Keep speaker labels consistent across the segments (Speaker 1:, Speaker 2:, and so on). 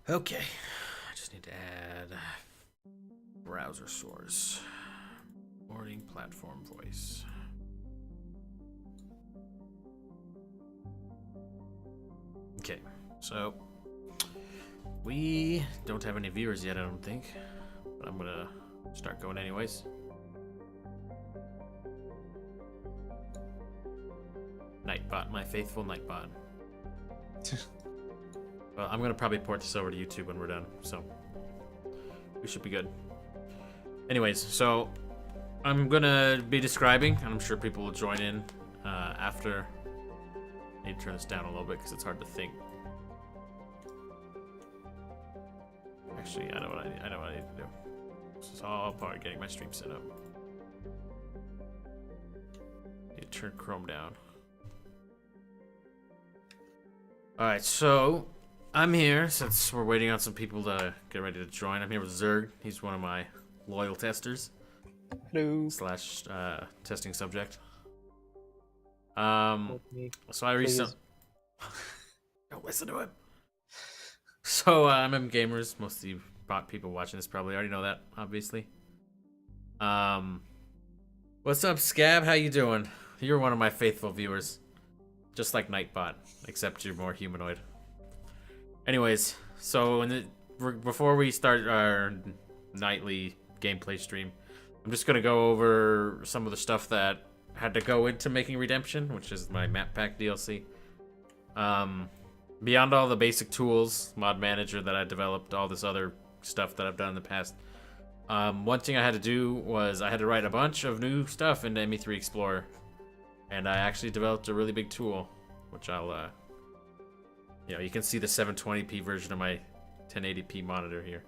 Speaker 1: Okay, I just need to add browser source. Boarding platform voice. Okay, so we don't have any viewers yet, I don't think, but I'm gonna start going anyways. Nightbot, my faithful Nightbot. Well, I'm gonna probably port this over to YouTube when we're done, so we should be good. Anyways, so I'm gonna be describing, and I'm sure people will join in after. I need to turn this down a little bit because it's hard to think. Actually, I know what I need to do. This is all part of getting my stream set up. Need to turn Chrome down. Alright, so I'm here since we're waiting on some people to get ready to join. I'm here with Zerg. He's one of my loyal testers.
Speaker 2: Hello.
Speaker 1: Slash testing subject. So I recently don't listen to him. So I'm gamers. Most of you people watching this probably already know that, obviously. What's up, Scab? How you doing? You're one of my faithful viewers, just like Nightbot, except you're more humanoid. Anyways, so before we start our nightly gameplay stream, I'm just gonna go over some of the stuff that had to go into making Redemption, which is my map pack DLC. Beyond all the basic tools, mod manager that I developed, all this other stuff that I've done in the past, one thing I had to do was I had to write a bunch of new stuff into ME3 Explorer, and I actually developed a really big tool, which I'll, you can see the 720p version of my 1080p monitor here.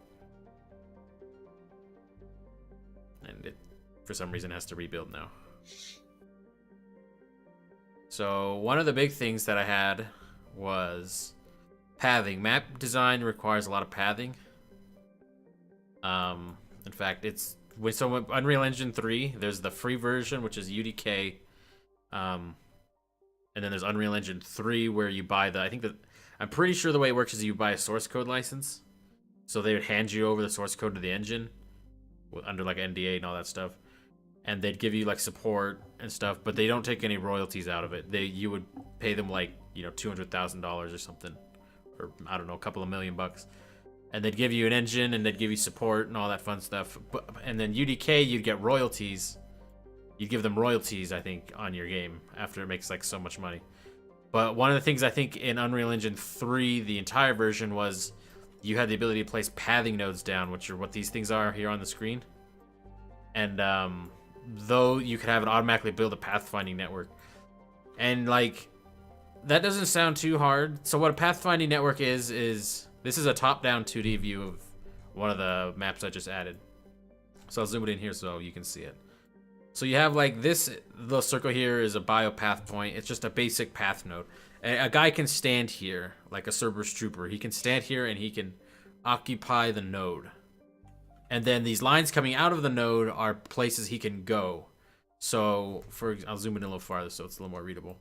Speaker 1: And it, for some reason, has to rebuild now. So one of the big things that I had was pathing. Map design requires a lot of pathing. In fact, so Unreal Engine 3, there's the free version, which is UDK, and then there's Unreal Engine 3 where you buy I'm pretty sure the way it works is you buy a source code license. So they would hand you over the source code to the engine under like NDA and all that stuff. And they'd give you like support and stuff, but they don't take any royalties out of it. You would pay them like, $200,000 or something, or I don't know, a couple of $1 million. And they'd give you an engine and they'd give you support and all that fun stuff. And then UDK, you'd get royalties. You'd give them royalties, I think, on your game after it makes like so much money. But one of the things I think in Unreal Engine 3, the entire version, was you had the ability to place pathing nodes down, which are what these things are here on the screen. And though you could have it automatically build a pathfinding network. And like, that doesn't sound too hard. So what a pathfinding network is this is a top-down 2D view of one of the maps I just added. So I'll zoom it in here so you can see it. So you have like this little circle here is a biopath point. It's just a basic path node. A guy can stand here, like a Cerberus trooper. He can stand here and he can occupy the node. And then these lines coming out of the node are places he can go. So I'll zoom in a little farther so it's a little more readable.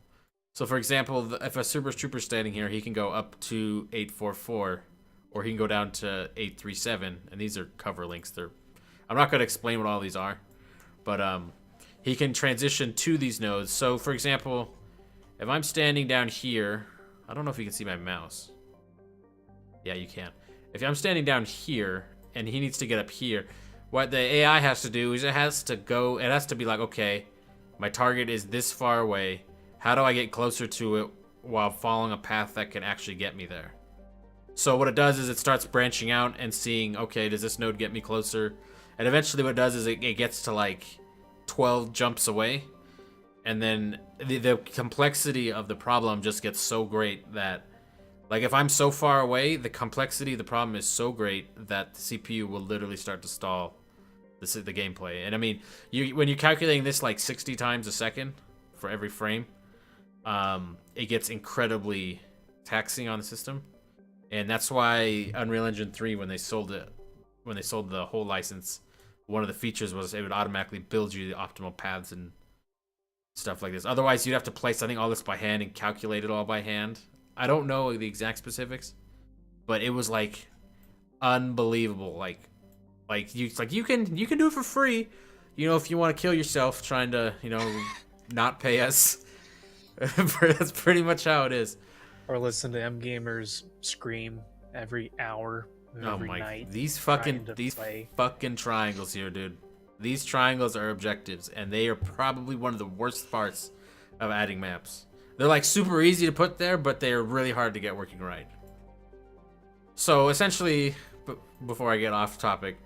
Speaker 1: So for example, if a Cerberus trooper is standing here, he can go up to 844, or he can go down to 837. And these are cover links. I'm not going to explain what all these are, but he can transition to these nodes. So for example, if I'm standing down here, I don't know if you can see my mouse. Yeah, you can. If I'm standing down here and he needs to get up here, what the AI has to do is it has to be like, okay, my target is this far away. How do I get closer to it while following a path that can actually get me there? So what it does is it starts branching out and seeing, okay, does this node get me closer? And eventually what it does is it gets to like 12 jumps away. And then the complexity of the problem just gets so great that, like, if I'm so far away, the complexity of the problem is so great that the CPU will literally start to stall the gameplay. And I mean, when you're calculating this like 60 times a second for every frame, it gets incredibly taxing on the system. And that's why Unreal Engine 3, when they sold the whole license, one of the features was it would automatically build you the optimal paths and stuff like this. Otherwise, you'd have to place, I think, all this by hand and calculate it all by hand. I don't know the exact specifics, but it was like unbelievable. Like you can do it for free, if you want to kill yourself trying to not pay us. That's pretty much how it is.
Speaker 2: Or listen to M Gamers scream every hour of every night.
Speaker 1: These fucking triangles here, dude. These triangles are objectives, and they are probably one of the worst parts of adding maps. They're like super easy to put there, but they are really hard to get working right. So essentially, before I get off topic,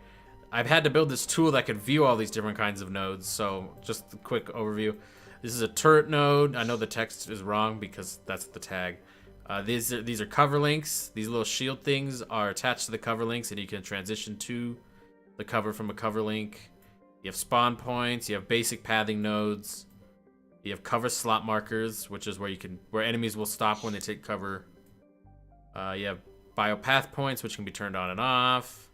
Speaker 1: I've had to build this tool that could view all these different kinds of nodes. So just a quick overview. This is a turret node. I know the text is wrong because that's the tag. These are cover links. These little shield things are attached to the cover links, and you can transition to the cover from a cover link. You have spawn points. You have basic pathing nodes. You have cover slot markers, which is where enemies will stop when they take cover. You have biopath points, which can be turned on and off.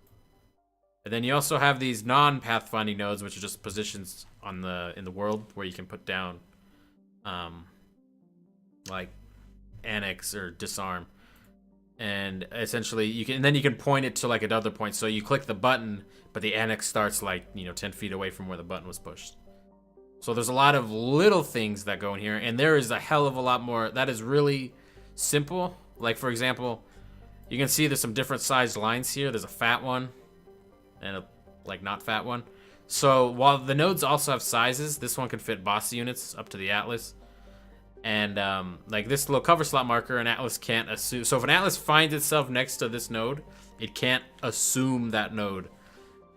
Speaker 1: And then you also have these non-pathfinding nodes, which are just positions in the world where you can put down, like annex or disarm, and essentially you can point it to like another point. So you click the button, but the annex starts like 10 feet away from where the button was pushed. So there's a lot of little things that go in here, and there is a hell of a lot more that is really simple. Like for example, you can see there's some different sized lines here. There's a fat one and a not fat one. So while the nodes also have sizes, this one can fit boss units up to the Atlas. And like this little cover slot marker, an Atlas can't assume. So if an Atlas finds itself next to this node, it can't assume that node.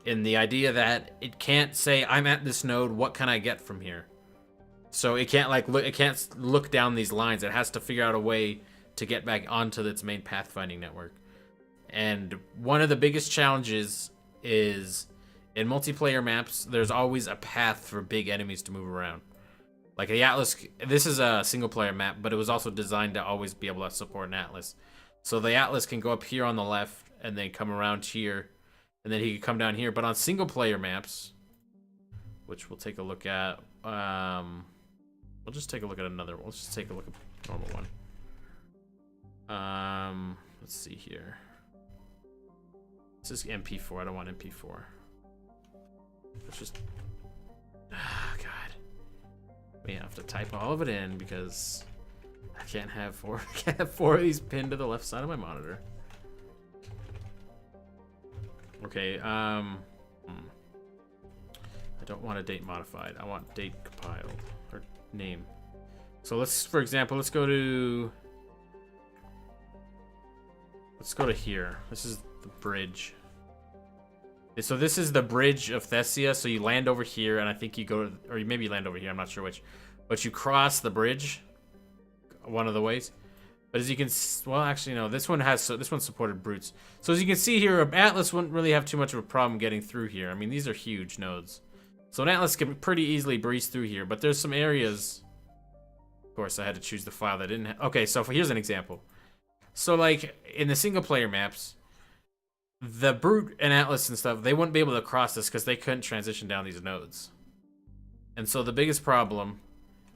Speaker 1: In the idea that it can't say, I'm at this node, what can I get from here? So it can't look down these lines. It has to figure out a way to get back onto its main pathfinding network. And one of the biggest challenges is in multiplayer maps, there's always a path for big enemies to move around. Like the Atlas, this is a single player map, but it was also designed to always be able to support an Atlas. So the Atlas can go up here on the left and then come around here, and then he can come down here. But on single player maps, which we'll take a look at, we'll just take a look at another one. Let's just take a look at a normal one. Let's see here. This is MP4. I don't want MP4. Let's just. Oh, God. We have to type all of it in because I can't have four. I can't have 4 of these pinned to the left side of my monitor. Okay. I don't want a date modified. I want date compiled or name. So let's, for example, let's go to here. This is the bridge. So this is the bridge of Thessia. So you land over here, and I think you go, or maybe you land over here. I'm not sure which, but you cross the bridge one of the ways. But as you can, well, actually no. This one supported brutes. So as you can see here, Atlas wouldn't really have too much of a problem getting through here. I mean, these are huge nodes, so an Atlas can pretty easily breeze through here. But there's some areas. Of course, I had to choose the file that didn't. Okay, so here's an example. So like in the single player maps, the Brute and Atlas and stuff, they wouldn't be able to cross this because they couldn't transition down these nodes. And so the biggest problem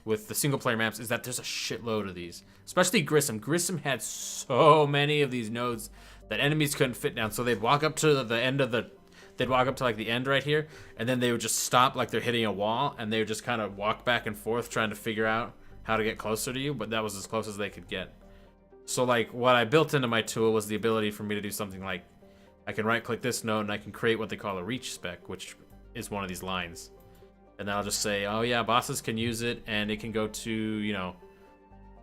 Speaker 1: with the single player maps is that there's a shitload of these. Especially Grissom. Grissom had so many of these nodes that enemies couldn't fit down. So they'd walk up to the end of the... They'd walk up to like the end right here, and then they would just stop like they're hitting a wall, and they would just kind of walk back and forth trying to figure out how to get closer to you, but that was as close as they could get. So like what I built into my tool was the ability for me to do something like I can right click this node and I can create what they call a reach spec, which is one of these lines. And then I'll just say, oh yeah, bosses can use it, and it can go to, you know,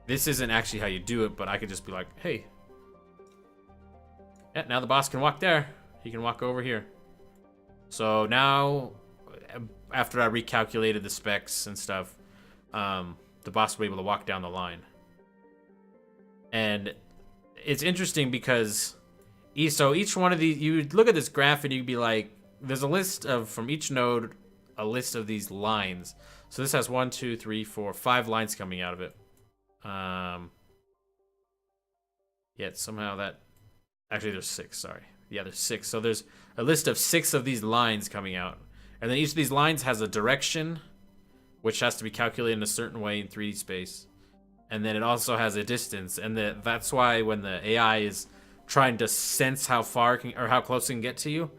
Speaker 1: this isn't actually how you do it, but I could just be like, hey, yeah, now the boss can walk there. He can walk over here. So now, after I recalculated the specs and stuff, the boss will be able to walk down the line. And it's interesting because each one of these, you would look at this graph and you'd be like, there's a list of, from each node, a list of these lines. So this has 1, 2, 3, 4, 5 lines coming out of it. Yet somehow that, actually there's 6, sorry. Yeah, there's 6. So there's a list of 6 of these lines coming out. And then each of these lines has a direction, which has to be calculated in a certain way in 3D space. And then it also has a distance. And that's why when the AI is trying to sense how far or how close it can get to you,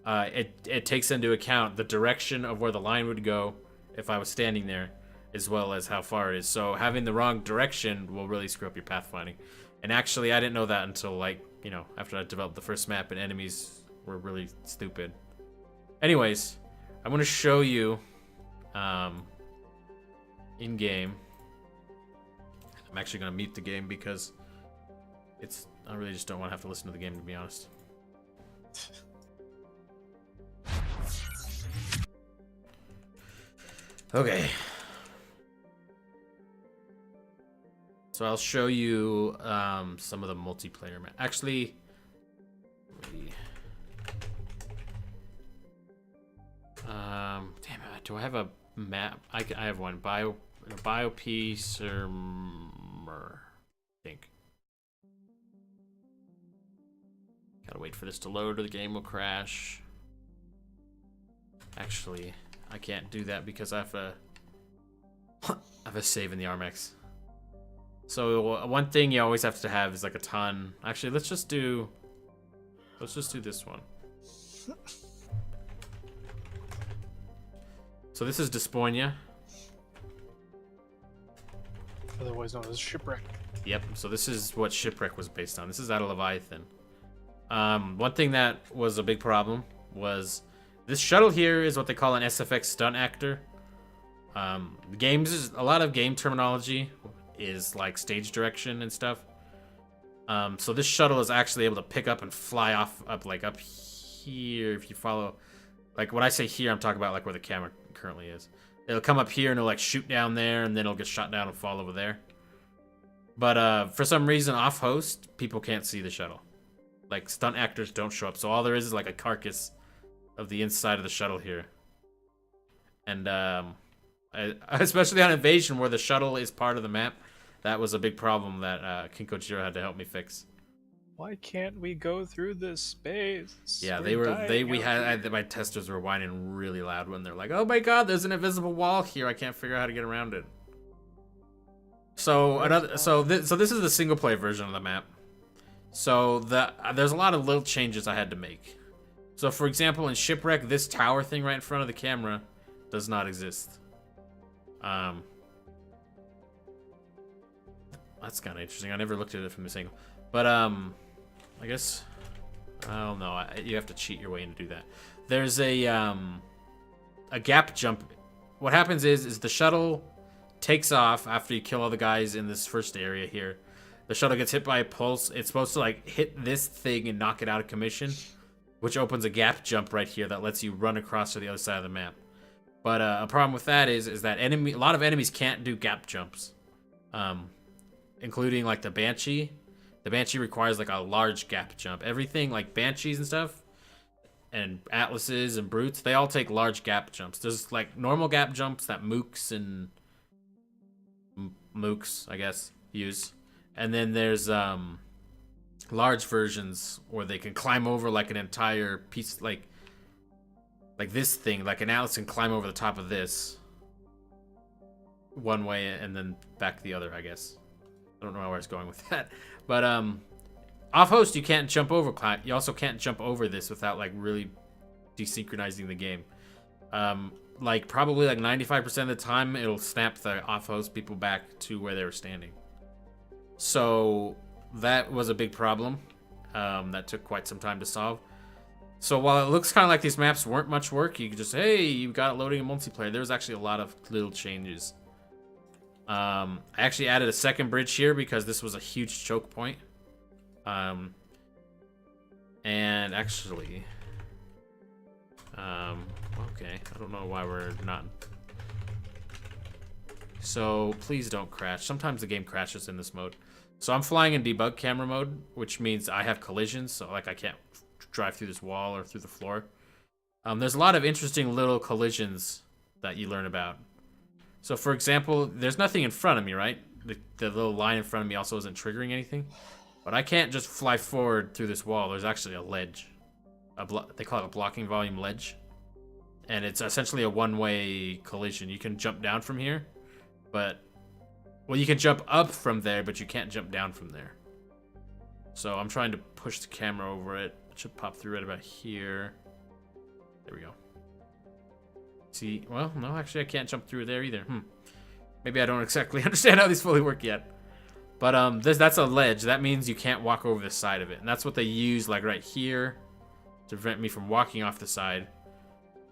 Speaker 1: it takes into account the direction of where the line would go if I was standing there, as well as how far it is. So having the wrong direction will really screw up your pathfinding. And actually, I didn't know that until, like, you know, after I developed the first map and enemies were really stupid. Anyways, I'm going to show you in game. I'm actually going to mute the game because I really just don't want to have to listen to the game, to be honest. Okay. So I'll show you some of the multiplayer. Actually, damn it, do I have a map? I have one. Biopiece or I think. Gotta wait for this to load or the game will crash. Actually, I can't do that because I have a save in the Armex. So one thing you always have to have is like a ton. Actually, let's just do this one. So this is Desponia.
Speaker 2: Otherwise known as Shipwreck.
Speaker 1: Yep. So this is what Shipwreck was based on. This is out of Leviathan. One thing that was a big problem was this shuttle here is what they call an SFX stunt actor. A lot of game terminology is like stage direction and stuff. So this shuttle is actually able to pick up and fly off up here. If you follow, like when I say here, I'm talking about like where the camera currently is. It'll come up here and it'll like shoot down there, and then it'll get shot down and fall over there. But for some reason off host, people can't see the shuttle. Like stunt actors don't show up, so all there is like a carcass of the inside of the shuttle here. And especially on Invasion, where the shuttle is part of the map, that was a big problem that Kinkojiro had to help me fix.
Speaker 2: Why can't we go through this space?
Speaker 1: Yeah, my testers were whining really loud when they're like, "Oh my God, there's an invisible wall here. I can't figure out how to get around it." So this is the single player version of the map. So there's a lot of little changes I had to make. So for example, in Shipwreck, this tower thing right in front of the camera does not exist. That's kind of interesting. I never looked at it from this angle. But I guess I don't know. You have to cheat your way in to do that. There's a gap jump. What happens is the shuttle takes off after you kill all the guys in this first area here. The shuttle gets hit by a pulse. It's supposed to like hit this thing and knock it out of commission, which opens a gap jump right here that lets you run across to the other side of the map. But a problem with that is that a lot of enemies can't do gap jumps, including like the Banshee. The Banshee requires like a large gap jump. Everything like Banshees and stuff, and Atlases and Brutes, they all take large gap jumps. There's like normal gap jumps that Mooks and Mooks, I guess, use. And then there's large versions where they can climb over like an entire piece, like this thing, like an Atlas can climb over the top of this one way and then back the other, I guess. I don't know where I was going with that. But off host, you can't jump over. You also can't jump over this without like really desynchronizing the game. Like probably like 95% of the time, it'll snap the off host people back to where they were standing. So that was a big problem. That took quite some time to solve. So while it looks kind of like these maps weren't much work, you could just, hey, you got it loading in multiplayer. There was actually a lot of little changes. I actually added a second bridge here because this was a huge choke point. And actually, okay, I don't know why we're not. So please don't crash. Sometimes the game crashes in this mode. So I'm flying in debug camera mode, which means I have collisions. So like I can't drive through this wall or through the floor. There's a lot of interesting little collisions that you learn about. So for example, there's nothing in front of me, right? The little line in front of me also isn't triggering anything. But I can't just fly forward through this wall. There's actually a ledge. They call it a blocking volume ledge. And it's essentially a one-way collision. You can jump down from here, but... Well, you can jump up from there, but you can't jump down from there. So I'm trying to push the camera over it. It should pop through right about here. There we go. See, well, no, actually I can't jump through there either. Maybe I don't exactly understand how these fully work yet. But that's a ledge. That means you can't walk over the side of it. And that's what they use, like right here, to prevent me from walking off the side.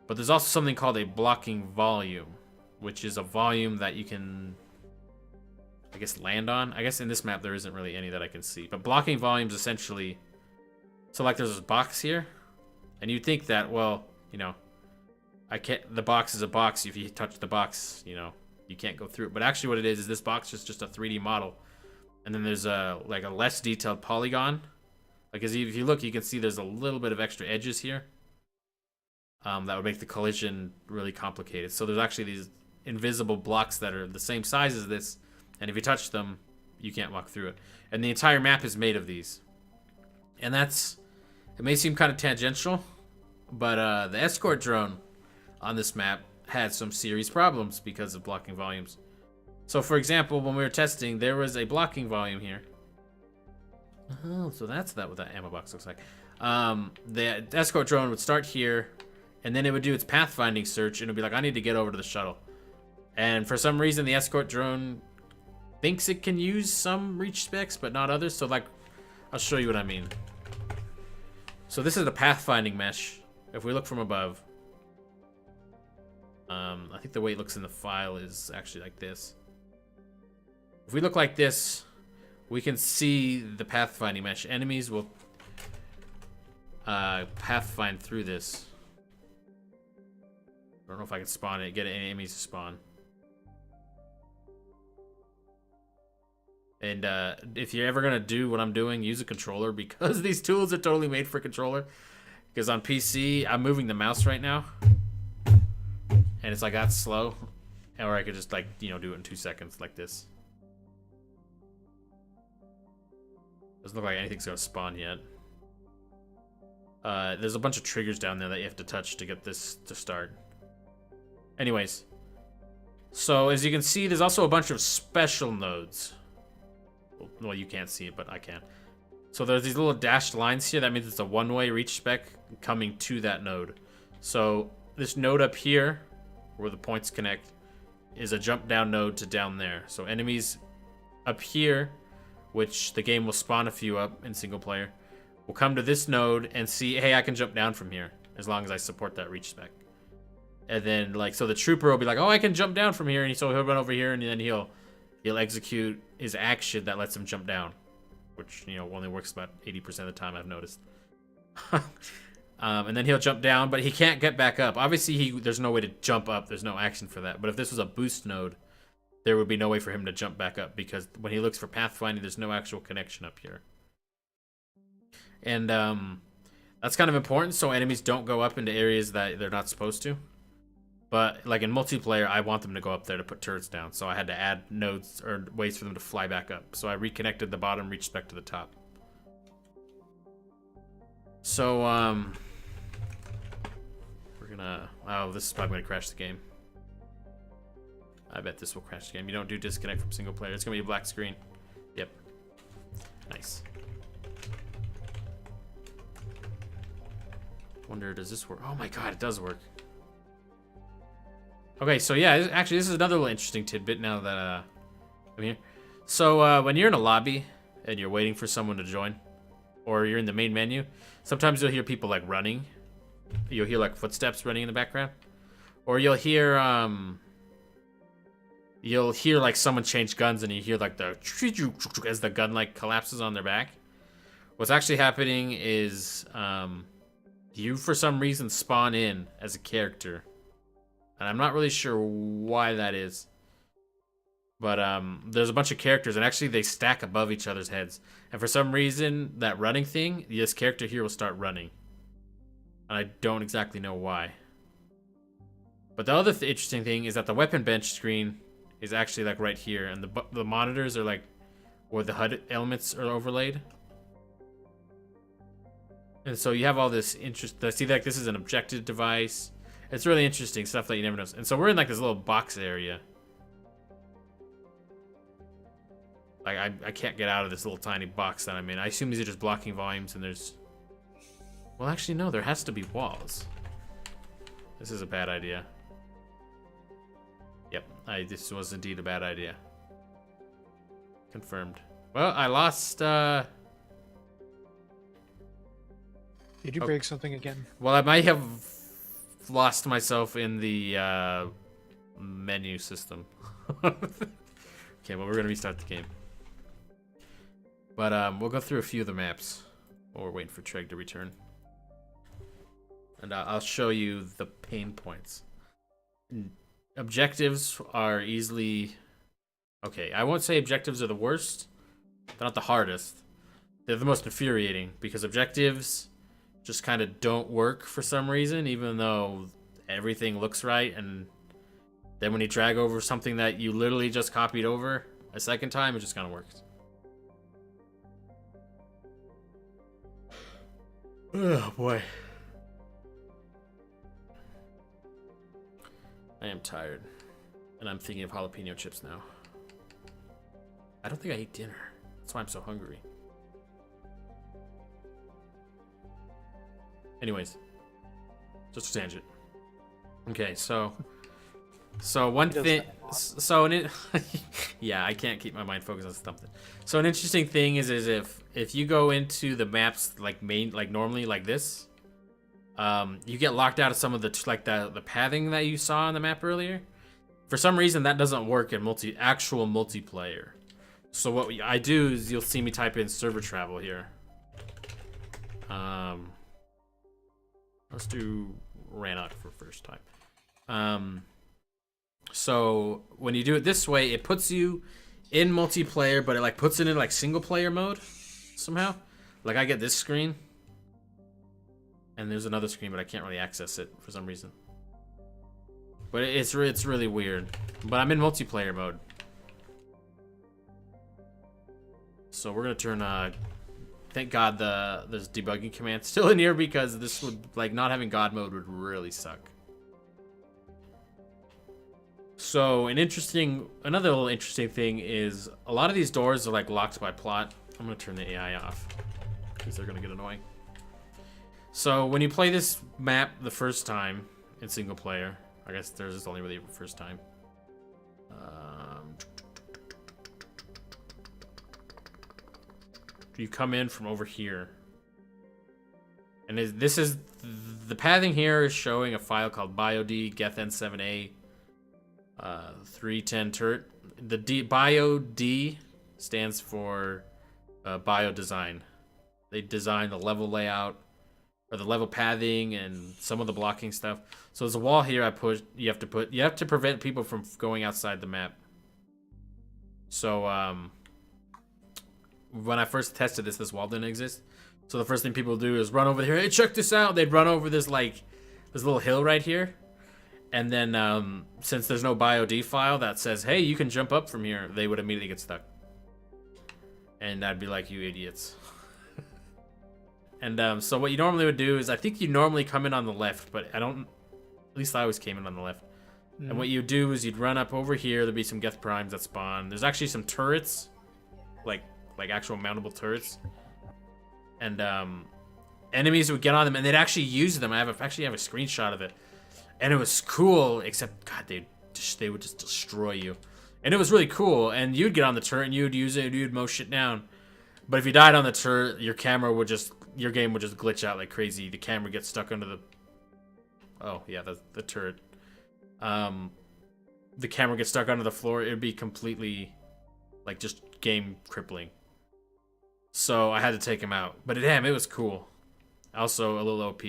Speaker 1: But there's also something called a blocking volume, which is a volume that you can, I guess, land on. I guess in this map there isn't really any that I can see. But blocking volumes essentially, so like there's this box here, and you'd think that, well, you know, the box is a box. If you touch the box, you know, you can't go through it. But actually what it is this box is just a 3D model. And then there's a less detailed polygon. Like if you look, you can see there's a little bit of extra edges here. That would make the collision really complicated. So there's actually these invisible blocks that are the same size as this. And if you touch them, you can't walk through it. And the entire map is made of these. And it may seem kind of tangential, but the escort drone on this map had some serious problems because of blocking volumes. So for example, when we were testing, there was a blocking volume here. Oh, so that's what that ammo box looks like. The escort drone would start here, and then it would do its pathfinding search, and it would be like, I need to get over to the shuttle. And for some reason, the escort drone thinks it can use some reach specs, but not others. So like, I'll show you what I mean. So this is the pathfinding mesh. If we look from above, I think the way it looks in the file is actually like this. If we look like this, we can see the pathfinding mesh. Enemies will pathfind through this. I don't know if I can spawn it, get enemies to spawn. And if you're ever gonna do what I'm doing, use a controller, because these tools are totally made for a controller. Because on PC, I'm moving the mouse right now, and it's like that slow, or I could just like, you know, do it in 2 seconds like this. Doesn't look like anything's gonna spawn yet. There's a bunch of triggers down there that you have to touch to get this to start. Anyways, so as you can see, there's also a bunch of special nodes. Well, you can't see it, but I can. So there's these little dashed lines here. That means it's a one-way reach spec coming to that node. So this node up here, where the points connect, is a jump down node to down there. So enemies up here, which the game will spawn a few up in single player, will come to this node and see, hey, I can jump down from here as long as I support that reach spec. And then, like, so the trooper will be like, oh, I can jump down from here, and so he'll run over here, and then he'll execute his action that lets him jump down, which, you know, only works about 80% of the time, I've noticed. And then he'll jump down, but he can't get back up. Obviously, there's no way to jump up. There's no action for that. But if this was a boost node, there would be no way for him to jump back up, because when he looks for pathfinding, there's no actual connection up here. And that's kind of important, so enemies don't go up into areas that they're not supposed to. But like in multiplayer, I want them to go up there to put turrets down, so I had to add nodes or ways for them to fly back up. So I reconnected the bottom reach spec to the top. So we're gonna, oh, this is probably gonna crash the game. I bet this will crash the game. You don't do disconnect from single player. It's gonna be a black screen. Yep. Nice. Wonder, does this work? Oh my god, it does work. Okay, so yeah, actually this is another little interesting tidbit now that I'm here. So when you're in a lobby and you're waiting for someone to join, or you're in the main menu, sometimes you'll hear people like running. You'll hear like footsteps running in the background. Or you'll hear like someone change guns, and you hear like the as the gun like collapses on their back. What's actually happening is you for some reason spawn in as a character. And I'm not really sure why that is. But there's a bunch of characters, and actually they stack above each other's heads. And for some reason, that running thing, this character here will start running. And I don't exactly know why. But the other interesting thing is that the weapon bench screen is actually like right here. And the monitors are like where the HUD elements are overlaid. And so you have all this interest. See, like this is an objective device. It's really interesting stuff that you never notice. And so we're in like this little box area. Like, I can't get out of this little tiny box that I'm in. I assume these are just blocking volumes and there's... Well, actually, no. There has to be walls. This is a bad idea. Yep. This was indeed a bad idea. Confirmed. Well, I lost,
Speaker 2: Did you break something again?
Speaker 1: Well, I might have lost myself in the, menu system. Okay, well, we're gonna restart the game. But, we'll go through a few of the maps while we're waiting for Treg to return. And I'll show you the pain points. Objectives are easily... Okay, I won't say objectives are the worst. They're not the hardest. They're the most infuriating, because objectives just kind of don't work for some reason, even though everything looks right, and then when you drag over something that you literally just copied over a second time, it just kind of works. Oh boy. I am tired. And I'm thinking of jalapeno chips now. I don't think I ate dinner. That's why I'm so hungry. Anyways. Just a tangent. Okay, so one thing... yeah, I can't keep my mind focused on something. So an interesting thing is if you go into the maps like normally like this, you get locked out of some of the the pathing that you saw on the map earlier. For some reason, that doesn't work in actual multiplayer. So what I do is you'll see me type in server travel here. Let's do Rannoch for first time. So when you do it this way, it puts you in multiplayer, but it like puts it in like single player mode somehow. Like I get this screen, and there's another screen, but I can't really access it for some reason. But it's really weird. But I'm in multiplayer mode, so we're gonna turn. Thank God there's debugging command still in here, because this would like not having God mode would really suck. So another little interesting thing is a lot of these doors are like locked by plot. I'm gonna turn the AI off because they're gonna get annoying. So when you play this map the first time in single player, I guess there's just only really the first time. You come in from over here, and this is the pathing here is showing a file called biod gethn7a 310 turret. The biod stands for bio design. They design the level layout or the level pathing and some of the blocking stuff. So there's a wall here you have to prevent people from going outside the map. So when I first tested this wall didn't exist. So the first thing people do is run over here. Hey, check this out. They'd run over this little hill right here. And then since there's no biod file that says, hey, you can jump up from here, they would immediately get stuck. And I'd be like, you idiots. And so what you normally would do is, I think you normally come in on the left, but at least I always came in on the left. Mm. And what you do is you'd run up over here. There'd be some Geth Primes that spawn. There's actually some turrets, like actual mountable turrets. And enemies would get on them, and they'd actually use them. I actually have a screenshot of it. And it was cool, except, God, they would just destroy you. And it was really cool, and you'd get on the turret, and you'd use it, and you'd mow shit down. But if you died on the turret, your game would just glitch out like crazy. The camera gets stuck under the... Oh, yeah, the turret. The camera gets stuck under the floor. It would be completely, like, just game crippling. So I had to take him out. But damn, it was cool. Also, a little OP.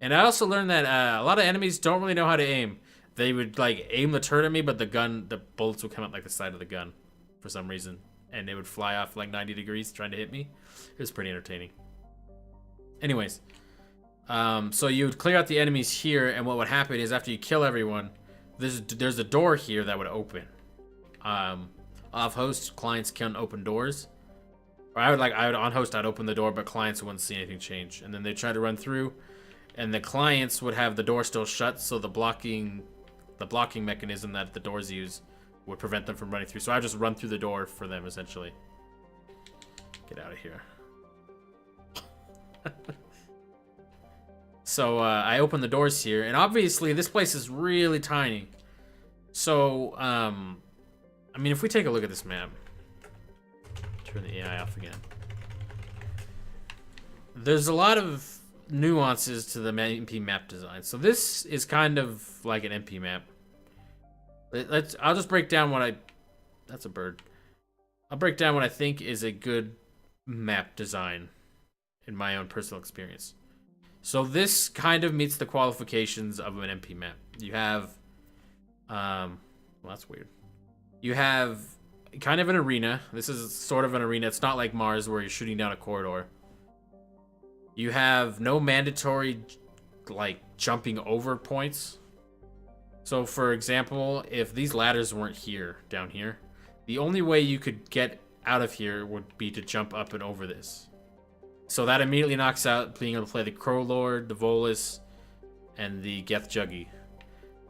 Speaker 1: And I also learned that a lot of enemies don't really know how to aim. They would like aim the turret at me, but the bullets would come out like the side of the gun for some reason, and they would fly off like 90 degrees trying to hit me. It was pretty entertaining. Anyways, so you would clear out the enemies here, and what would happen is after you kill everyone, there's a door here that would open. Off host, clients can't open doors. Or on host I'd open the door, but clients wouldn't see anything change, and then they'd try to run through. And the clients would have the door still shut, so the blocking mechanism that the doors use would prevent them from running through. So I just run through the door for them, essentially. Get out of here. So I open the doors here, and obviously this place is really tiny. So, I mean, if we take a look at this map, turn the AI off again. There's a lot of nuances to the MP map design. So this is kind of like an MP map. I'll just break down what that's a bird. I'll break down what I think is a good map design in my own personal experience. So this kind of meets the qualifications of an MP map. You have, well, that's weird. You have kind of an arena. This is sort of an arena. It's not like Mars where you're shooting down a corridor. You have no mandatory, like, jumping over points. So, for example, if these ladders weren't here, down here, the only way you could get out of here would be to jump up and over this. So that immediately knocks out being able to play the Crow Lord, the Volus, and the Geth Juggy.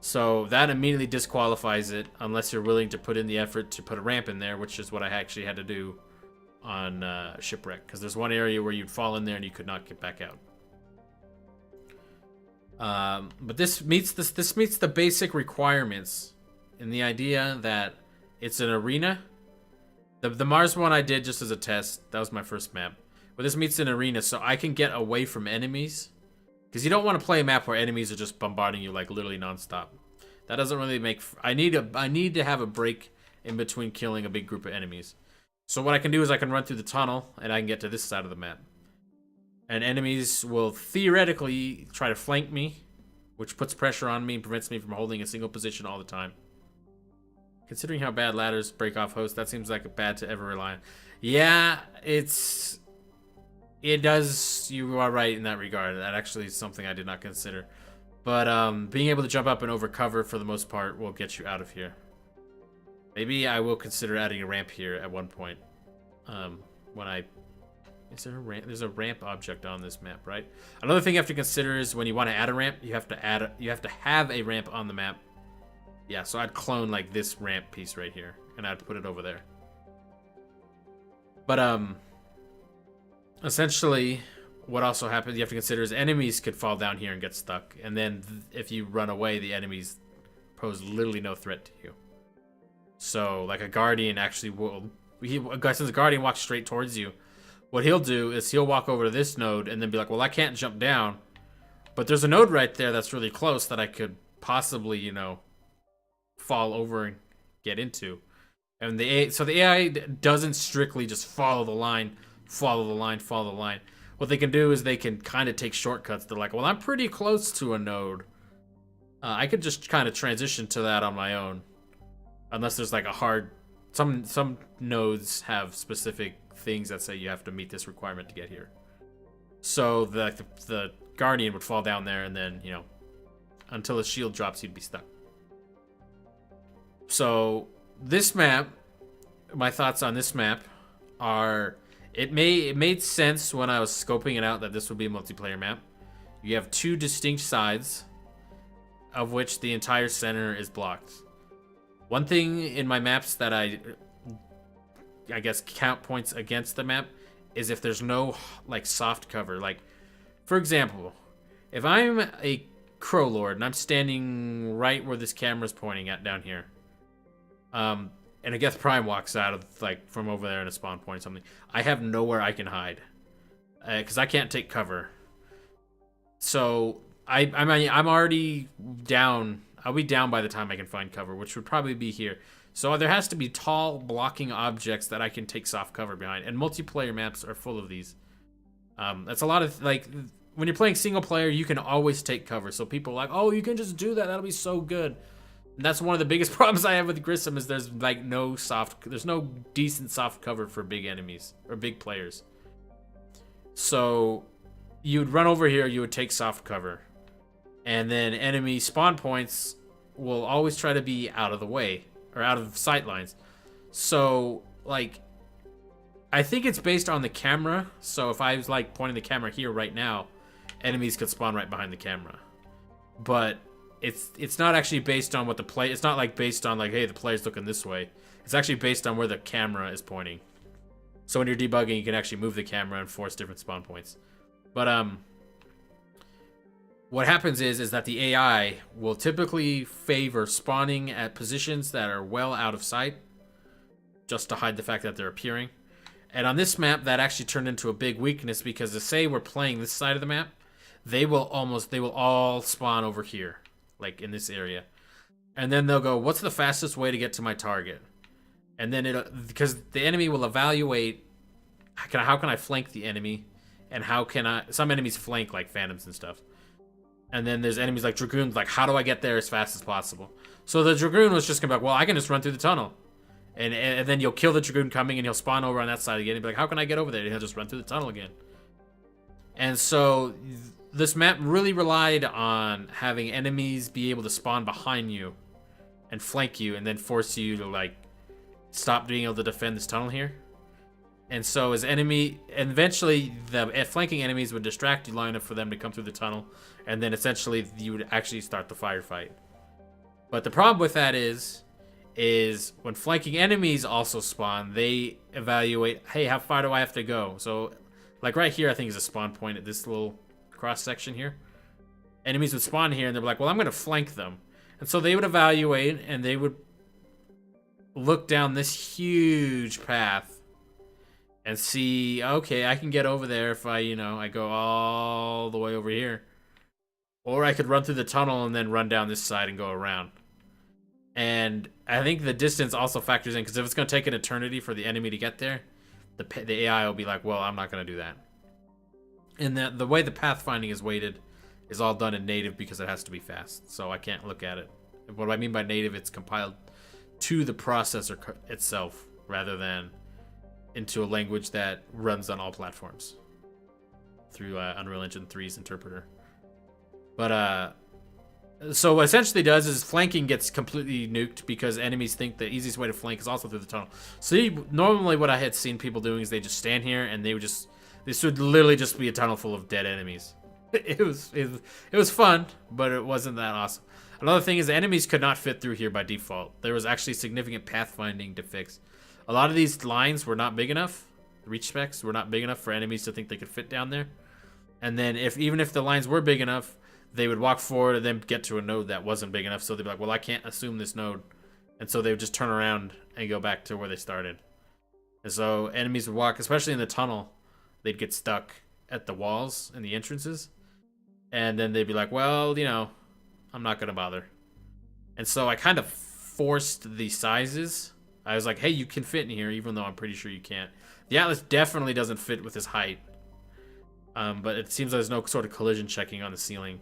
Speaker 1: So that immediately disqualifies it unless you're willing to put in the effort to put a ramp in there, which is what I actually had to do on Shipwreck, because there's one area where you'd fall in there and you could not get back out. But this meets the basic requirements in the idea that it's an arena. The Mars one I did just as a test. That was my first map. But this meets an arena, so I can get away from enemies. Because you don't want to play a map where enemies are just bombarding you like literally nonstop. That doesn't really make... I need to have a break in between killing a big group of enemies. So what I can do is I can run through the tunnel and I can get to this side of the map. And enemies will theoretically try to flank me, which puts pressure on me and prevents me from holding a single position all the time. Considering how bad ladders break off hosts, that seems like a bad to ever rely on. Yeah, it does. You are right in that regard. That actually is something I did not consider. But being able to jump up and over cover for the most part will get you out of here. Maybe I will consider adding a ramp here at one point. Is there a ramp? There's a ramp object on this map, right? Another thing you have to consider is when you want to add a ramp, you have to have a ramp on the map. Yeah, so I'd clone like this ramp piece right here, and I'd put it over there. But essentially, what also happens you have to consider is enemies could fall down here and get stuck, and then if you run away, the enemies pose literally no threat to you. So, like a guardian actually will, since a guardian walks straight towards you, what he'll do is he'll walk over to this node and then be like, well, I can't jump down, but there's a node right there that's really close that I could possibly, you know, fall over and get into. And so the AI doesn't strictly just follow the line. What they can do is they can kind of take shortcuts. They're like, well, I'm pretty close to a node. I could just kind of transition to that on my own. Unless there's like a hard... Some nodes have specific things that say you have to meet this requirement to get here. So the Guardian would fall down there and then, you know, until his shield drops, he'd be stuck. So this map, my thoughts on this map are... It made sense when I was scoping it out that this would be a multiplayer map. You have two distinct sides, of which the entire center is blocked. One thing in my maps that I guess count points against the map is if there's no like soft cover. Like, for example, if I'm a Crow Lord and I'm standing right where this camera's pointing at down here, and a Geth Prime walks out of like from over there in a spawn point or something, I have nowhere I can hide because I can't take cover. So I'm already down. I'll be down by the time I can find cover, which would probably be here. So there has to be tall blocking objects that I can take soft cover behind, and multiplayer maps are full of these. That's a lot of like when you're playing single player, you can always take cover. So people are like, oh, you can just do that. That'll be so good. And that's one of the biggest problems I have with Grissom is there's like there's no decent soft cover for big enemies or big players. So you'd run over here, you would take soft cover, and then enemy spawn points will always try to be out of the way or out of sight lines. So like, I think it's based on the camera. So if I was like pointing the camera here right now, enemies could spawn right behind the camera. But it's not actually based on what the play. It's not like based on like, hey, the player's looking this way. It's actually based on where the camera is pointing. So when you're debugging, you can actually move the camera and force different spawn points. But what happens is that the AI will typically favor spawning at positions that are well out of sight, just to hide the fact that they're appearing. And on this map, that actually turned into a big weakness because to say we're playing this side of the map, they will all spawn over here, like in this area. And then they'll go, what's the fastest way to get to my target? And then because the enemy will evaluate, how can I flank the enemy? And how can some enemies flank like phantoms and stuff. And then there's enemies like Dragoons, like how do I get there as fast as possible? So the Dragoon was just gonna be like, well, I can just run through the tunnel. And then you'll kill the Dragoon coming and he'll spawn over on that side again and be like, how can I get over there? And he'll just run through the tunnel again. And so this map really relied on having enemies be able to spawn behind you and flank you and then force you to like stop being able to defend this tunnel here. And so and eventually the flanking enemies would distract you long enough for them to come through the tunnel, and then essentially you would actually start the firefight. But the problem with that is when flanking enemies also spawn, they evaluate, hey, how far do I have to go? So like right here, I think is a spawn point at this little cross section here. Enemies would spawn here and they're like, well, I'm going to flank them. And so they would evaluate and they would look down this huge path and see, okay, I can get over there if I go all the way over here. Or I could run through the tunnel and then run down this side and go around. And I think the distance also factors in, because if it's going to take an eternity for the enemy to get there, the AI will be like, well, I'm not going to do that. And the way the pathfinding is weighted is all done in native because it has to be fast. So I can't look at it. What I mean by native, it's compiled to the processor itself rather than into a language that runs on all platforms through Unreal Engine 3's interpreter. But so what essentially does is flanking gets completely nuked because enemies think the easiest way to flank is also through the tunnel. So normally what I had seen people doing is they just stand here and this would literally just be a tunnel full of dead enemies. It was fun, but it wasn't that awesome. Another thing is the enemies could not fit through here by default. There was actually significant pathfinding to fix. A lot of these lines were not big enough. The reach specs were not big enough for enemies to think they could fit down there. And then even if the lines were big enough, they would walk forward and then get to a node that wasn't big enough. So they'd be like, well, I can't assume this node. And so they would just turn around and go back to where they started. And so enemies would walk, especially in the tunnel, they'd get stuck at the walls and the entrances. And then they'd be like, well, I'm not going to bother. And so I kind of forced the sizes. I was like, hey, you can fit in here, even though I'm pretty sure you can't. The Atlas definitely doesn't fit with his height. But it seems like there's no sort of collision checking on the ceiling.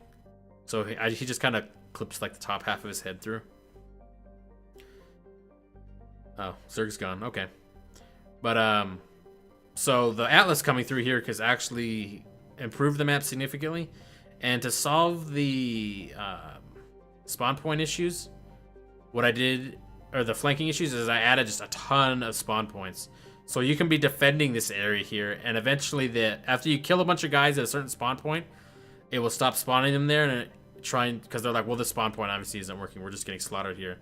Speaker 1: So he just kind of clips like the top half of his head through. Oh, Zerg's gone. Okay. But, so the Atlas coming through here has actually improved the map significantly. And to solve the spawn point issues, what I did, or the flanking issues, is I added just a ton of spawn points. So you can be defending this area here, and eventually after you kill a bunch of guys at a certain spawn point, it will stop spawning them there and because they're like, well, this spawn point obviously isn't working, we're just getting slaughtered here.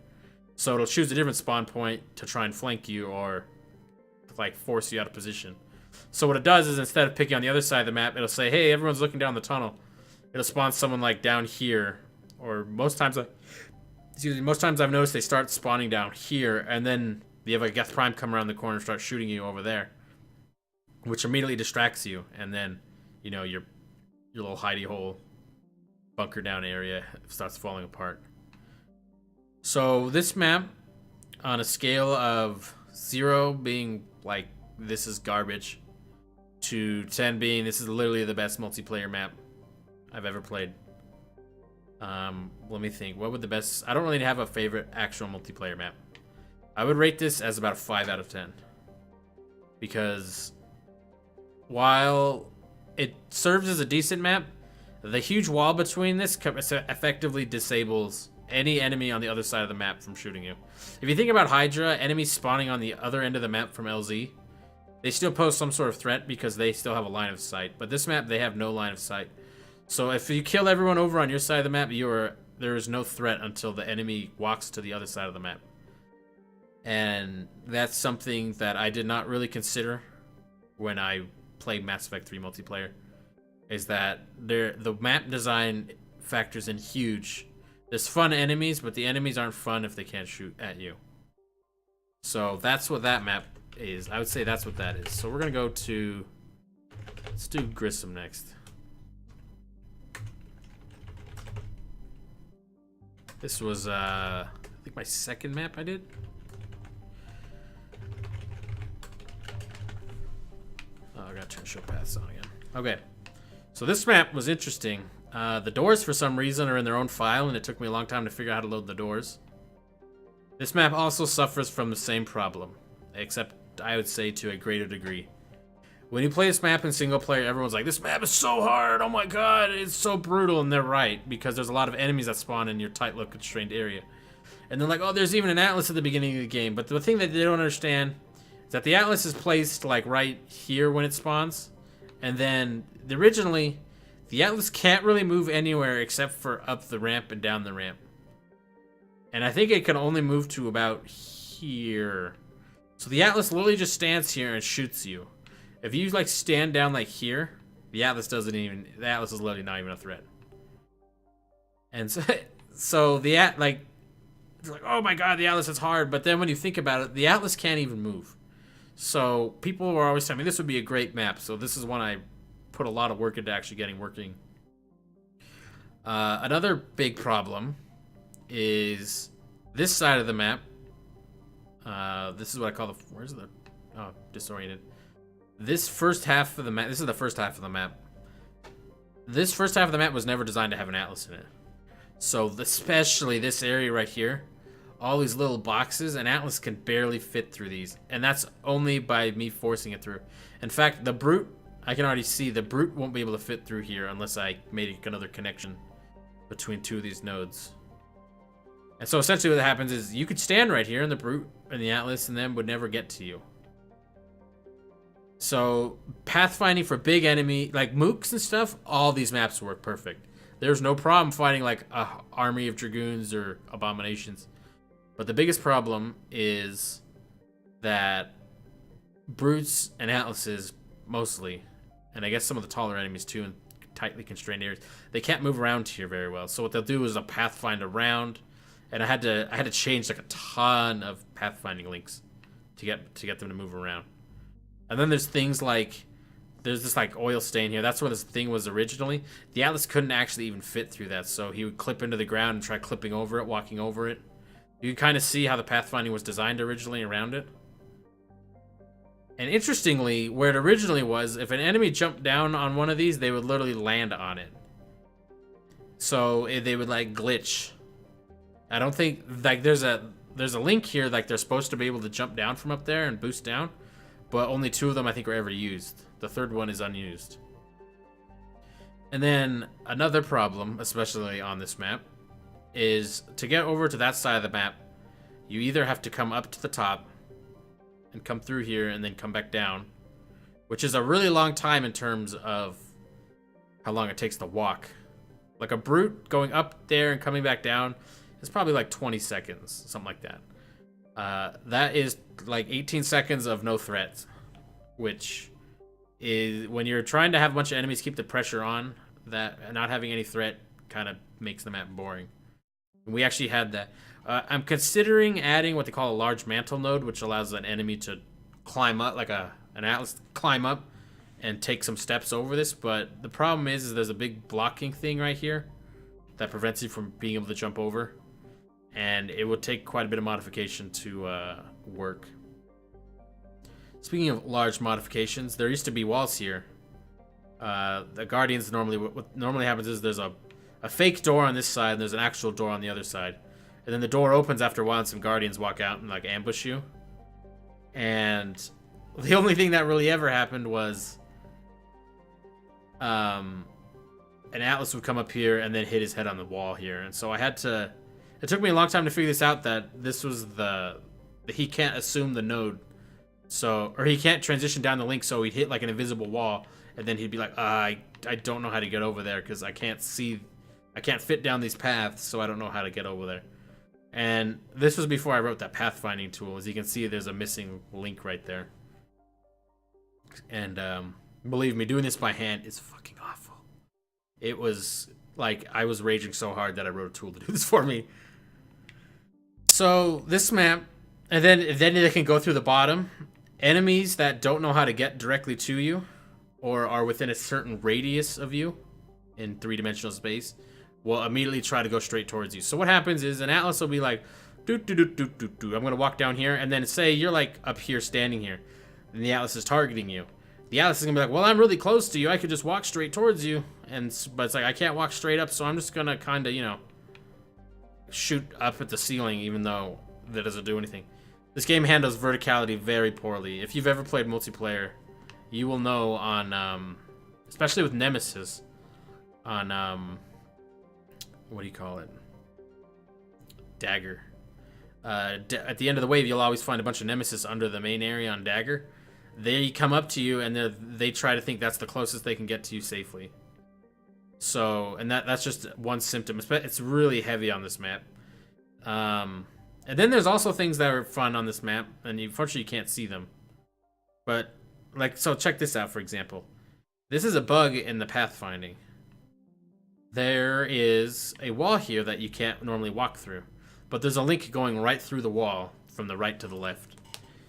Speaker 1: So it'll choose a different spawn point to try and flank you or like force you out of position. So what it does is instead of picking on the other side of the map, it'll say, hey, everyone's looking down the tunnel. It'll spawn someone like down here, or most times I've noticed they start spawning down here, and then you have a Geth Prime come around the corner and start shooting you over there, which immediately distracts you, and then your little hidey hole bunker down area starts falling apart. So this map, on a scale of 0 being like this is garbage to 10 being this is literally the best multiplayer map I've ever played. Let me think. What would the best... I don't really have a favorite actual multiplayer map. I would rate this as about a 5 out of 10. Because while it serves as a decent map, the huge wall between this effectively disables any enemy on the other side of the map from shooting you. If you think about Hydra, enemies spawning on the other end of the map from LZ, they still pose some sort of threat because they still have a line of sight. But this map, they have no line of sight. So if you kill everyone over on your side of the map, you are there is no threat until the enemy walks to the other side of the map. And that's something that I did not really consider when I played Mass Effect 3 multiplayer, is that the map design factors in huge. There's fun enemies, but the enemies aren't fun if they can't shoot at you. So that's what that map is. I would say that's what that is. So we're gonna go to, let's do Grissom next. This was I think my second map I did. Oh, I gotta turn show paths on again. Okay, so this map was interesting. The doors for some reason are in their own file, and it took me a long time to figure out how to load the doors. This map also suffers from the same problem, except I would say to a greater degree. When you play this map in single player, everyone's like, this map is so hard, oh my god, it's so brutal, and they're right, because there's a lot of enemies that spawn in your tight little constrained area. And they're like, oh, there's even an Atlas at the beginning of the game, but the thing that they don't understand is that the Atlas is placed like right here when it spawns, and then originally, the Atlas can't really move anywhere except for up the ramp and down the ramp. And I think it can only move to about here. So the Atlas literally just stands here and shoots you. If you like stand down like here, the Atlas doesn't even, the Atlas is literally not even a threat. And so the like, it's like, oh my god, the Atlas is hard. But then when you think about it, the Atlas can't even move. So people were always telling me this would be a great map. So this is one I put a lot of work into actually getting working. Another big problem is this side of the map. This is what I call the, where's the, oh, disoriented. This first half of the map, this is the first half of the map. This first half of the map was never designed to have an Atlas in it. So especially this area right here, all these little boxes, an Atlas can barely fit through these. And that's only by me forcing it through. In fact, the Brute, I can already see the Brute won't be able to fit through here unless I made another connection between two of these nodes. And so essentially what happens is you could stand right here in the Brute and the Atlas and then would never get to you. So pathfinding for big enemy, like mooks and stuff, all these maps work perfect. There's no problem fighting like a army of dragoons or abominations. But the biggest problem is that Brutes and Atlases mostly, and I guess some of the taller enemies too in tightly constrained areas, they can't move around here very well. So what they'll do is a pathfind around, and I had to change like a ton of pathfinding links to get them to move around. And then there's things like, there's this like oil stain here. That's where this thing was originally. The Atlas couldn't actually even fit through that, so he would clip into the ground and try clipping over it, walking over it. You can kind of see how the pathfinding was designed originally around it. And interestingly, where it originally was, if an enemy jumped down on one of these, they would literally land on it. So they would like glitch. I don't think, like there's a link here, like they're supposed to be able to jump down from up there and boost down. But only 2 of them I think were ever used. The third one is unused. And then another problem, especially on this map, is to get over to that side of the map, you either have to come up to the top and come through here and then come back down, which is a really long time in terms of how long it takes to walk. Like a Brute going up there and coming back down is probably like 20 seconds, something like that. That is like 18 seconds of no threat, which is, when you're trying to have a bunch of enemies keep the pressure on, that not having any threat kind of makes the map boring. And we actually had that. I'm considering adding what they call a large mantle node, which allows an enemy to climb up, like an Atlas, climb up and take some steps over this. But the problem is there's a big blocking thing right here that prevents you from being able to jump over. And it would take quite a bit of modification to work. Speaking of large modifications, there used to be walls here. The Guardians normally, what normally happens is there's a fake door on this side and there's an actual door on the other side. And then the door opens after a while and some Guardians walk out and like ambush you. And the only thing that really ever happened was an Atlas would come up here and then hit his head on the wall here. And so I had to, it took me a long time to figure this out, that this was he can't assume the node. So, or he can't transition down the link, so he'd hit like an invisible wall, and then he'd be like, I don't know how to get over there because I can't see I can't fit down these paths, so I don't know how to get over there. And this was before I wrote that pathfinding tool. As you can see, there's a missing link right there. And believe me, doing this by hand is fucking awful. It was like I was raging so hard that I wrote a tool to do this for me. So this map, and then they can go through the bottom. Enemies that don't know how to get directly to you, or are within a certain radius of you in three-dimensional space, will immediately try to go straight towards you. So what happens is an Atlas will be like, I'm gonna walk down here, and then say you're like up here standing here, and the Atlas is targeting you. The Atlas is gonna be like, well, I'm really close to you, I could just walk straight towards you, but it's like I can't walk straight up, so I'm just gonna kind of, you know, shoot up at the ceiling, even though that doesn't do anything. This game handles verticality very poorly. If you've ever played multiplayer, you will know on, especially with Nemesis, on what do you call it? Dagger. At the end of the wave, you'll always find a bunch of Nemesis under the main area on Dagger. They come up to you, and they try to think that's the closest they can get to you safely. So, and that's just one symptom. It's really heavy on this map. And then there's also things that are fun on this map, and unfortunately you can't see them. But, like, so check this out, for example. This is a bug in the pathfinding. There is a wall here that you can't normally walk through, but there's a link going right through the wall from the right to the left.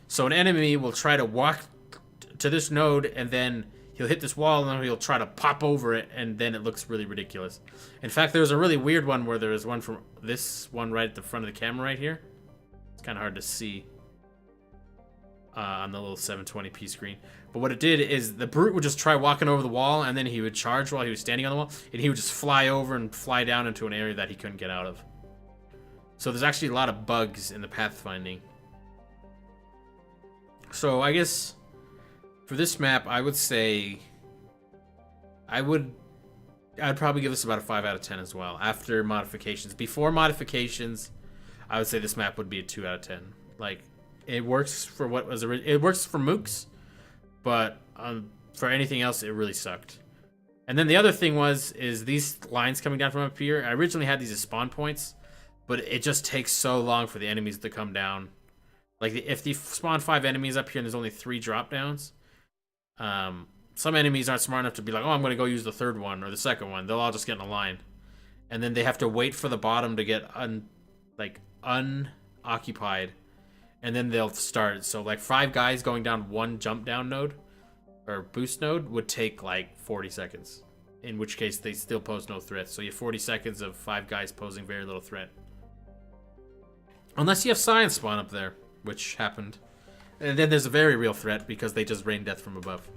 Speaker 1: So an enemy will try to walk to this node, and then he'll hit this wall, and then he'll try to pop over it, and then it looks really ridiculous. In fact, there's a really weird one where there is one from this one right at the front of the camera right here. It's kind of hard to see on the little 720p screen. But what it did is the brute would just try walking over the wall, and then he would charge while he was standing on the wall, and he would just fly over and fly down into an area that he couldn't get out of. So there's actually a lot of bugs in the pathfinding. So I guess for this map, I would say I'd probably give this about a 5 out of 10 as well. After modifications, before modifications, I would say this map would be a 2 out of 10. Like, it works for what was it works for mooks, but for anything else, it really sucked. And then the other thing is these lines coming down from up here. I originally had these as spawn points, but it just takes so long for the enemies to come down. Like, if you spawn 5 enemies up here and there's only 3 drop downs, some enemies aren't smart enough to be like, oh, I'm going to go use the third one or the second one. They'll all just get in a line. And then they have to wait for the bottom to get unoccupied. And then they'll start. So, like, 5 guys going down one jump down node or boost node would take, like, 40 seconds. In which case, they still pose no threat. So you have 40 seconds of 5 guys posing very little threat. Unless you have science spawn up there, which happened. And then there's a very real threat because they just rain death from above.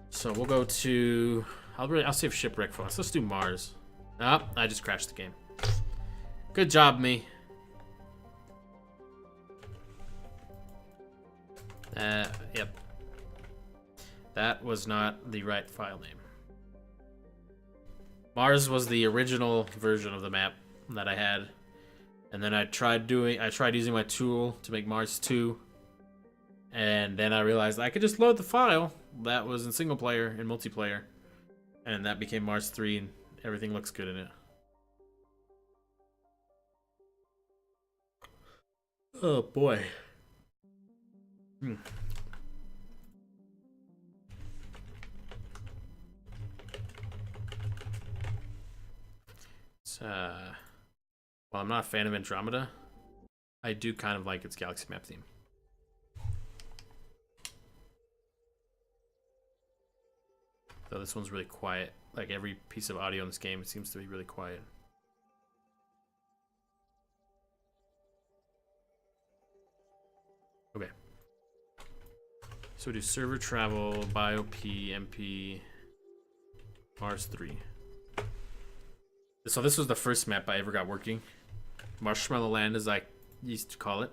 Speaker 1: So we'll go to... I'll save Shipwreck for us. Let's do Mars. Ah, I just crashed the game. Good job, me. Yep. That was not the right file name. Mars was the original version of the map that I had. And then I tried using my tool to make Mars 2. And then I realized I could just load the file that was in single player and multiplayer. And that became Mars 3, and everything looks good in it. Oh boy. It's While I'm not a fan of Andromeda, I do kind of like its galaxy map theme. Though this one's really quiet. Like every piece of audio in this game, it seems to be really quiet. Okay. So we do server travel, BioP, MP, Mars 3. So this was the first map I ever got working. Marshmallow Land, as I used to call it.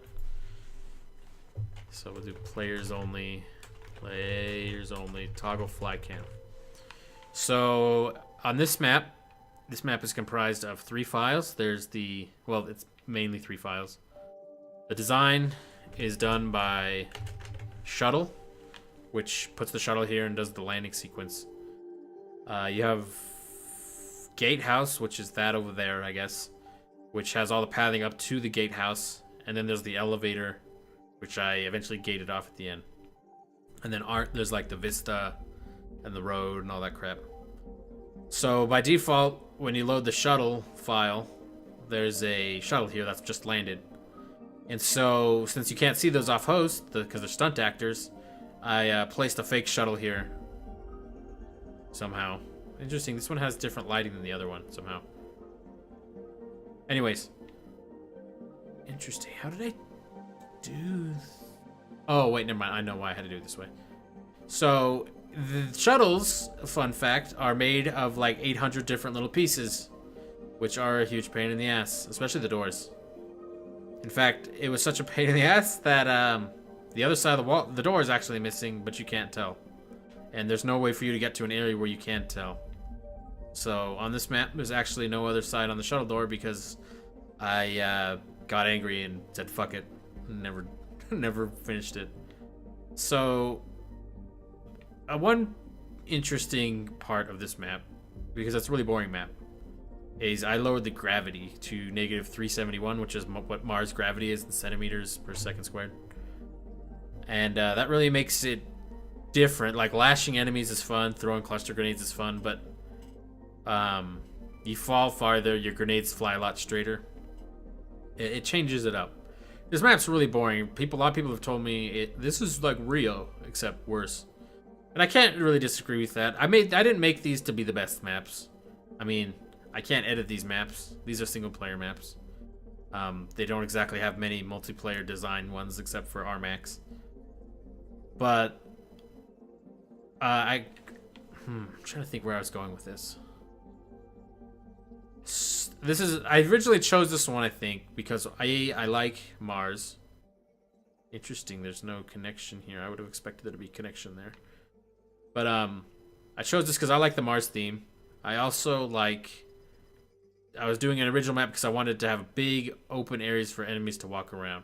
Speaker 1: So we'll do players only, toggle fly cam. So on this map is comprised of 3 files. There's well, it's mainly 3 files. The design is done by Shuttle, which puts the shuttle here and does the landing sequence. You have gatehouse, which is that over there, I guess, which has all the pathing up to the gatehouse. And then there's the elevator, which I eventually gated off at the end. And then there's like the vista and the road and all that crap. So by default, when you load the shuttle file, there's a shuttle here that's just landed. And so since you can't see those off host because they're stunt actors, I placed a fake shuttle here somehow. Interesting. This one has different lighting than the other one somehow. Anyways. Interesting. How did I do... Oh, wait, never mind. I know why I had to do it this way. So, the shuttles, fun fact, are made of like 800 different little pieces, which are a huge pain in the ass, especially the doors. In fact, it was such a pain in the ass that the other side of the wall, the door is actually missing, but you can't tell. And there's no way for you to get to an area where you can't tell. So, on this map, there's actually no other side on the shuttle door because I got angry and said, fuck it. Never finished it. So, one interesting part of this map, because it's a really boring map, is I lowered the gravity to negative 371, which is what Mars gravity is in centimeters per second squared. And that really makes it different. Like, lashing enemies is fun, throwing cluster grenades is fun, but you fall farther, your grenades fly a lot straighter. It changes it up. This map's really boring. A lot of people have told me this is like Rio, except worse. And I can't really disagree with that. I didn't make these to be the best maps. I mean, I can't edit these maps. These are single player maps. They don't exactly have many multiplayer design ones except for RMAX. But I'm trying to think where I was going with this. I originally chose this one, I think, because I like Mars. Interesting, there's no connection here. I would have expected there to be connection there. But I chose this because I like the Mars theme. I also like... I was doing an original map because I wanted to have big open areas for enemies to walk around.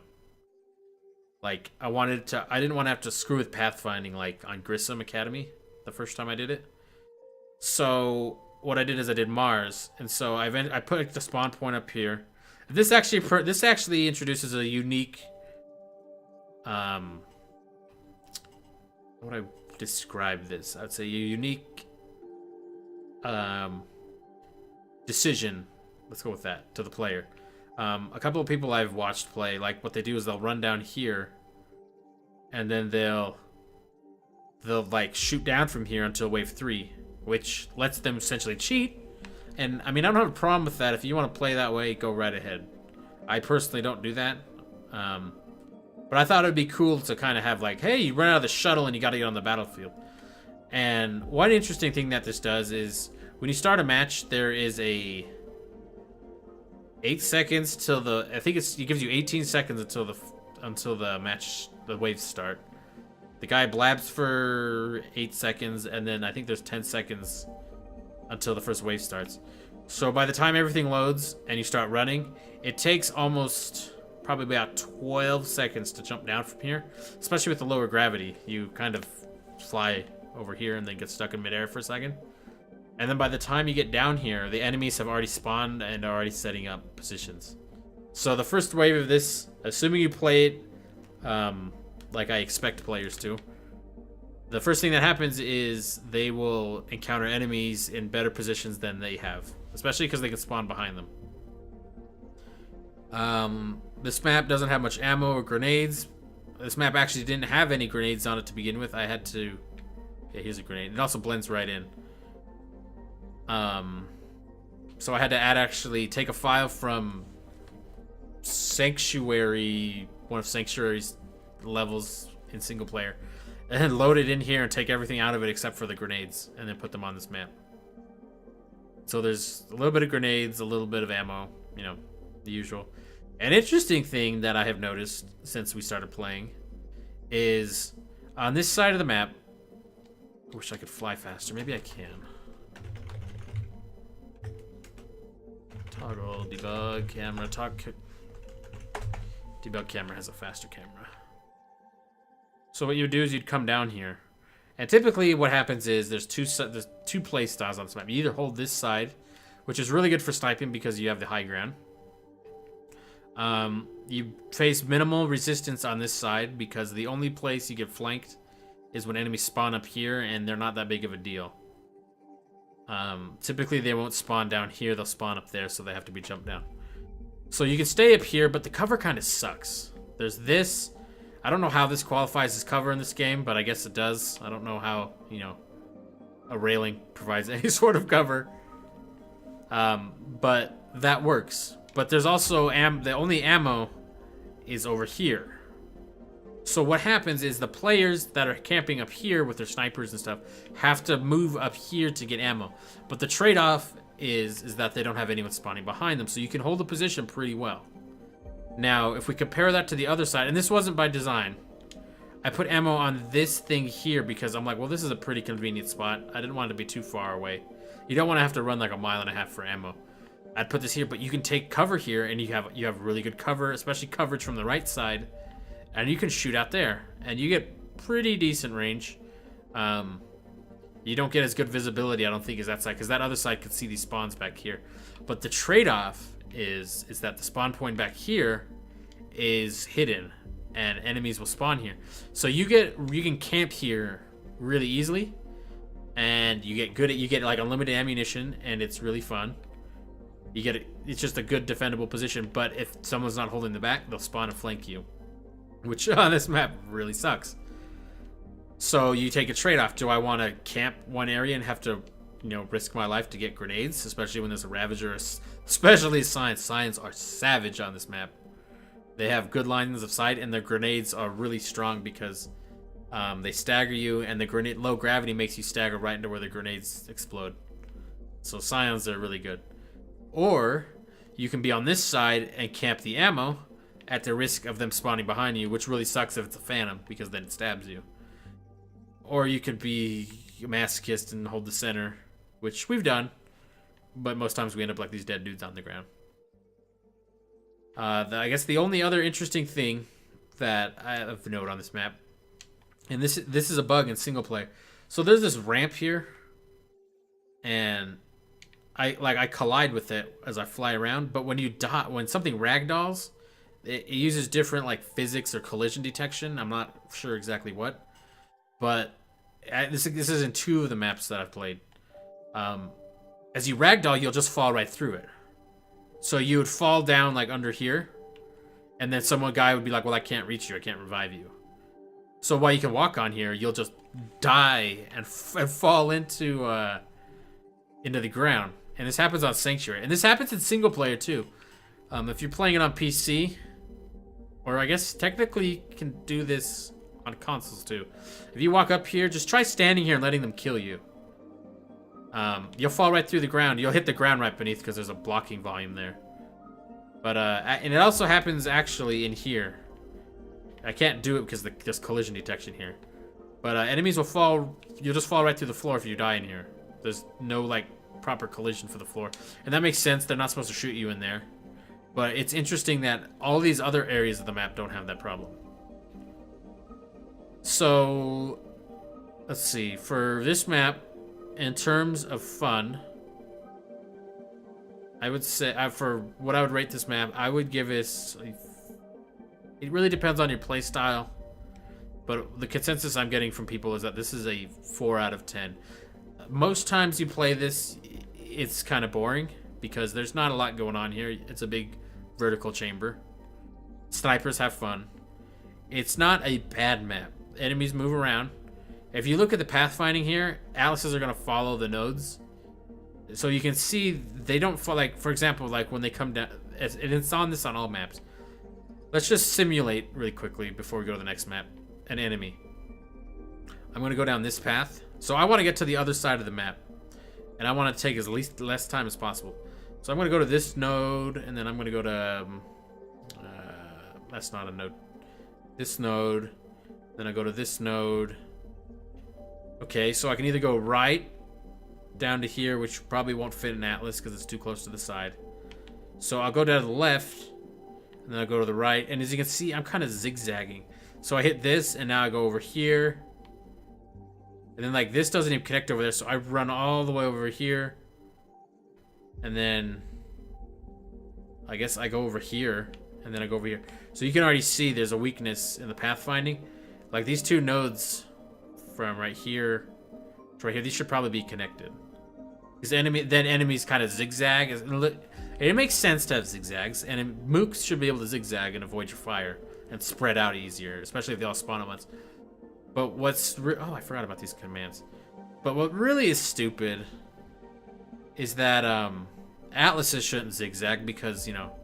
Speaker 1: Like, I didn't want to have to screw with pathfinding like on Grissom Academy the first time I did it. So what I did is I did Mars, and so I put the spawn point up here. This actually introduces a unique how would I describe this? I'd say a unique decision. Let's go with that to the player. A couple of people I've watched play, like what they do is they'll run down here, and then they'll like shoot down from here until wave 3, which lets them essentially cheat. And I mean, I don't have a problem with that. If you want to play that way, go right ahead. I personally don't do that. But I thought it'd be cool to kind of have like, hey, you run out of the shuttle and you got to get on the battlefield. And one interesting thing that this does is when you start a match, there is a 8 seconds till the, I think it gives you 18 seconds until the match, the waves start. The guy blabs for 8 seconds, and then I think there's 10 seconds until the first wave starts. So by the time everything loads and you start running, it takes almost probably about 12 seconds to jump down from here, especially with the lower gravity. You kind of fly over here and then get stuck in midair for a second. And then by the time you get down here, the enemies have already spawned and are already setting up positions. So the first wave of this, assuming you play it like I expect players to, the first thing that happens is they will encounter enemies in better positions than they have, especially because they can spawn behind them. This map doesn't have much ammo or grenades. This map actually didn't have any grenades on it to begin with. I had to... Yeah, here's a grenade. It also blends right in. So I had to actually take a file from Sanctuary, one of Sanctuary's levels in single player, and then load it in here and take everything out of it except for the grenades, and then put them on this map. So there's a little bit of grenades, a little bit of ammo, you know, the usual. An interesting thing that I have noticed since we started playing is on this side of the map, I wish I could fly faster. Maybe I can. Toggle debug camera. Debug camera has a faster camera. So what you would do is you'd come down here, and typically what happens is there's two play styles on this map. You either hold this side, which is really good for sniping because you have the high ground. You face minimal resistance on this side because the only place you get flanked is when enemies spawn up here, and they're not that big of a deal. Typically they won't spawn down here, they'll spawn up there, so they have to be jumped down. So you can stay up here, but the cover kind of sucks. There's this. I don't know how this qualifies as cover in this game, but I guess it does. I don't know how, you know, a railing provides any sort of cover. But that works. But there's also the only ammo is over here. So what happens is the players that are camping up here with their snipers and stuff have to move up here to get ammo. But the trade-off is that they don't have anyone spawning behind them, so you can hold the position pretty well. Now, if we compare that to the other side, and this wasn't by design, I put ammo on this thing here because I'm like, well, this is a pretty convenient spot. I didn't want it to be too far away. You don't want to have to run like 1.5 miles for ammo. I'd put this here, but you can take cover here, and you have really good cover, especially coverage from the right side, and you can shoot out there, and you get pretty decent range. You don't get as good visibility, I don't think, as that side, because that other side could see these spawns back here. But the trade-off is that the spawn point back here is hidden, and enemies will spawn here. So you can camp here really easily, and you get like unlimited ammunition, and it's really fun. It's just a good defendable position, but if someone's not holding the back, they'll spawn and flank you, which on this map really sucks. So you take a trade-off. Do I want to camp one area and have to, you know, risk my life to get grenades, especially when there's a Ravager, especially Science. Science are savage on this map. They have good lines of sight, and their grenades are really strong because they stagger you, and the low gravity makes you stagger right into where the grenades explode. So Scions are really good. Or you can be on this side and camp the ammo at the risk of them spawning behind you, which really sucks if it's a Phantom because then it stabs you. Or you could be a masochist and hold the center, which we've done, but most times we end up like these dead dudes on the ground. I guess the only other interesting thing that I have note on this map, and this is a bug in single player. So there's this ramp here, and I collide with it as I fly around. But when something ragdolls, it uses different like physics or collision detection. I'm not sure exactly what, but this is in 2 of the maps that I've played. As you ragdoll, you'll just fall right through it. So you would fall down like under here, and then guy would be like, well, I can't reach you, I can't revive you. So while you can walk on here, you'll just die and fall into the ground. And this happens on Sanctuary, and this happens in single player too. If you're playing it on PC, or I guess technically you can do this on consoles too. If you walk up here, just try standing here and letting them kill you. You'll fall right through the ground. You'll hit the ground right beneath because there's a blocking volume there. But and it also happens actually in here. I can't do it because there's collision detection here. But enemies will fall. You'll just fall right through the floor if you die in here. There's no like proper collision for the floor, and that makes sense. They're not supposed to shoot you in there. But it's interesting that all these other areas of the map don't have that problem. So let's see, for this map, in terms of fun, I would say for what I would rate this map, I would give it. It really depends on your play style, but the consensus I'm getting from people is that this is a 4 out of 10. Most times you play this, it's kind of boring because there's not a lot going on here. It's a big vertical chamber. Snipers have fun. It's not a bad map. Enemies move around. If you look at the pathfinding here, Alices are going to follow the nodes. So you can see they don't fall, like, for example, like when they come down, and it's on this on all maps. Let's just simulate really quickly before we go to the next map. An enemy. I'm going to go down this path. So I want to get to the other side of the map. And I want to take less time as possible. So I'm going to go to this node, and then I'm going to go to, that's not a node. This node. Then I go to this node. Okay, so I can either go right down to here, which probably won't fit an Atlas because it's too close to the side. So I'll go down to the left, and then I'll go to the right. And as you can see, I'm kind of zigzagging. So I hit this, and now I go over here. And then like this doesn't even connect over there, so I run all the way over here. And then I guess I go over here, and then I go over here. So you can already see there's a weakness in the pathfinding. Like these two nodes from right here to right here, these should probably be connected. Because enemies kind of zigzag. It makes sense to have zigzags, and mooks should be able to zigzag and avoid your fire and spread out easier, especially if they all spawn at once. But oh, I forgot about these commands. But what really is stupid is that atlases shouldn't zigzag because, you know,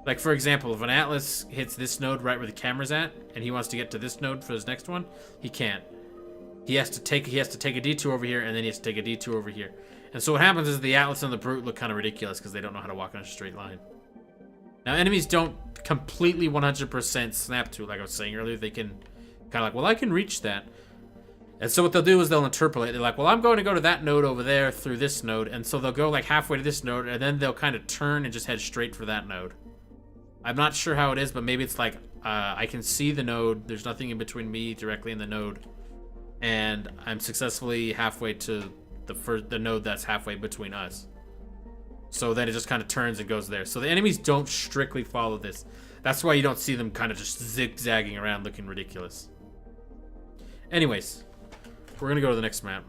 Speaker 1: like for example, if an atlas hits this node right where the camera's at and he wants to get to this node for his next one, he can't. He has to take a detour over here, and then he has to take a detour over here. And so what happens is the atlas and the brute look kind of ridiculous because they don't know how to walk on a straight line. Now enemies don't completely 100% snap to, like I was saying earlier. They can kind of like, well, I can reach that. And so what they'll do is they'll interpolate. They're like, well, I'm going to go to that node over there through this node. And so they'll go like halfway to this node, and then they'll kind of turn and just head straight for that node. I'm not sure how it is, but maybe it's like I can see the node. There's nothing in between me directly in the node. And I'm successfully halfway to the node that's halfway between us. So then it just kind of turns and goes there. So the enemies don't strictly follow this. That's why you don't see them kind of just zigzagging around looking ridiculous. Anyways, we're going to go to the next map.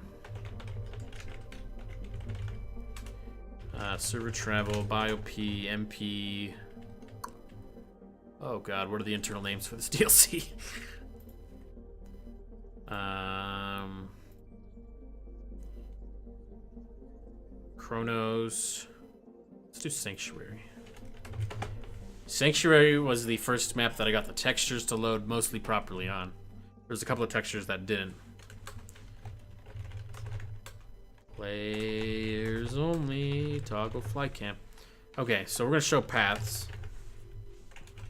Speaker 1: Server travel, BioP, MP. Oh god, what are the internal names for this DLC? Chronos. Let's do Sanctuary. Sanctuary was the first map that I got the textures to load mostly properly on. There's a couple of textures that didn't. Players only. Toggle fly cam. Okay, so we're gonna show paths.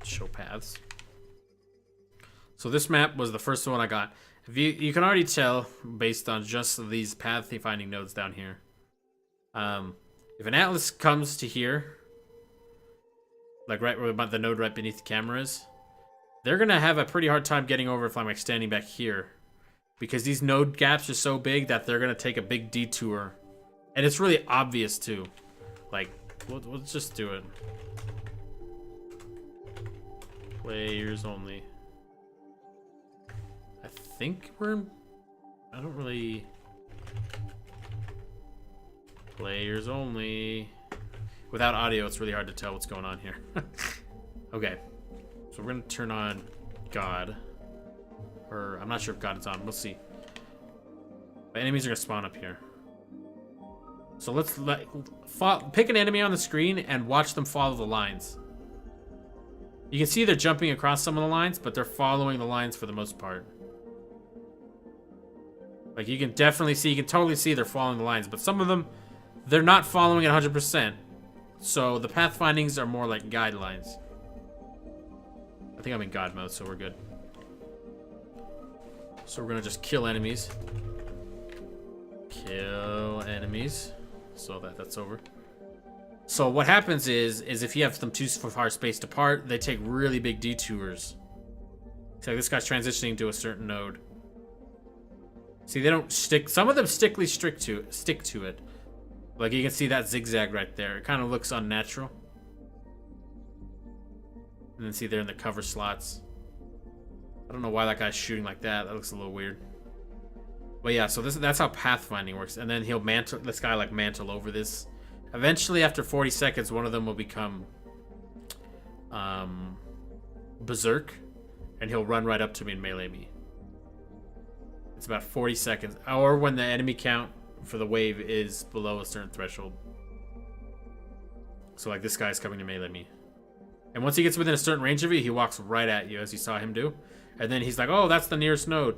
Speaker 1: Show paths. So this map was the first one I got. If you can already tell based on just these path finding nodes down here. If an atlas comes to here, like right where the node right beneath the camera is, they're gonna have a pretty hard time getting over if I'm like standing back here, because these node gaps are so big that they're gonna take a big detour, and it's really obvious too. Like, let's just do it. Players only. I think I don't really. Players only. Without audio, it's really hard to tell what's going on here. Okay. So we're going to turn on God. Or, I'm not sure if God is on. We'll see. But enemies are going to spawn up here. So let's pick an enemy on the screen and watch them follow the lines. You can see they're jumping across some of the lines, but they're following the lines for the most part. Like, you can totally see they're following the lines, but some of them, they're not following it 100%. So the pathfindings are more like guidelines. I think I'm in God mode, so we're good. So we're gonna just kill enemies. Kill enemies. So that's over. So what happens is if you have them too far spaced apart, they take really big detours. So this guy's transitioning to a certain node. See, they don't stick. Some of them stick to it. Like you can see that zigzag right there. It kind of looks unnatural. And then see they're in the cover slots. I don't know why that guy's shooting like that. That looks a little weird. But yeah, so that's how pathfinding works. And then he'll this guy like mantle over this. Eventually, after 40 seconds, one of them will become berserk, and he'll run right up to me and melee me. It's about 40 seconds, or when the enemy count for the wave is below a certain threshold. So like this guy's coming to melee me. And once he gets within a certain range of you, he walks right at you, as you saw him do. And then he's like, oh, that's the nearest node.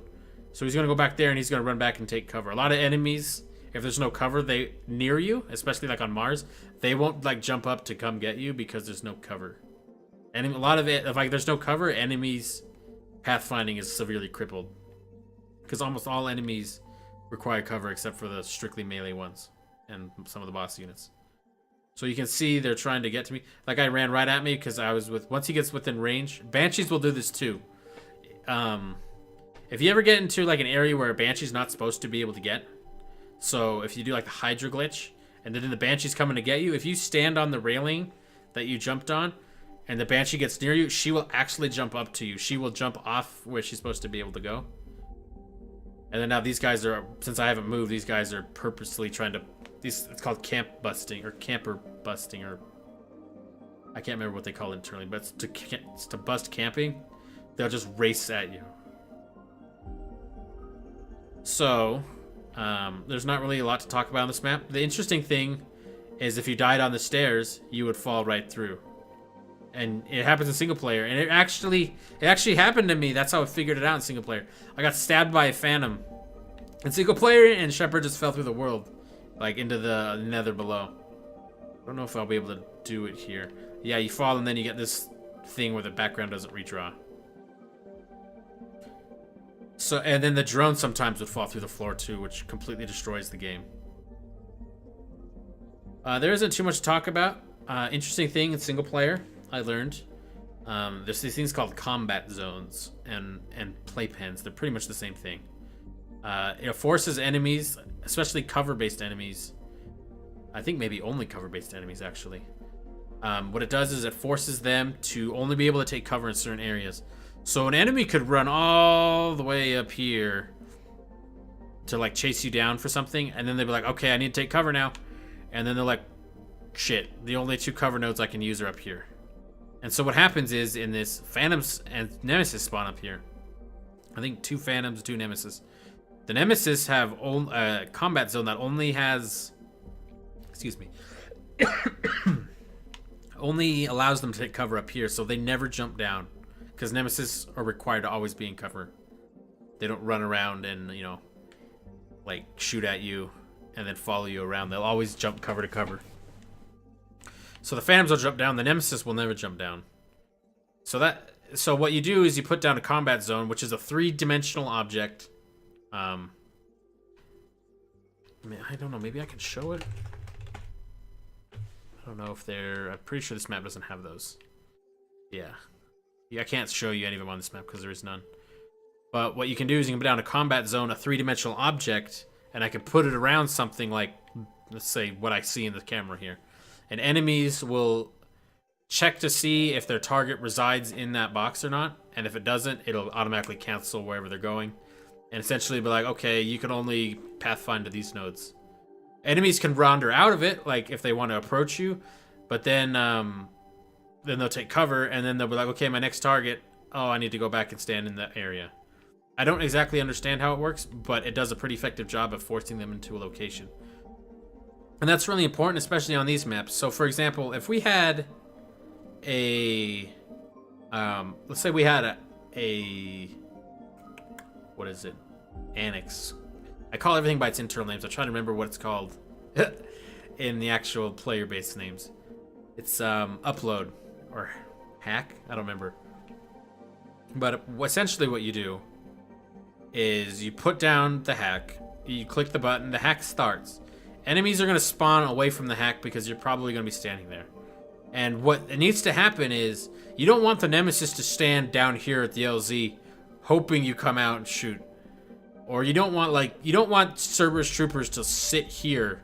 Speaker 1: So he's going to go back there, and he's going to run back and take cover. A lot of enemies, if there's no cover near you, especially like on Mars, they won't like jump up to come get you because there's no cover. And a lot of it, if like there's no cover, enemies pathfinding is severely crippled. Because almost all enemies require cover except for the strictly melee ones and some of the boss units. So you can see they're trying to get to me. That guy ran right at me because I was once he gets within range. Banshees will do this too. If you ever get into like an area where a Banshee's not supposed to be able to get, so if you do like the Hydra glitch and then the Banshee's coming to get you, if you stand on the railing that you jumped on, and the Banshee gets near you, she will actually jump up to you. She will jump off where she's supposed to be able to go. And then now these guys are, since I haven't moved, these guys are purposely trying to, it's called camp busting, or camper busting, or I can't remember what they call it internally, but it's to bust camping. They'll just race at you. So, there's not really a lot to talk about on this map. The interesting thing is if you died on the stairs, you would fall right through. And it happens in single player, and it actually happened to me. That's how I figured it out in single player. I got stabbed by a phantom in single player, and Shepard just fell through the world, like into the nether below. I don't know if I'll be able to do it here. Yeah, you fall, and then you get this thing where the background doesn't redraw. So, and then the drone sometimes would fall through the floor too, which completely destroys the game. There isn't too much to talk about. Interesting thing in single player, I learned. There's these things called combat zones and playpens. They're pretty much the same thing. It forces enemies, especially cover-based enemies. I think maybe only cover-based enemies, actually. What it does is it forces them to only be able to take cover in certain areas. So an enemy could run all the way up here to like chase you down for something, and then they'd be like, okay, I need to take cover now. And then they're like, shit, the only 2 cover nodes I can use are up here. And so what happens is in this Phantoms and Nemesis spawn up here. I think 2 Phantoms, 2 Nemesis. The Nemesis have a combat zone that only has, excuse me, only allows them to take cover up here, so they never jump down. Because Nemesis are required to always be in cover. They don't run around and, you know, like shoot at you and then follow you around. They'll always jump cover to cover. So the Phantoms will jump down. The Nemesis will never jump down. So what you do is you put down a combat zone, which is a 3-dimensional object. I mean, I don't know. Maybe I can show it. I don't know if they're... I'm pretty sure this map doesn't have those. Yeah. I can't show you any of them on this map because there is none. But what you can do is you can put down a combat zone, a 3-dimensional object, and I can put it around something like, let's say, what I see in the camera here. And enemies will check to see if their target resides in that box or not. And if it doesn't, it'll automatically cancel wherever they're going. And essentially be like, okay, you can only pathfind to these nodes. Enemies can wander out of it, like if they want to approach you. But then they'll take cover, and then they'll be like, okay, my next target, oh, I need to go back and stand in that area. I don't exactly understand how it works, but it does a pretty effective job of forcing them into a location. And that's really important, especially on these maps. So, for example, if we had a... let's say we had a... What is it? Annex. I call everything by its internal names. I'm trying to remember what it's called in the actual player-based names. It's upload or hack. I don't remember. But essentially what you do is you put down the hack. You click the button. The hack starts. Enemies are going to spawn away from the hack because you're probably going to be standing there. And what needs to happen is you don't want the Nemesis to stand down here at the LZ hoping you come out and shoot. Or you don't want Cerberus troopers to sit here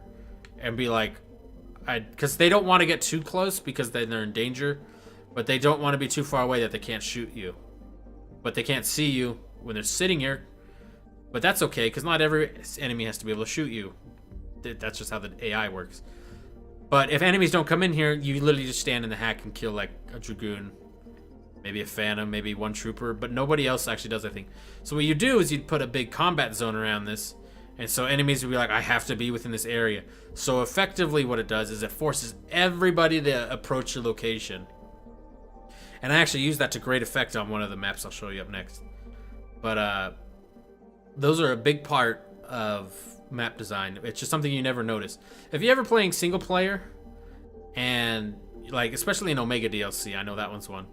Speaker 1: and be like, because they don't want to get too close because then they're in danger, but they don't want to be too far away that they can't shoot you. But they can't see you when they're sitting here. But that's okay, because not every enemy has to be able to shoot you. That's just how the AI works. But if enemies don't come in here, you literally just stand in the hack and kill like a Dragoon, maybe a Phantom, maybe 1 trooper, but nobody else actually does anything. So what you do is you'd put a big combat zone around this, and so enemies would be like, I have to be within this area. So effectively what it does is it forces everybody to approach your location. And I actually use that to great effect on one of the maps I'll show you up next. But those are a big part of map design. It's just something you never notice. If you're ever playing single player, and like especially in Omega DLC, I know that one's one.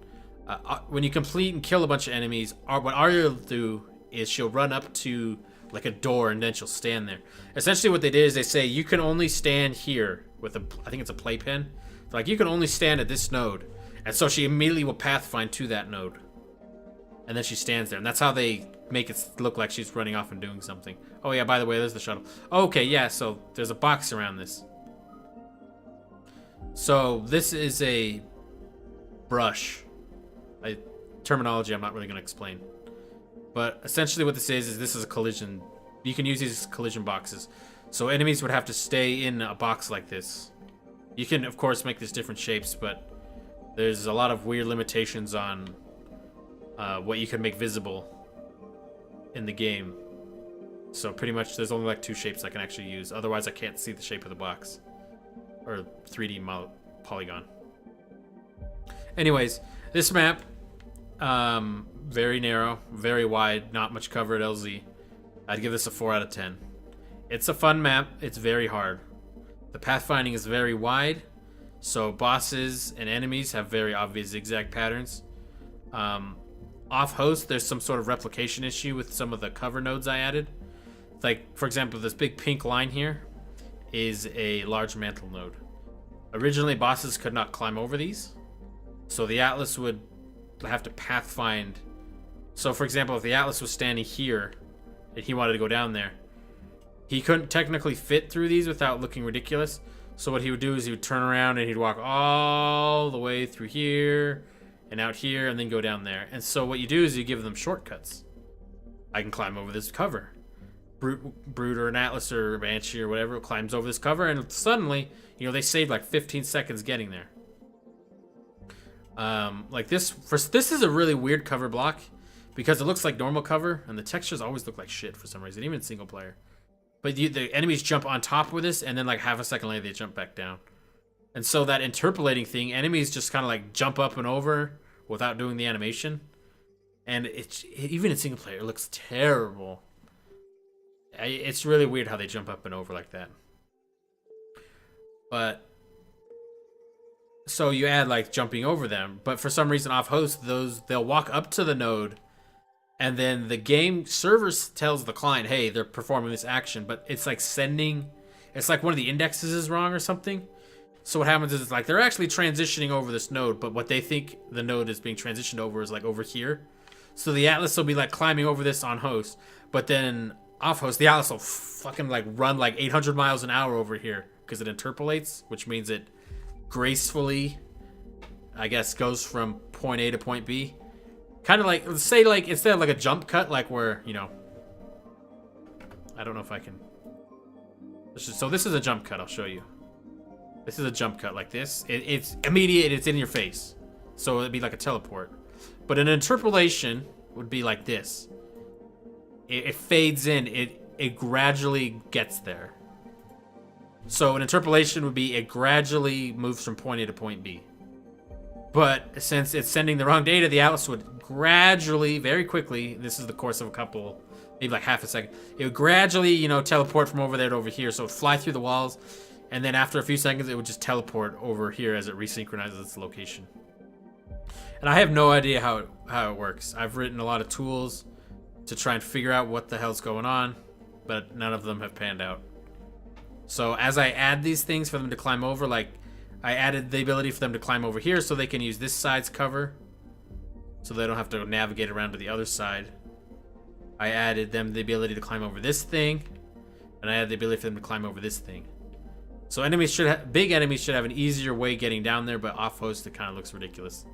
Speaker 1: When you complete and kill a bunch of enemies, what Arya will do is she'll run up to like a door and then she'll stand there. Essentially what they did is they say you can only stand here with a, I think it's a playpen. Like you can only stand at this node. And so she immediately will pathfind to that node. And then she stands there. And that's how they make it look like she's running off and doing something. Oh yeah, by the way, there's the shuttle. Okay, yeah, so there's a box around this. So this is a brush. Terminology I'm not really going to explain. But essentially what this is this is a collision. You can use these collision boxes. So enemies would have to stay in a box like this. You can, of course, make these different shapes, but there's a lot of weird limitations on what you can make visible in the game. So pretty much there's only like 2 shapes I can actually use. Otherwise I can't see the shape of the box. Or 3D polygon. Anyways, this map, very narrow, very wide, not much cover at LZ. I'd give this a 4 out of 10. It's a fun map. It's very hard. The pathfinding is very wide, so bosses and enemies have very obvious zigzag patterns. Off host, there's some sort of replication issue with some of the cover nodes I added. Like, for example, this big pink line here is a large mantle node. Originally, bosses could not climb over these, so the Atlas would have to pathfind. So, for example, if the Atlas was standing here and he wanted to go down there, he couldn't technically fit through these without looking ridiculous. So what he would do is he would turn around and he'd walk all the way through here and out here and then go down there. And so what you do is you give them shortcuts. I can climb over this cover. Brute or an Atlas or a Banshee or whatever climbs over this cover, and suddenly, you know, they saved like 15 seconds getting there. Like this is a really weird cover block because it looks like normal cover and the textures always look like shit for some reason, even in single player. But the enemies jump on top with this, and then like half a second later they jump back down. And so that interpolating thing, enemies just kind of like jump up and over without doing the animation. And even in single player, it looks terrible. It's really weird how they jump up and over like that. But so you add like jumping over them, but for some reason off host, they'll walk up to the node, and then the game server tells the client, hey, they're performing this action, but it's like it's like one of the indexes is wrong or something. So what happens is it's like they're actually transitioning over this node, but what they think the node is being transitioned over is like over here. So the Atlas will be like climbing over this on host, but then off host, the Atlas will fucking like run like 800 miles an hour over here because it interpolates, which means it gracefully, I guess, goes from point A to point B. Kind of like, let's say like, instead of like a jump cut, like where, you know, I don't know if I can. So this is a jump cut, I'll show you. This is a jump cut like this. It's immediate, it's in your face. So it'd be like a teleport. But an interpolation would be like this. It fades in, it gradually gets there. So an interpolation would be it gradually moves from point A to point B. But since it's sending the wrong data, the Atlas would gradually, very quickly, this is the course of a couple, maybe like half a second, it would gradually, you know, teleport from over there to over here. So it would fly through the walls, and then after a few seconds, it would just teleport over here as it resynchronizes its location. And I have no idea how it works. I've written a lot of tools to try and figure out what the hell's going on, but none of them have panned out. So as I add these things for them to climb over, like I added the ability for them to climb over here so they can use this side's cover, so they don't have to navigate around to the other side. I added them the ability to climb over this thing, and I added the ability for them to climb over this thing. So enemies big enemies should have an easier way getting down there, but off host it kind of looks ridiculous.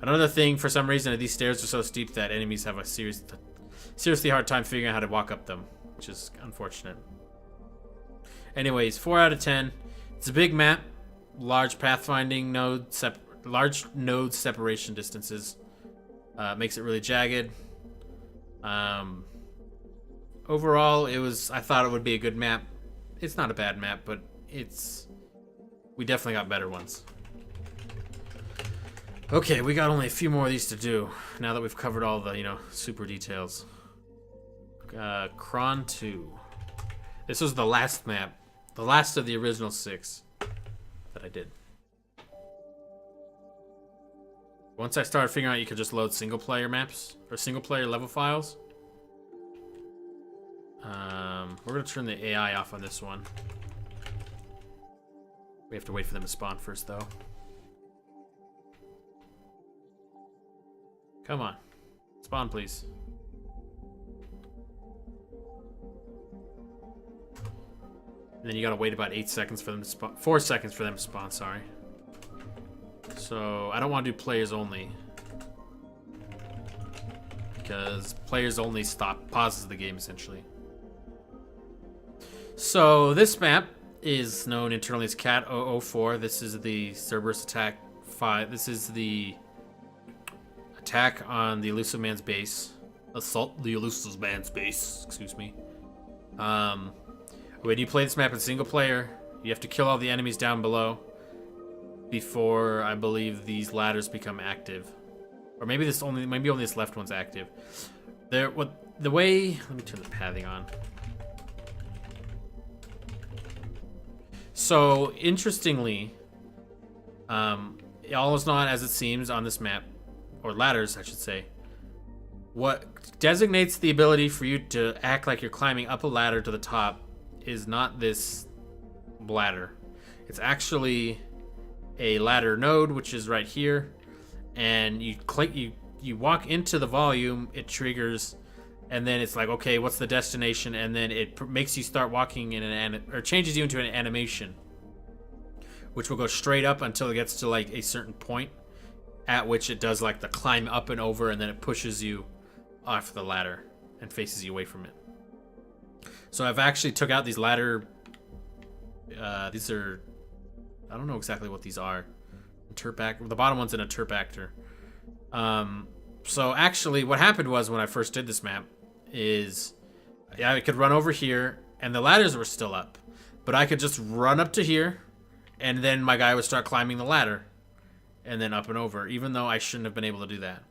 Speaker 1: Another thing, for some reason, these stairs are so steep that enemies have a seriously hard time figuring out how to walk up them, which is unfortunate. Anyways, 4 out of 10. It's a big map, large pathfinding node, large node separation distances. Makes it really jagged. Overall, I thought it would be a good map. It's not a bad map, but we definitely got better ones. Okay, we got only a few more of these to do now that we've covered all the, you know, super details. Cron 2. This was the last map. The last of the original 6 that I did. Once I started figuring out you could just load single player maps or single player level files. We're gonna turn the AI off on this one. We have to wait for them to spawn first though. Come on. Spawn, please. And then you gotta wait about 8 seconds for them to spawn. 4 seconds for them to spawn, sorry. So I don't want to do players only. Because players only pauses the game essentially. So this map is known internally as Cat 004. This is the Cerberus attack 5. This is the attack on the Elusive Man's base. Assault the Elusive Man's base, excuse me. When you play this map in single player, you have to kill all the enemies down below before I believe these ladders become active. Or maybe only this left one's active. Let me turn the pathing on. So interestingly, all is not as it seems on this map, or ladders, I should say. What designates the ability for you to act like you're climbing up a ladder to the top is not this ladder. It's actually a ladder node, which is right here, and you walk into the volume, it triggers, and then it's like, okay, what's the destination? And then it makes you start walking in or changes you into an animation, which will go straight up until it gets to like a certain point, at which it does like the climb up and over, and then it pushes you off the ladder and faces you away from it. So I've actually took out these ladder. These are, I don't know exactly what these are. The bottom one's in a terp actor. So actually, what happened was when I first did this map is, I could run over here and the ladders were still up, but I could just run up to here, and then my guy would start climbing the ladder, and then up and over, even though I shouldn't have been able to do that.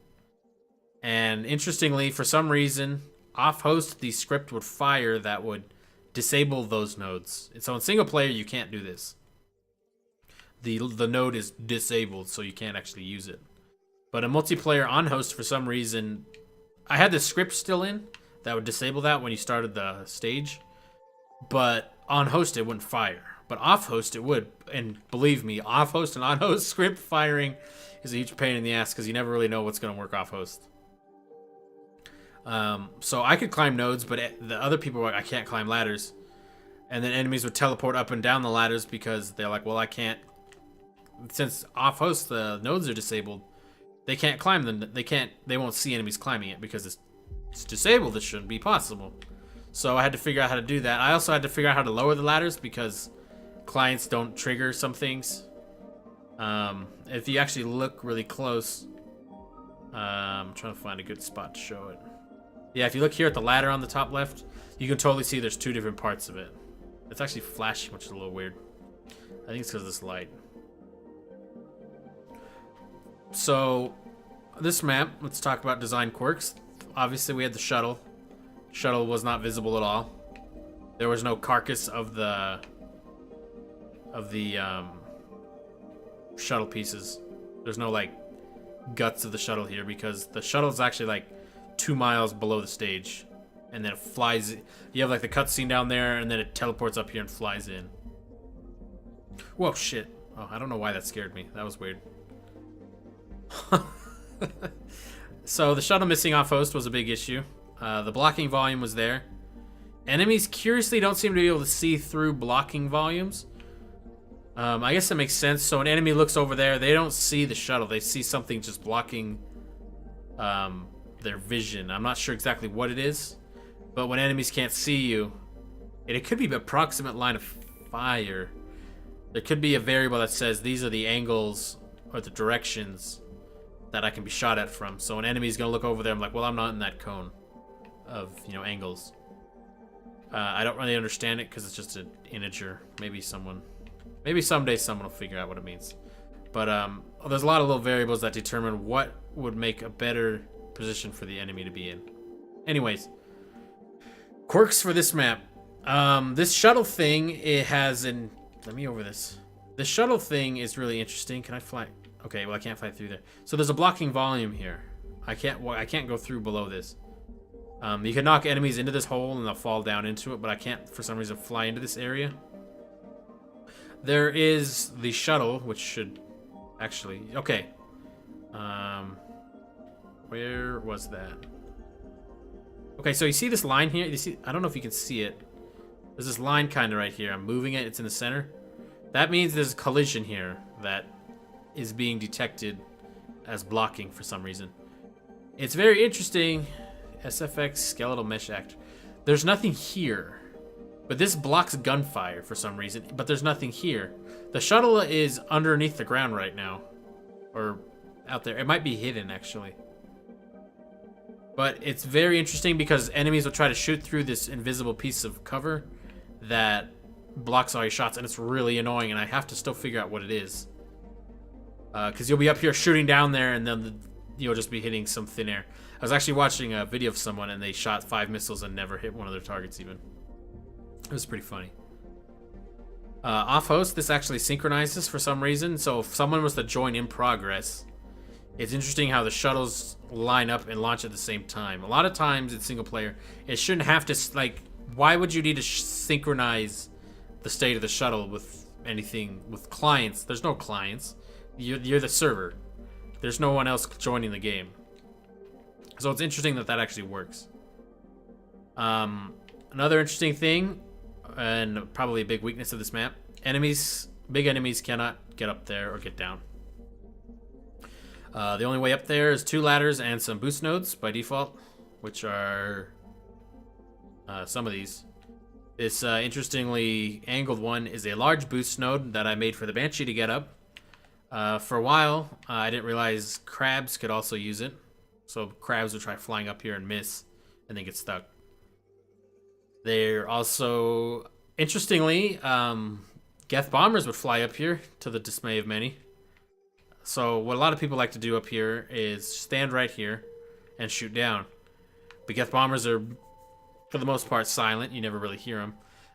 Speaker 1: And interestingly, for some reason, off-host, the script would fire that would disable those nodes. And so in single player, you can't do this. The node is disabled, so you can't actually use it. But in multiplayer on host, for some reason, I had the script still in that would disable that when you started the stage. But on host, it wouldn't fire. But off host, it would. And believe me, off host and on host script firing is a huge pain in the ass because you never really know what's going to work off host. So I could climb nodes, but the other people were like, I can't climb ladders. And then enemies would teleport up and down the ladders because they're like, well, I can't. Since off host, the nodes are disabled, they can't climb them. They won't see enemies climbing it because it's disabled. It shouldn't be possible. So I had to figure out how to do that. I also had to figure out how to lower the ladders because clients don't trigger some things. If you actually look really close, I'm trying to find a good spot to show it. Yeah, if you look here at the ladder on the top left, you can totally see there's two different parts of it. It's actually flashing, which is a little weird. I think it's because of this light. So, this map, let's talk about design quirks. Obviously, we had the shuttle. Shuttle was not visible at all. There was no carcass of the shuttle pieces. There's no like guts of the shuttle here because the shuttle is actually like 2 miles below the stage, and then it flies. You have like the cutscene down there, and then it teleports up here and flies in. Whoa, shit! Oh, I don't know why that scared me. That was weird. So the shuttle missing off host was a big issue. The blocking volume was there. Enemies curiously don't seem to be able to see through blocking volumes. I guess that makes sense. So an enemy looks over there, they don't see the shuttle. They see something just blocking their vision. I'm not sure exactly what it is, but when enemies can't see you, and it could be an approximate line of fire. There could be a variable that says these are the angles or the directions that I can be shot at from. So an enemy's gonna look over there, I'm like, well, I'm not in that cone of, angles. I don't really understand it because it's just an integer. Maybe someday someone will figure out what it means. But there's a lot of little variables that determine what would make a better position for the enemy to be in. Anyways, quirks for this map. This shuttle thing, it has an... Let me over this. The shuttle thing is really interesting. Can I fly? Okay, well I can't fly through there. So there's a blocking volume here. I can't go through below this. You can knock enemies into this hole and they'll fall down into it, but I can't for some reason fly into this area. There is the shuttle, which should actually... Okay. Where was that? Okay, so you see this line here? You see? I don't know if you can see it. There's this line kind of right here. I'm moving it. It's in the center. That means there's a collision here that is being detected as blocking for some reason. It's very interesting. SFX skeletal mesh act. There's nothing here, but this blocks gunfire for some reason, but there's nothing here. The shuttle is underneath the ground right now, or out there. It might be hidden actually. But it's very interesting because enemies will try to shoot through this invisible piece of cover that blocks all your shots, and it's really annoying, and I have to still figure out what it is. Because you'll be up here shooting down there, and then you'll just be hitting some thin air. I was actually watching a video of someone, and they shot 5 missiles and never hit one of their targets even. It was pretty funny. Off-host, this actually synchronizes for some reason, so if someone was to join in progress, it's interesting how the shuttles line up and launch at the same time. A lot of times in single player, it shouldn't have to, like, why would you need to synchronize the state of the shuttle with anything, with clients? There's no clients. You're the server. There's no one else joining the game. So it's interesting that that actually works. Another interesting thing, and probably a big weakness of this map, big enemies cannot get up there or get down. The only way up there is 2 ladders and some boost nodes by default, which are some of these. This interestingly angled one is a large boost node that I made for the Banshee to get up. For a while, I didn't realize crabs could also use it. So crabs would try flying up here and miss, and then get stuck. They're also, interestingly, Geth bombers would fly up here to the dismay of many. So what a lot of people like to do up here is stand right here and shoot down. But Geth bombers are, for the most part, silent. You never really hear them.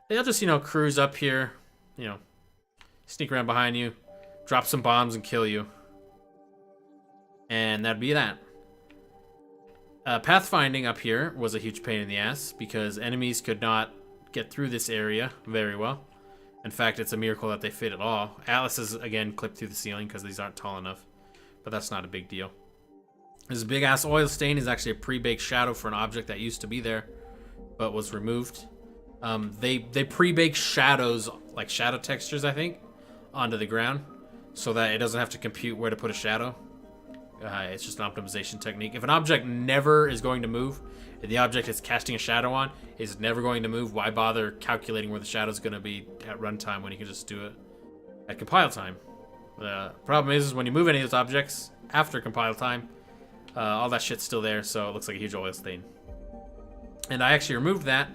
Speaker 1: They'll just, cruise up here, sneak around behind you, drop some bombs and kill you. And that'd be that. Pathfinding up here was a huge pain in the ass because enemies could not get through this area very well. In fact, it's a miracle that they fit at all. Atlases, again, clipped through the ceiling because these aren't tall enough. But that's not a big deal. This big-ass oil stain is actually a pre-baked shadow for an object that used to be there, but was removed. They pre-bake shadows, like shadow textures, I think, onto the ground, so that it doesn't have to compute where to put a shadow. It's just an optimization technique. If an object never is going to move, and the object it's casting a shadow on is never going to move, why bother calculating where the shadow is going to be at runtime when you can just do it at compile time? The problem is when you move any of those objects after compile time, all that shit's still there, so it looks like a huge oil stain. And I actually removed that,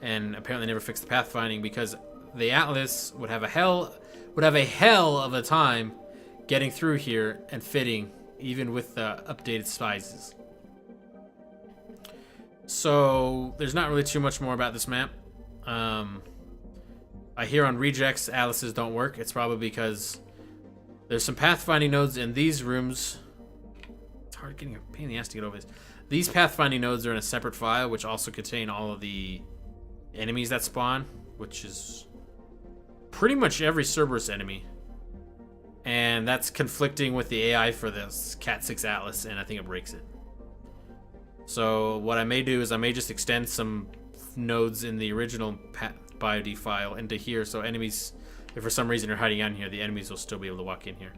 Speaker 1: and apparently never fixed the pathfinding because the Atlas would have a hell of a time getting through here and fitting, even with the updated sizes. So there's not really too much more about this map. I hear on rejects Atlases don't work. It's probably because there's some pathfinding nodes in these rooms. It's hard getting a pain in the ass to get over this. These pathfinding nodes are in a separate file, which also contain all of the enemies that spawn, which is pretty much every Cerberus enemy. And that's conflicting with the AI for this Cat 6 Atlas, and I think it breaks it. So what I may do is I may just extend some nodes in the original BioD file into here, so enemies, if for some reason they're hiding out in here, the enemies will still be able to walk in here.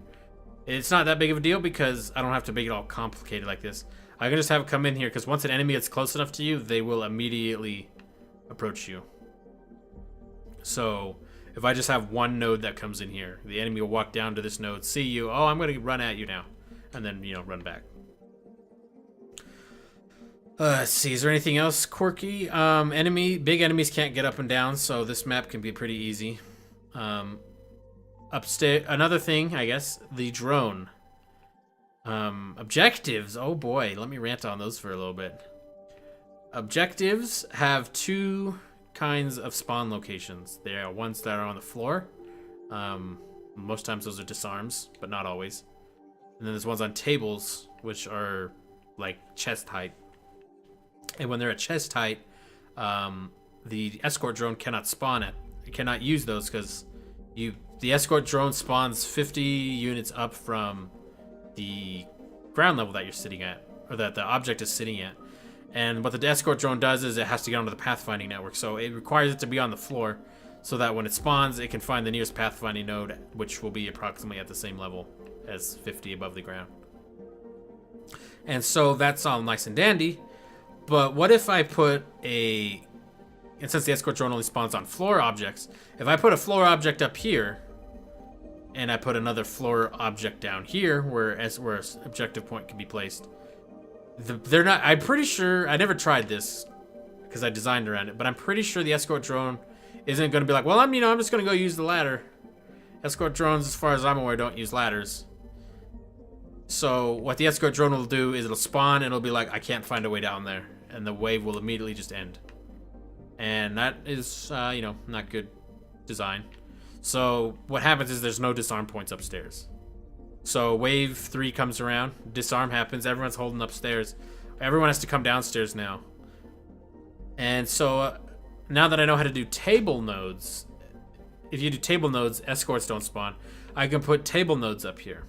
Speaker 1: It's not that big of a deal because I don't have to make it all complicated like this. I can just have it come in here because once an enemy gets close enough to you, they will immediately approach you. So if I just have one node that comes in here, the enemy will walk down to this node, see you, oh, I'm going to run at you now, and then, run back. Let's see, is there anything else quirky? Big enemies can't get up and down, so this map can be pretty easy. Upstairs, another thing, I guess, the drone. Objectives, oh boy, let me rant on those for a little bit. Objectives have 2 kinds of spawn locations. There are ones that are on the floor. Most times those are disarms, but not always. And then there's ones on tables, which are like chest height. And when they're at chest height, the escort drone cannot spawn it. It cannot use those because the escort drone spawns 50 units up from the ground level that you're sitting at, or that the object is sitting at. And what the escort drone does is it has to get onto the pathfinding network. So it requires it to be on the floor so that when it spawns, it can find the nearest pathfinding node, which will be approximately at the same level as 50 above the ground. And so that's all nice and dandy. But what if I put a... And since the escort drone only spawns on floor objects, if I put a floor object up here, and I put another floor object down here, where an objective point can be placed, they're not... I'm pretty sure... I never tried this, because I designed around it, but I'm pretty sure the escort drone isn't going to be like, well, I'm just going to go use the ladder. Escort drones, as far as I'm aware, don't use ladders. So what the escort drone will do is it'll spawn, and it'll be like, I can't find a way down there. And the wave will immediately just end. And that is, not good design. So what happens is there's no disarm points upstairs. So wave 3 comes around, disarm happens, everyone's holding upstairs. Everyone has to come downstairs now. And so now that I know how to do table nodes, if you do table nodes, escorts don't spawn. I can put table nodes up here.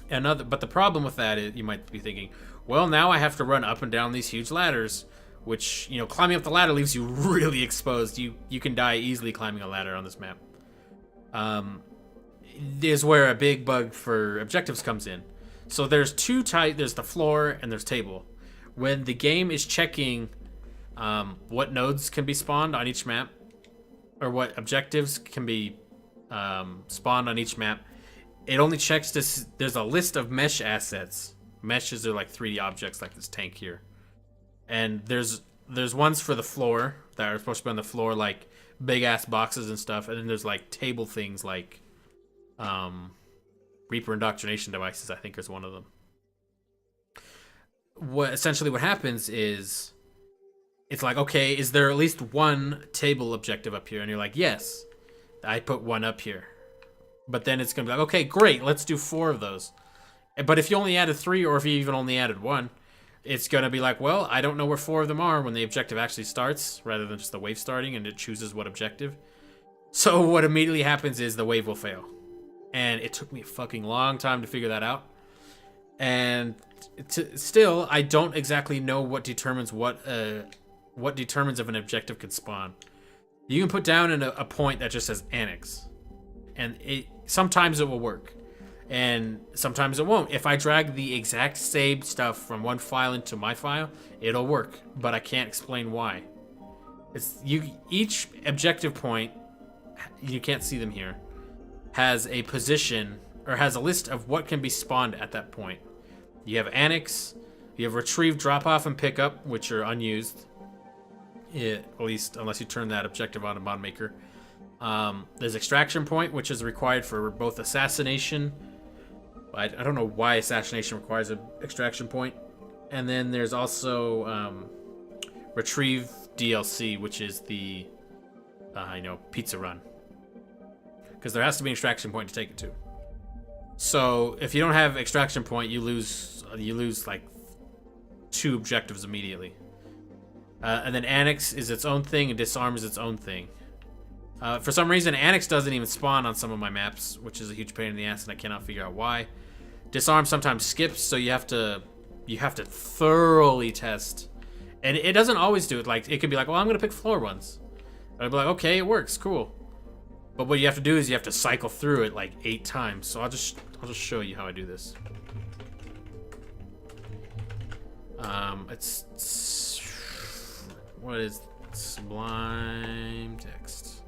Speaker 1: But the problem with that is, you might be thinking, well, now I have to run up and down these huge ladders, which, climbing up the ladder leaves you really exposed. You can die easily climbing a ladder on this map. Is where a big bug for objectives comes in. So there's there's the floor and there's table. When the game is checking what nodes can be spawned on each map, or what objectives can be spawned on each map, it only checks this. There's a list of mesh assets. Meshes are like 3D objects, like this tank here. And there's ones for the floor that are supposed to be on the floor, like big ass boxes and stuff. And then there's like table things like Reaper indoctrination devices, I think is one of them. Essentially what happens is it's like, okay, is there at least one table objective up here? And you're like, yes, I put one up here. But then it's going to be like, okay, great, let's do 4 of those. But if you only added 3, or if you even only added 1, it's going to be like, well, I don't know where 4 of them are when the objective actually starts, rather than just the wave starting and it chooses what objective. So what immediately happens is the wave will fail. And it took me a fucking long time to figure that out. And still, I don't exactly know what determines if an objective can spawn. You can put down a point that just says annex. And sometimes it will work. And sometimes it won't. If I drag the exact same stuff from one file into my file, it'll work. But I can't explain why. Each objective point, you can't see them here, has a position, or has a list of what can be spawned at that point. You have annex, you have retrieve, drop off, and pick up, which are unused. At least unless you turn that objective on in Mod Maker. There's extraction point, which is required for both assassination. I don't know why assassination requires an extraction point. And then there's also retrieve DLC, which is the pizza run. Because there has to be an extraction point to take it to. So if you don't have extraction point, you lose like 2 objectives immediately. And then annex is its own thing, and disarm is its own thing. For some reason, annex doesn't even spawn on some of my maps, which is a huge pain in the ass, and I cannot figure out why. Disarm sometimes skips, so you have to thoroughly test. And it doesn't always do it. Like, it could be like, well, I'm gonna pick floor ones. I'd be like, okay, it works, cool. But what you have to do is you have to cycle through it like 8 times. So I'll just show you how I do this. What is Sublime Text?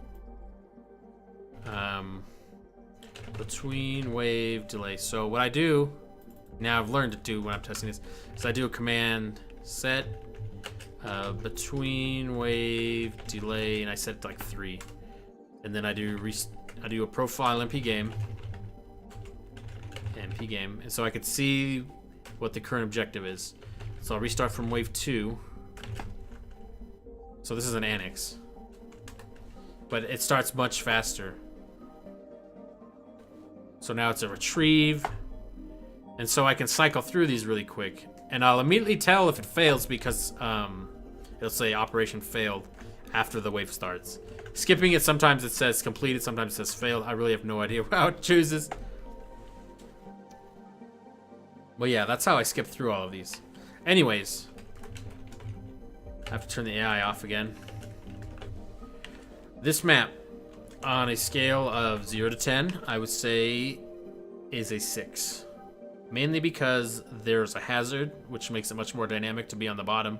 Speaker 1: Between wave delay. So what I do, now I've learned to do when I'm testing this, is I do a command set between wave delay, and I set it to like 3. And then I do a profile MP game, and so I could see what the current objective is. So I'll restart from wave 2. So this is an annex, but it starts much faster. So now it's a retrieve, and so I can cycle through these really quick, and I'll immediately tell if it fails because it'll say operation failed after the wave starts. Skipping it, sometimes it says completed, sometimes it says failed. I really have no idea how it chooses. But yeah, that's how I skip through all of these. Anyways, I have to turn the AI off again. This map, on a scale of 0 to 10, I would say is a 6. Mainly because there's a hazard, which makes it much more dynamic to be on the bottom.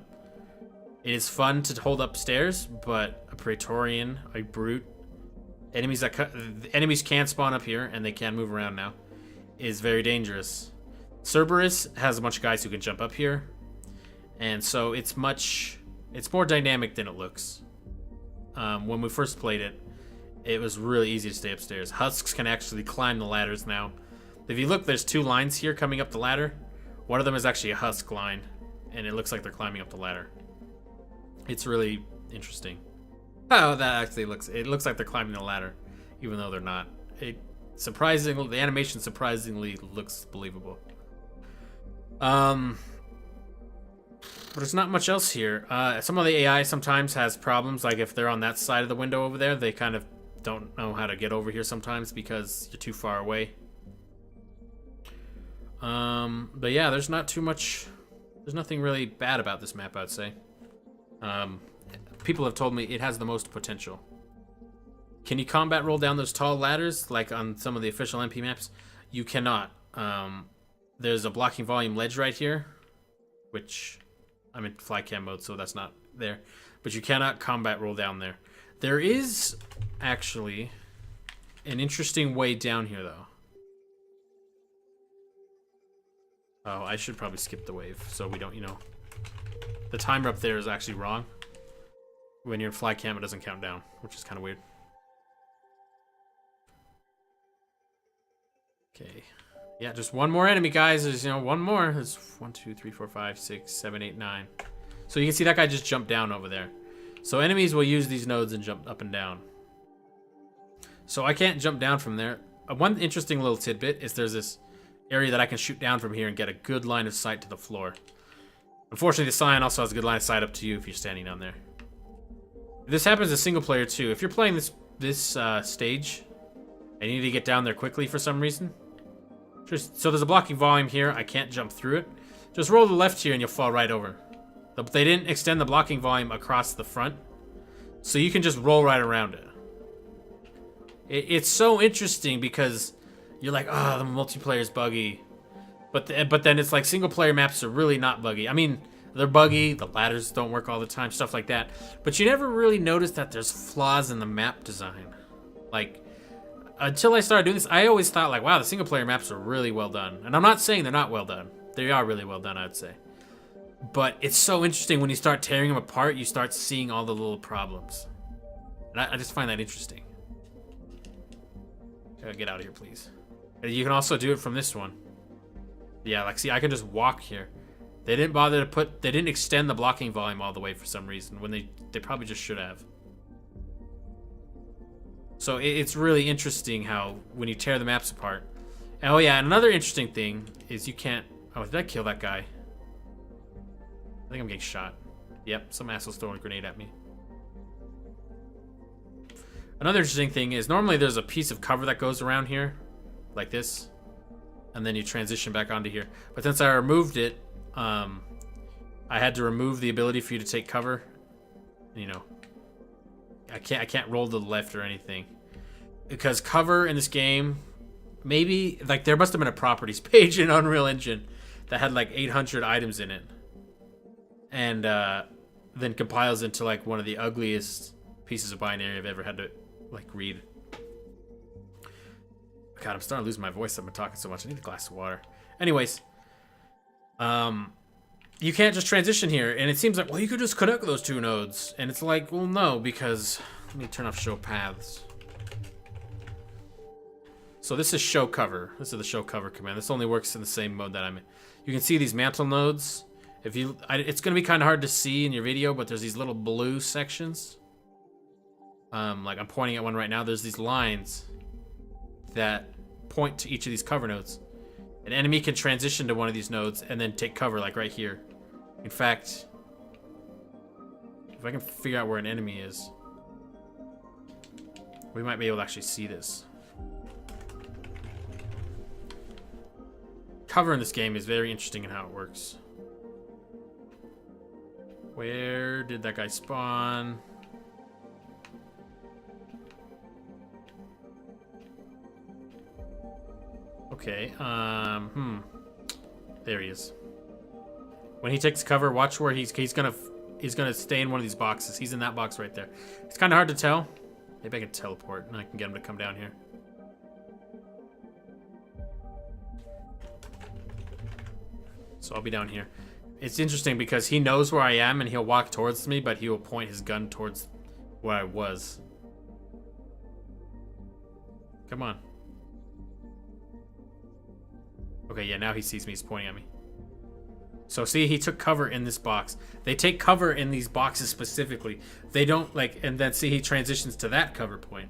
Speaker 1: It is fun to hold up stairs, but a Praetorian, a Brute, enemies can spawn up here, and they can move around now, is very dangerous. Cerberus has a bunch of guys who can jump up here, and so it's more dynamic than it looks. When we first played it, it was really easy to stay upstairs. Husks can actually climb the ladders now. If you look, there's 2 lines here coming up the ladder. One of them is actually a Husk line, and it looks like they're climbing up the ladder. It's really interesting. Oh, that actually looks like they're climbing the ladder, even though they're not. The animation surprisingly looks believable. But there's not much else here. Some of the AI sometimes has problems, like if they're on that side of the window over there, they kind of don't know how to get over here sometimes because you're too far away. But yeah, there's not too much. There's nothing really bad about this map, I'd say. People have told me it has the most potential. Can you combat roll down those tall ladders like on some of the official MP maps? You cannot. There's a blocking volume ledge right here, which I'm in fly cam mode, so that's not there. But you cannot combat roll down there. There is actually an interesting way down here, though. Oh, I should probably skip the wave so we don't, the timer up there is actually wrong. When you're in fly cam, it doesn't count down, which is kind of weird. Okay. Yeah, just one more enemy, guys. There's, one more. There's 1, 2, 3, 4, 5, 6, 7, 8, 9. So you can see that guy just jumped down over there. So enemies will use these nodes and jump up and down. So I can't jump down from there. One interesting little tidbit is there's this area that I can shoot down from here and get a good line of sight to the floor. Unfortunately, the Scion also has a good line of sight up to you if you're standing down there. This happens to single player too. If you're playing this stage and you need to get down there quickly for some reason, so there's a blocking volume here. I can't jump through it. Just roll to the left here and you'll fall right over. But they didn't extend the blocking volume across the front, so you can just roll right around it. It's so interesting because you're like, oh, the multiplayer is buggy. But then it's like single player maps are really not buggy. I mean, they're buggy, the ladders don't work all the time, stuff like that. But you never really notice that there's flaws in the map design. Like, until I started doing this, I always thought like, wow, the single player maps are really well done. And I'm not saying they're not well done. They are really well done, I'd say. But it's so interesting when you start tearing them apart, you start seeing all the little problems. And I just find that interesting. Get out of here, please. You can also do it from this one. Yeah, like, see, I can just walk here. They didn't bother to they didn't extend the blocking volume all the way for some reason, when they probably just should have. So it's really interesting how, when you tear the maps apart. Oh yeah, and another interesting thing is you can't, oh, did I kill that guy? I think I'm getting shot. Yep, some asshole's throwing a grenade at me. Another interesting thing is normally there's a piece of cover that goes around here, like this, and then you transition back onto here. But since I removed it, I had to remove the ability for you to take cover. I can't roll to the left or anything, because cover in this game, maybe like there must have been a properties page in Unreal Engine that had like 800 items in it, and then compiles into like one of the ugliest pieces of binary I've ever had to like read. God, I'm starting to lose my voice. I've been talking so much. I need a glass of water. Anyways, you can't just transition here, and it seems like, well, you could just connect those two nodes, and it's like, well, no, because let me turn off show paths. So this is show cover. This is the show cover command. This only works in the same mode that I'm in. You can see these mantle nodes. It's gonna be kind of hard to see in your video, but there's these little blue sections. Like I'm pointing at one right now. There's these lines that point to each of these cover nodes. An enemy can transition to one of these nodes and then take cover, like right here. In fact, if I can figure out where an enemy is, we might be able to actually see this. Cover in this game is very interesting in how it works. Where did that guy spawn? Okay, there he is. When he takes cover, watch where he's gonna stay in one of these boxes. He's in that box right there. It's kind of hard to tell. Maybe I can teleport and I can get him to come down here. So I'll be down here. It's interesting because he knows where I am and he'll walk towards me, but he will point his gun towards where I was. Come on. Okay, yeah, now he sees me. He's pointing at me. So see, he took cover in this box. They take cover in these boxes specifically. They don't like, and then see he transitions to that cover point.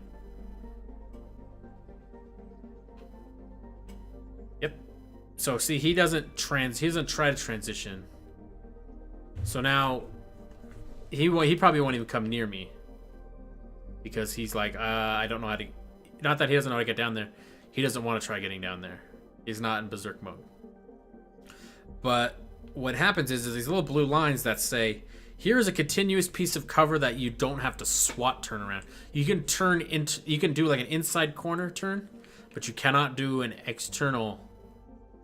Speaker 1: Yep. So see, he doesn't try to transition. So now he probably won't even come near me because he's like, I don't know how to. Not that he doesn't know how to get down there. He doesn't want to try getting down there. He's not in berserk mode. But what happens is these little blue lines that say, here's a continuous piece of cover that you don't have to SWAT turn around. You can do like an inside corner turn, but you cannot do an external.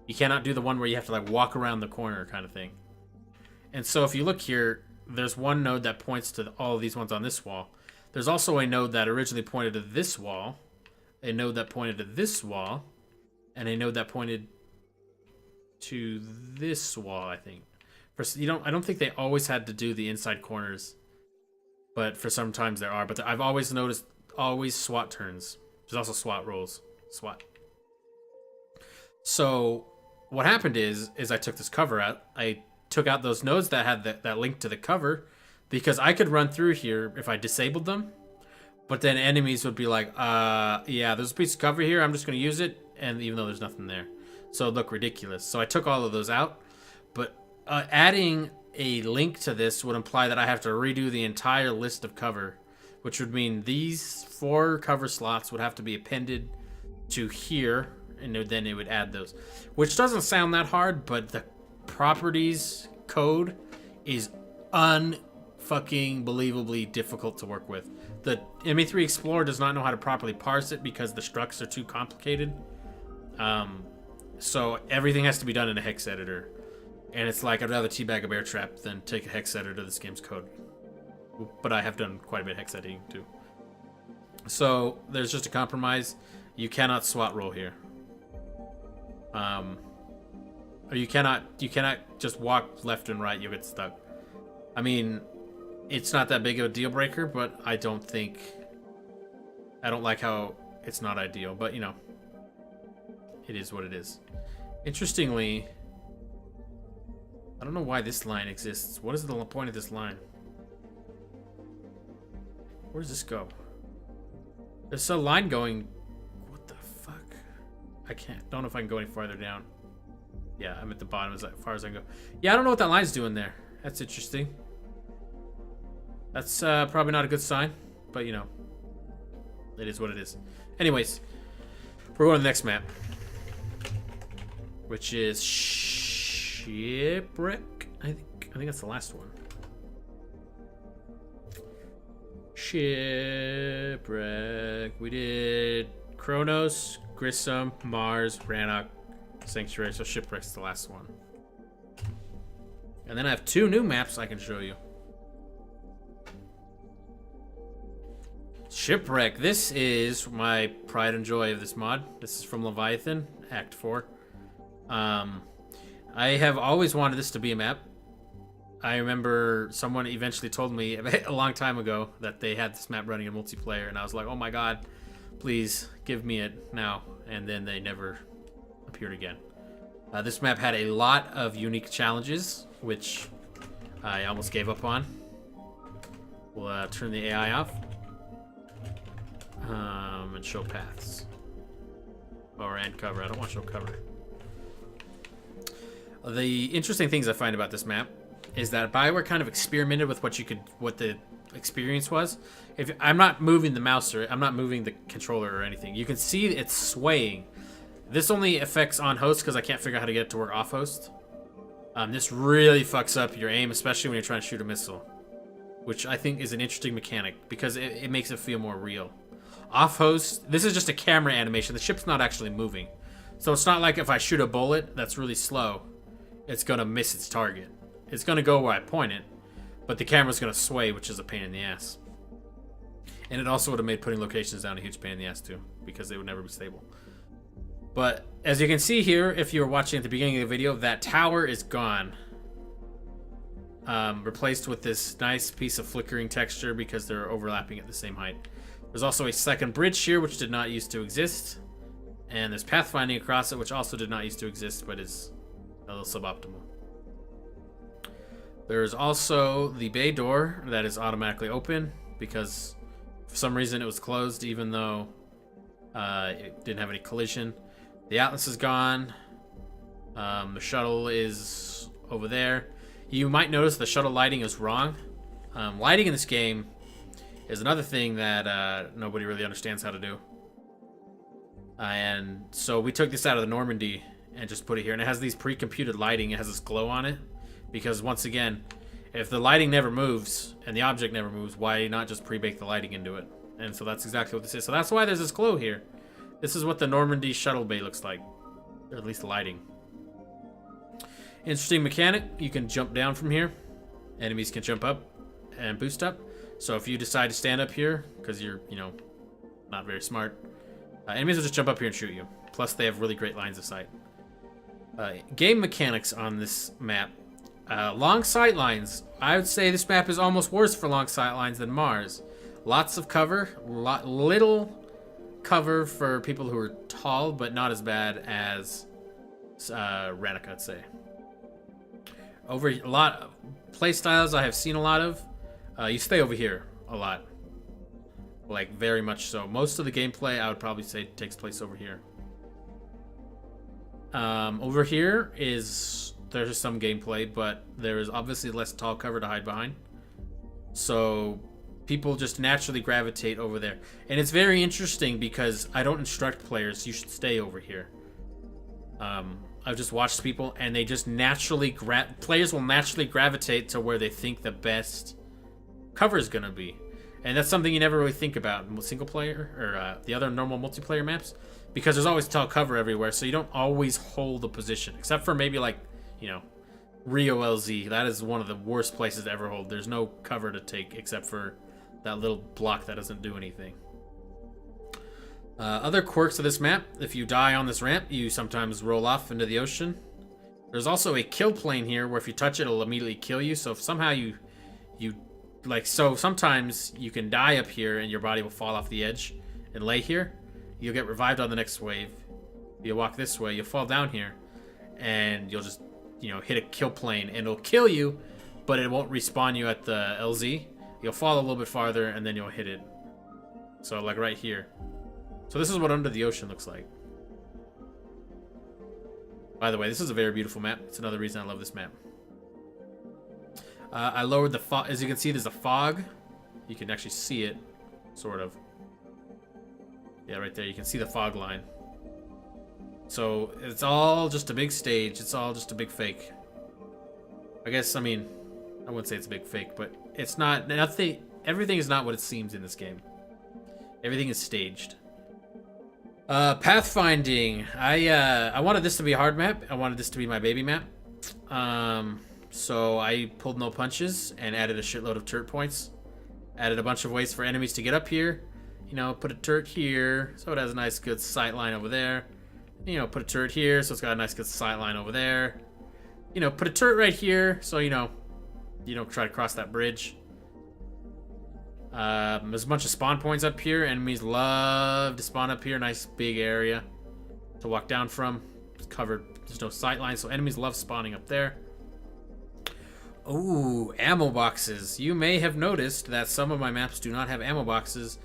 Speaker 1: You cannot do the one where you have to like walk around the corner kind of thing. And so if you look here, there's one node that points to all of these ones on this wall. There's also a node that originally pointed to this wall, a node that pointed to this wall, and a node that pointed to this wall, I think. I don't think they always had to do the inside corners, but for sometimes there are. But I've always noticed SWAT turns. There's also SWAT rolls. SWAT. So what happened is I took this cover out. I took out those nodes that had that link to the cover because I could run through here if I disabled them. But then enemies would be like, yeah, there's a piece of cover here. I'm just going to use it. And even though there's nothing there. So it looked ridiculous. So I took all of those out. But adding a link to this would imply that I have to redo the entire list of cover, which would mean these 4 cover slots would have to be appended to here, and then it would add those. Which doesn't sound that hard, but the properties code is unfucking believably difficult to work with. The ME3 Explorer does not know how to properly parse it because the structs are too complicated. So everything has to be done in a hex editor. And it's like, I'd rather teabag a bear trap than take a hex editor to this game's code. But I have done quite a bit of hex editing too. So there's just a compromise. You cannot SWAT roll here. Or you cannot just walk left and right, you'll get stuck. I mean, it's not that big of a deal breaker, but I don't like how it's not ideal, but you know, it is what it is. Interestingly, I don't know why this line exists. What is the point of this line? Where does this go? There's a line going. What the fuck? I don't know if I can go any farther down. Yeah, I'm at the bottom as far as I can go. Yeah, I don't know what that line's doing there. That's interesting. That's probably not a good sign, but you know, it is what it is. Anyways, we're going to the next map, which is Shipwreck. I think that's the last one. Shipwreck. We did Kronos, Grissom, Mars, Rannoch, Sanctuary. So Shipwreck's the last one. And then I have 2 new maps I can show you. Shipwreck. This is my pride and joy of this mod. This is from Leviathan, Act 4. I have always wanted this to be a map. I remember someone eventually told me a long time ago that they had this map running in multiplayer, and I was like, oh my god, please give me it now. And then they never appeared again. This map had a lot of unique challenges, which I almost gave up on. We'll turn the AI off. And show paths. Or and cover. I don't want to show cover. The interesting things I find about this map is that BioWare kind of experimented with what the experience was. If I'm not moving the mouse or I'm not moving the controller or anything, you can see it's swaying. This only affects on host because I can't figure out how to get it to work off host. This really fucks up your aim, especially when you're trying to shoot a missile, which I think is an interesting mechanic because it makes it feel more real. Off host, this is just a camera animation. The ship's not actually moving. So it's not like if I shoot a bullet that's really slow, it's going to miss its target. It's going to go where I point it, but the camera's going to sway, which is a pain in the ass. And it also would have made putting locations down a huge pain in the ass too, because they would never be stable. But as you can see here, if you were watching at the beginning of the video, that tower is gone. Replaced with this nice piece of flickering texture because they're overlapping at the same height. There's also a second bridge here, which did not used to exist. And there's pathfinding across it, which also did not used to exist, but is a little suboptimal. There's also the bay door that is automatically open because for some reason it was closed even though it didn't have any collision. The Atlas is gone. The shuttle is over there. You might notice the shuttle lighting is wrong. Lighting in this game is another thing that nobody really understands how to do. And so we took this out of the Normandy and just put it here. And it has these pre-computed lighting. It has this glow on it. Because once again, if the lighting never moves and the object never moves, why not just pre-bake the lighting into it? And so that's exactly what this is. So that's why there's this glow here. This is what the Normandy shuttle bay looks like. Or at least the lighting. Interesting mechanic. You can jump down from here. Enemies can jump up and boost up. So if you decide to stand up here, because you're, you know, not very smart, enemies will just jump up here and shoot you. Plus, they have really great lines of sight. Game mechanics on this map. Long sight lines. I would say this map is almost worse for long sight lines than Mars. Lots of cover. Little cover for people who are tall, but not as bad as Ravnica, I'd say. Over a lot of play styles I have seen a lot of. You stay over here a lot. Like, very much so. Most of the gameplay, I would probably say, takes place over here. Over here is... There's some gameplay, but there is obviously less tall cover to hide behind. So, people just naturally gravitate over there. And it's very interesting because I don't instruct players, you should stay over here. I've just watched people, and they just naturally... Players will naturally gravitate to where they think the best cover is going to be. And that's something you never really think about in single player or the other normal multiplayer maps, because there's always tall cover everywhere, so you don't always hold a position, except for maybe like, you know, Rio LZ. That is one of the worst places to ever hold. There's no cover to take except for that little block that doesn't do anything. Other quirks of this map: if you die on this ramp, you sometimes roll off into the ocean. There's also a kill plane here where if you touch it, it'll immediately kill you. So if somehow you sometimes you can die up here and your body will fall off the edge and lay here. You'll get revived on the next wave. You'll walk this way, you'll fall down here, and you'll just, you know, hit a kill plane and it'll kill you, but it won't respawn you at the LZ. You'll fall a little bit farther and then you'll hit it. So like right here. So this is what Under the Ocean looks like. By the way, this is a very beautiful map. It's another reason I love this map. I lowered the fog. As you can see, there's a fog. You can actually see it, sort of. Yeah, right there. You can see the fog line. So it's all just a big stage. It's all just a big fake. I guess, I mean, I wouldn't say it's a big fake, but it's not. Nothing. Everything is not what it seems in this game. Everything is staged. Pathfinding. I wanted this to be a hard map. I wanted this to be my baby map. So I pulled no punches and added a shitload of turret points. Added a bunch of ways for enemies to get up here. You know, put a turret here, so it has a nice good sight line over there. You know, put a turret here, so it's got a nice good sight line over there. You know, put a turret right here, so you know, you don't try to cross that bridge. There's a bunch of spawn points up here. Enemies love to spawn up here. Nice big area to walk down from. It's covered. There's no sight line, so enemies love spawning up there. Ooh, ammo boxes. You may have noticed that some of my maps do not have ammo boxes,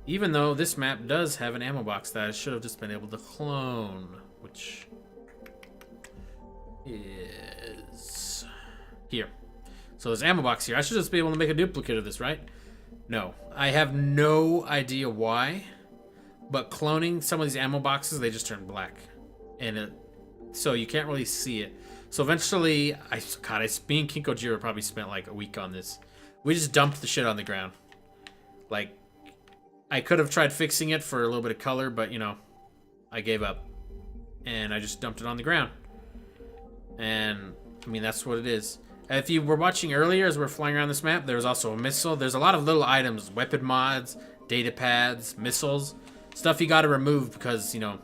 Speaker 1: even though this map does have an ammo box that I should have just been able to clone, which is here. So there's ammo box here. I should just be able to make a duplicate of this, right? No. I have no idea why, but cloning some of these ammo boxes, they just turn black. And so you can't really see it. So eventually, me and Kinkojiro probably spent like a week on this. We just dumped the shit on the ground. Like, I could have tried fixing it for a little bit of color, but you know, I gave up. And I just dumped it on the ground. And, I mean, that's what it is. If you were watching earlier as we're flying around this map, there was also a missile. There's a lot of little items, weapon mods, data pads, missiles, stuff you gotta remove because, you know,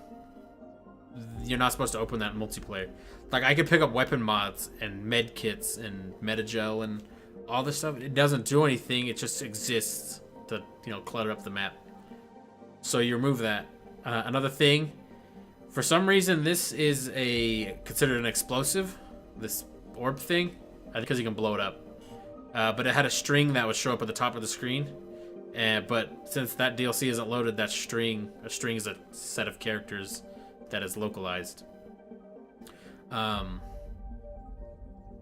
Speaker 1: you're not supposed to open that in multiplayer. Like, I could pick up weapon mods and med kits and metagel and all this stuff. It doesn't do anything. It just exists to, you know, clutter up the map. So you remove that. Another thing, for some reason, this is considered an explosive. This orb thing, because you can blow it up. But it had a string that would show up at the top of the screen. But since that DLC isn't loaded, a string is a set of characters that is localized.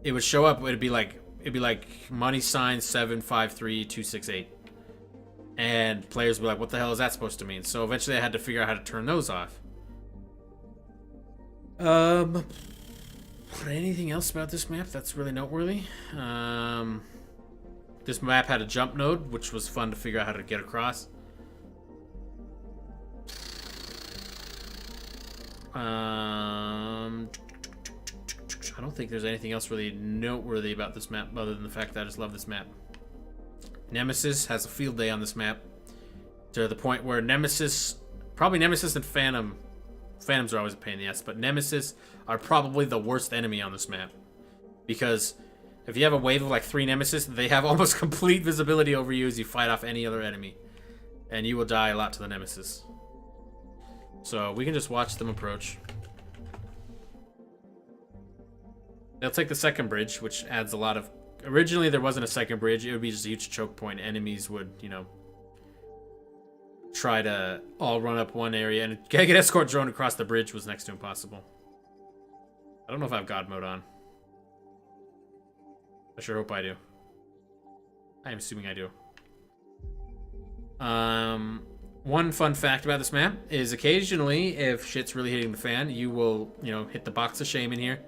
Speaker 1: It would show up. It'd be like money sign 753268, and players would be like, "What the hell is that supposed to mean?" So eventually, I had to figure out how to turn those off. Anything else about this map that's really noteworthy? This map had a jump node, which was fun to figure out how to get across. I don't think there's anything else really noteworthy about this map other than the fact that I just love this map. Nemesis has a field day on this map to the point where probably Nemesis and Phantoms are always a pain in the ass, but Nemesis are probably the worst enemy on this map. Because if you have a wave of like 3 Nemesis, they have almost complete visibility over you as you fight off any other enemy. And you will die a lot to the Nemesis. So we can just watch them approach. They'll take the second bridge, which adds a lot of... Originally, there wasn't a second bridge. It would be just a huge choke point. Enemies would, you know, try to all run up one area. And get an escort drone across the bridge was next to impossible. I don't know if I have God mode on. I sure hope I do. I am assuming I do. One fun fact about this map is occasionally, if shit's really hitting the fan, you will, you know, hit the box of shame in here.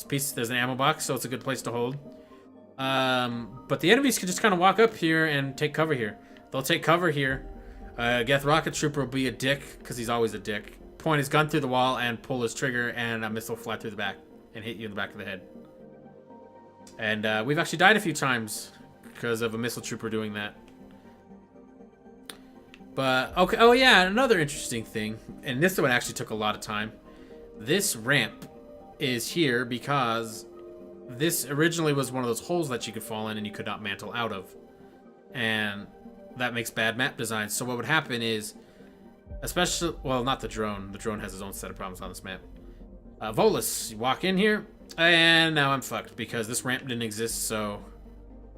Speaker 1: There's an ammo box, so it's a good place to hold. But the enemies can just kind of walk up here and take cover here. They'll take cover here. Geth Rocket Trooper will be a dick, because he's always a dick. Point his gun through the wall and pull his trigger, and a missile will fly through the back and hit you in the back of the head. And we've actually died a few times because of a missile trooper doing that. But, okay, oh yeah, another interesting thing, and this one actually took a lot of time. This ramp is here because this originally was one of those holes that you could fall in and you could not mantle out of. And that makes bad map design. So what would happen is, especially, well, not the drone. The drone has his own set of problems on this map. Volus, you walk in here, and now I'm fucked because this ramp didn't exist, so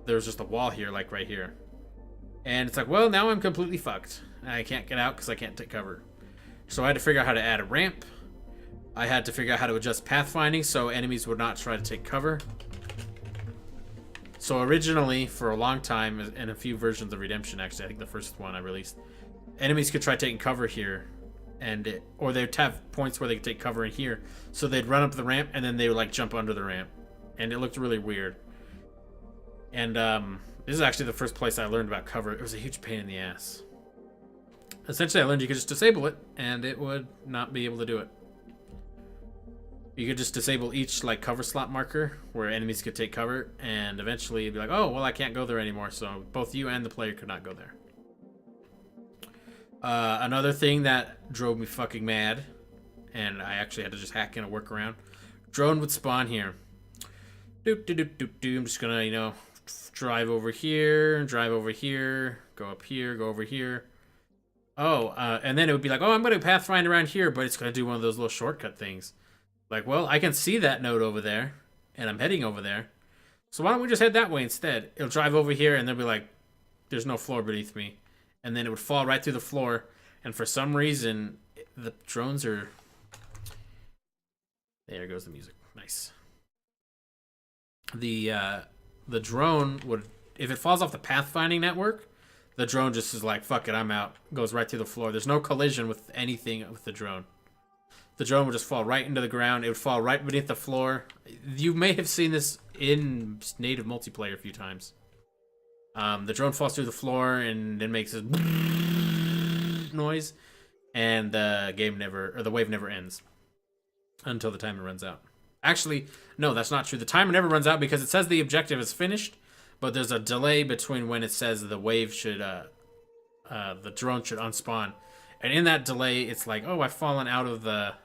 Speaker 1: there's just a wall here, like right here. And it's like, well, now I'm completely fucked. I can't get out because I can't take cover. So I had to figure out how to add a ramp. I had to figure out how to adjust pathfinding so enemies would not try to take cover. So originally, for a long time, in a few versions of Redemption, actually, I think the first one I released, enemies could try taking cover here, or they'd have points where they could take cover in here. So they'd run up the ramp, and then they would like jump under the ramp, and it looked really weird. And this is actually the first place I learned about cover. It was a huge pain in the ass. Essentially, I learned you could just disable it, and it would not be able to do it. You could just disable each like cover slot marker where enemies could take cover, and eventually it'd be like, oh, well, I can't go there anymore, so both you and the player could not go there. Another thing that drove me fucking mad, and I actually had to just hack in a workaround, drone would spawn here. Doop, doop, doop, doop, doop. I'm just gonna, you know, drive over here, go up here, go over here. Oh, and then it would be like, oh, I'm gonna pathfind around here, but it's gonna do one of those little shortcut things. Like, well, I can see that node over there, and I'm heading over there. So why don't we just head that way instead? It'll drive over here, and they'll be like, there's no floor beneath me. And then it would fall right through the floor, and for some reason, the drones are... There goes the music. Nice. The drone would... If it falls off the pathfinding network, the drone just is like, fuck it, I'm out. Goes right through the floor. There's no collision with anything with the drone. the drone would just fall right into the ground. It would fall right beneath the floor. You may have seen this in native multiplayer a few times. The drone falls through the floor and then makes a noise, and the wave never ends until the timer runs out. Actually, no, that's not true. The timer never runs out because it says the objective is finished, but there's a delay between when it says the wave should, the drone should unspawn. And in that delay, it's like, oh, I've fallen out of the...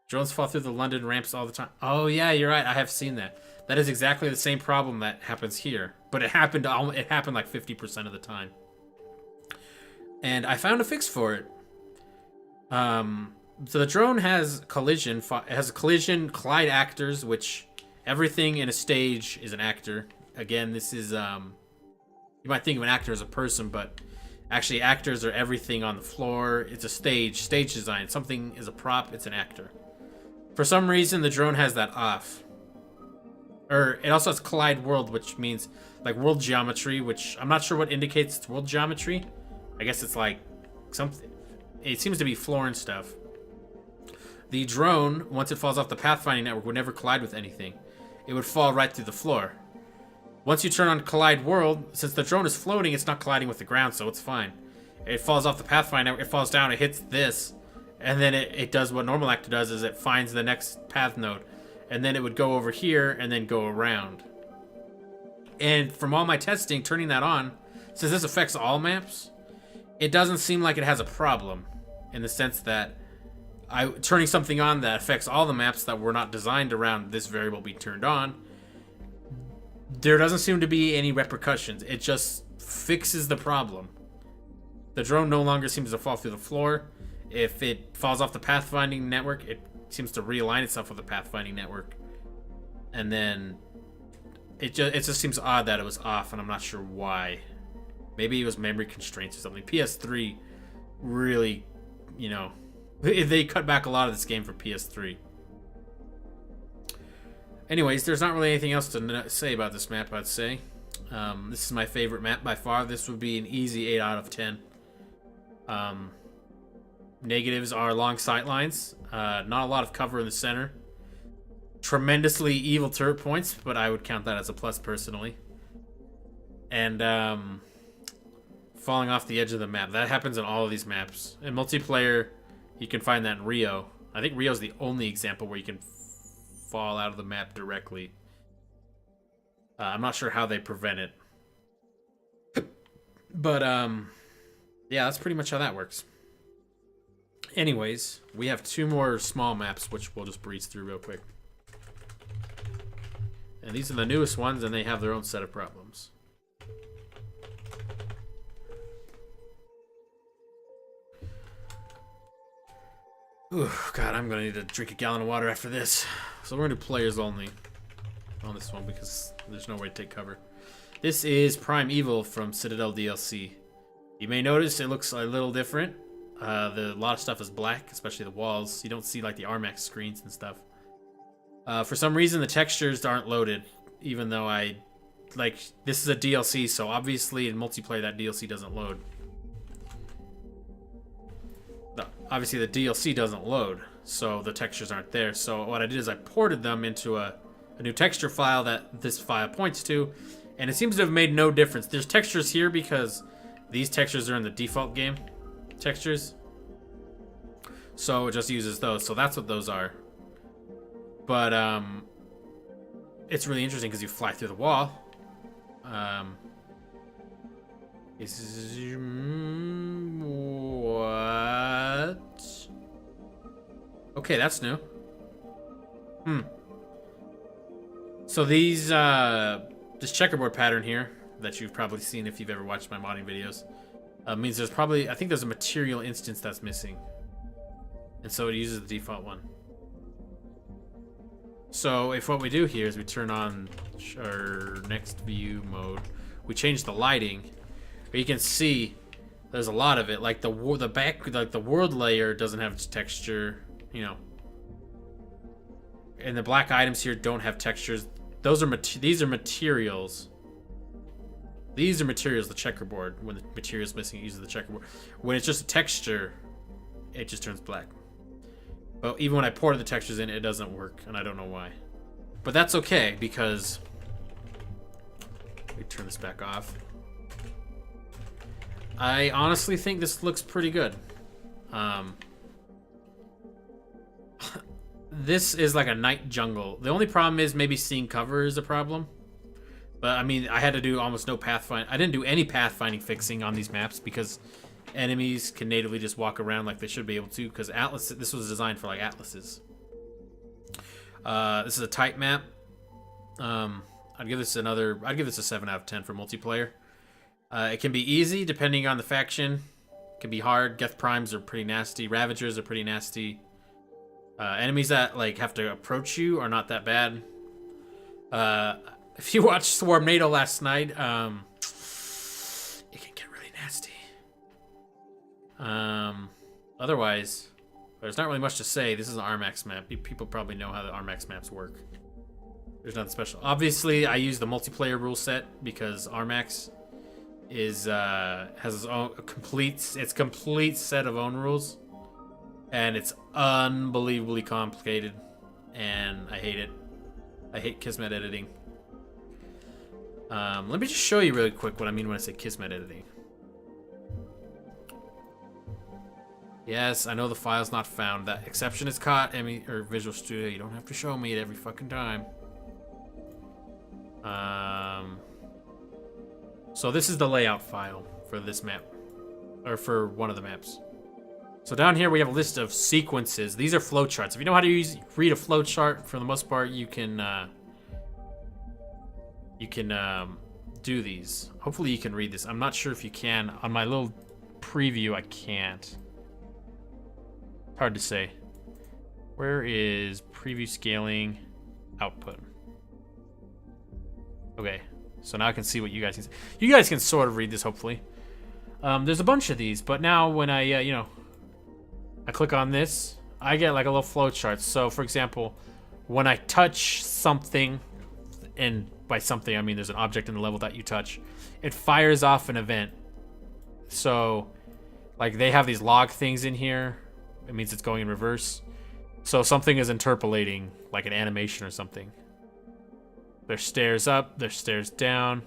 Speaker 1: Drones fall through the London ramps all the time. Oh, yeah, you're right. I have seen that. That is exactly the same problem that happens here. But it happened like 50% of the time. And I found a fix for it. So the drone has collision collide actors, which everything in a stage is an actor. Again, this is you might think of an actor as a person, but actually actors are everything on the floor. It's a stage design. Something is a prop, it's an actor. For some reason, the drone has that off. Or it also has collide world, which means like world geometry, which I'm not sure what indicates it's world geometry. I guess it's like something. It seems to be floor and stuff. The drone, once it falls off the pathfinding network, would never collide with anything. It would fall right through the floor. Once you turn on collide world, since the drone is floating, it's not colliding with the ground, so it's fine. It falls off the pathfinding network, it falls down, it hits this, and then it does what normal actor does, is it finds the next path node. And then it would go over here and then go around. And from all my testing, turning that on, since this affects all maps, it doesn't seem like it has a problem. In the sense that turning something on that affects all the maps that were not designed around this variable being turned on, there doesn't seem to be any repercussions. It just fixes the problem. The drone no longer seems to fall through the floor. If it falls off the pathfinding network, it seems to realign itself with the pathfinding network. And then it just seems odd that it was off, and I'm not sure why. Maybe it was memory constraints or something. PS3 really, they cut back a lot of this game for PS3. Anyways, there's not really anything else to say about this map, I'd say. This is my favorite map by far. This would be an easy 8 out of 10. Negatives are long sight lines. Not a lot of cover in the center. Tremendously evil turret points, but I would count that as a plus personally. And falling off the edge of the map. That happens in all of these maps. In multiplayer, you can find that in Rio. I think Rio's the only example where you can fall out of the map directly. I'm not sure how they prevent it. But, yeah, that's pretty much how that works. Anyways, we have 2 more small maps, which we'll just breeze through real quick. And these are the newest ones, and they have their own set of problems. Ooh, God, I'm gonna need to drink a gallon of water after this. So we're gonna do players only on this one because there's no way to take cover. This is Primeval from Citadel DLC. You may notice it looks a little different. A lot of stuff is black, especially the walls. You don't see like the RMAX screens and stuff. For some reason, the textures aren't loaded, even though this is a DLC, so obviously in multiplayer that DLC doesn't load. Obviously the DLC doesn't load, so the textures aren't there. So what I did is I ported them into a new texture file that this file points to, and it seems to have made no difference. There's textures here because these textures are in the default game textures, so it just uses those. So that's what those are. But it's really interesting because you fly through the wall. What? Okay, that's new. So these this checkerboard pattern here that you've probably seen if you've ever watched my modding videos means there's probably, I think there's a material instance that's missing, and so it uses the default one. So if what we do here is we turn on our next view mode, we change the lighting, but you can see there's a lot of it. Like the world layer doesn't have texture, and the black items here don't have textures. These are materials. These are materials. The checkerboard, when the material's missing, it uses the checkerboard. When it's just a texture, it just turns black. But even when I pour the textures in, it doesn't work, and I don't know why. But that's okay, because... Let me turn this back off. I honestly think this looks pretty good. This is like a night jungle. The only problem is maybe seeing cover is a problem. But I mean, I had to do almost no pathfinding. I didn't do any pathfinding fixing on these maps because enemies can natively just walk around like they should be able to. Because Atlas, this was designed for like atlases. This is a type map. I'd give this a 7 out of 10 for multiplayer. It can be easy depending on the faction. It can be hard. Geth Primes are pretty nasty. Ravagers are pretty nasty. Enemies that like have to approach you are not that bad. If you watched Swarmnado last night, it can get really nasty. Otherwise, there's not really much to say. This is an RMAX map. People probably know how the RMAX maps work. There's nothing special. Obviously, I use the multiplayer rule set because RMAX is has its own complete set of own rules, and it's unbelievably complicated, and I hate it. I hate Kismet editing. Let me just show you really quick what I mean when I say Kismet editing. Yes, I know the file's not found. That exception is caught, ME or Visual Studio. You don't have to show me it every fucking time. So this is the layout file for this map, or for one of the maps. So down here we have a list of sequences. These are flowcharts. If you know how to read a flowchart, for the most part, you can do these. Hopefully you can read this. I'm not sure if you can. On my little preview, I can't. Hard to say. Where is preview scaling output? Okay, so now I can see what you guys can see. You guys can sort of read this, hopefully. There's a bunch of these, but now when I, I click on this, I get like a little flow chart. So, for example, when I touch something, and by something I mean there's an object in the level that you touch, it fires off an event. So, like they have these log things in here. It means it's going in reverse. So something is interpolating, like an animation or something. There's stairs up, there's stairs down.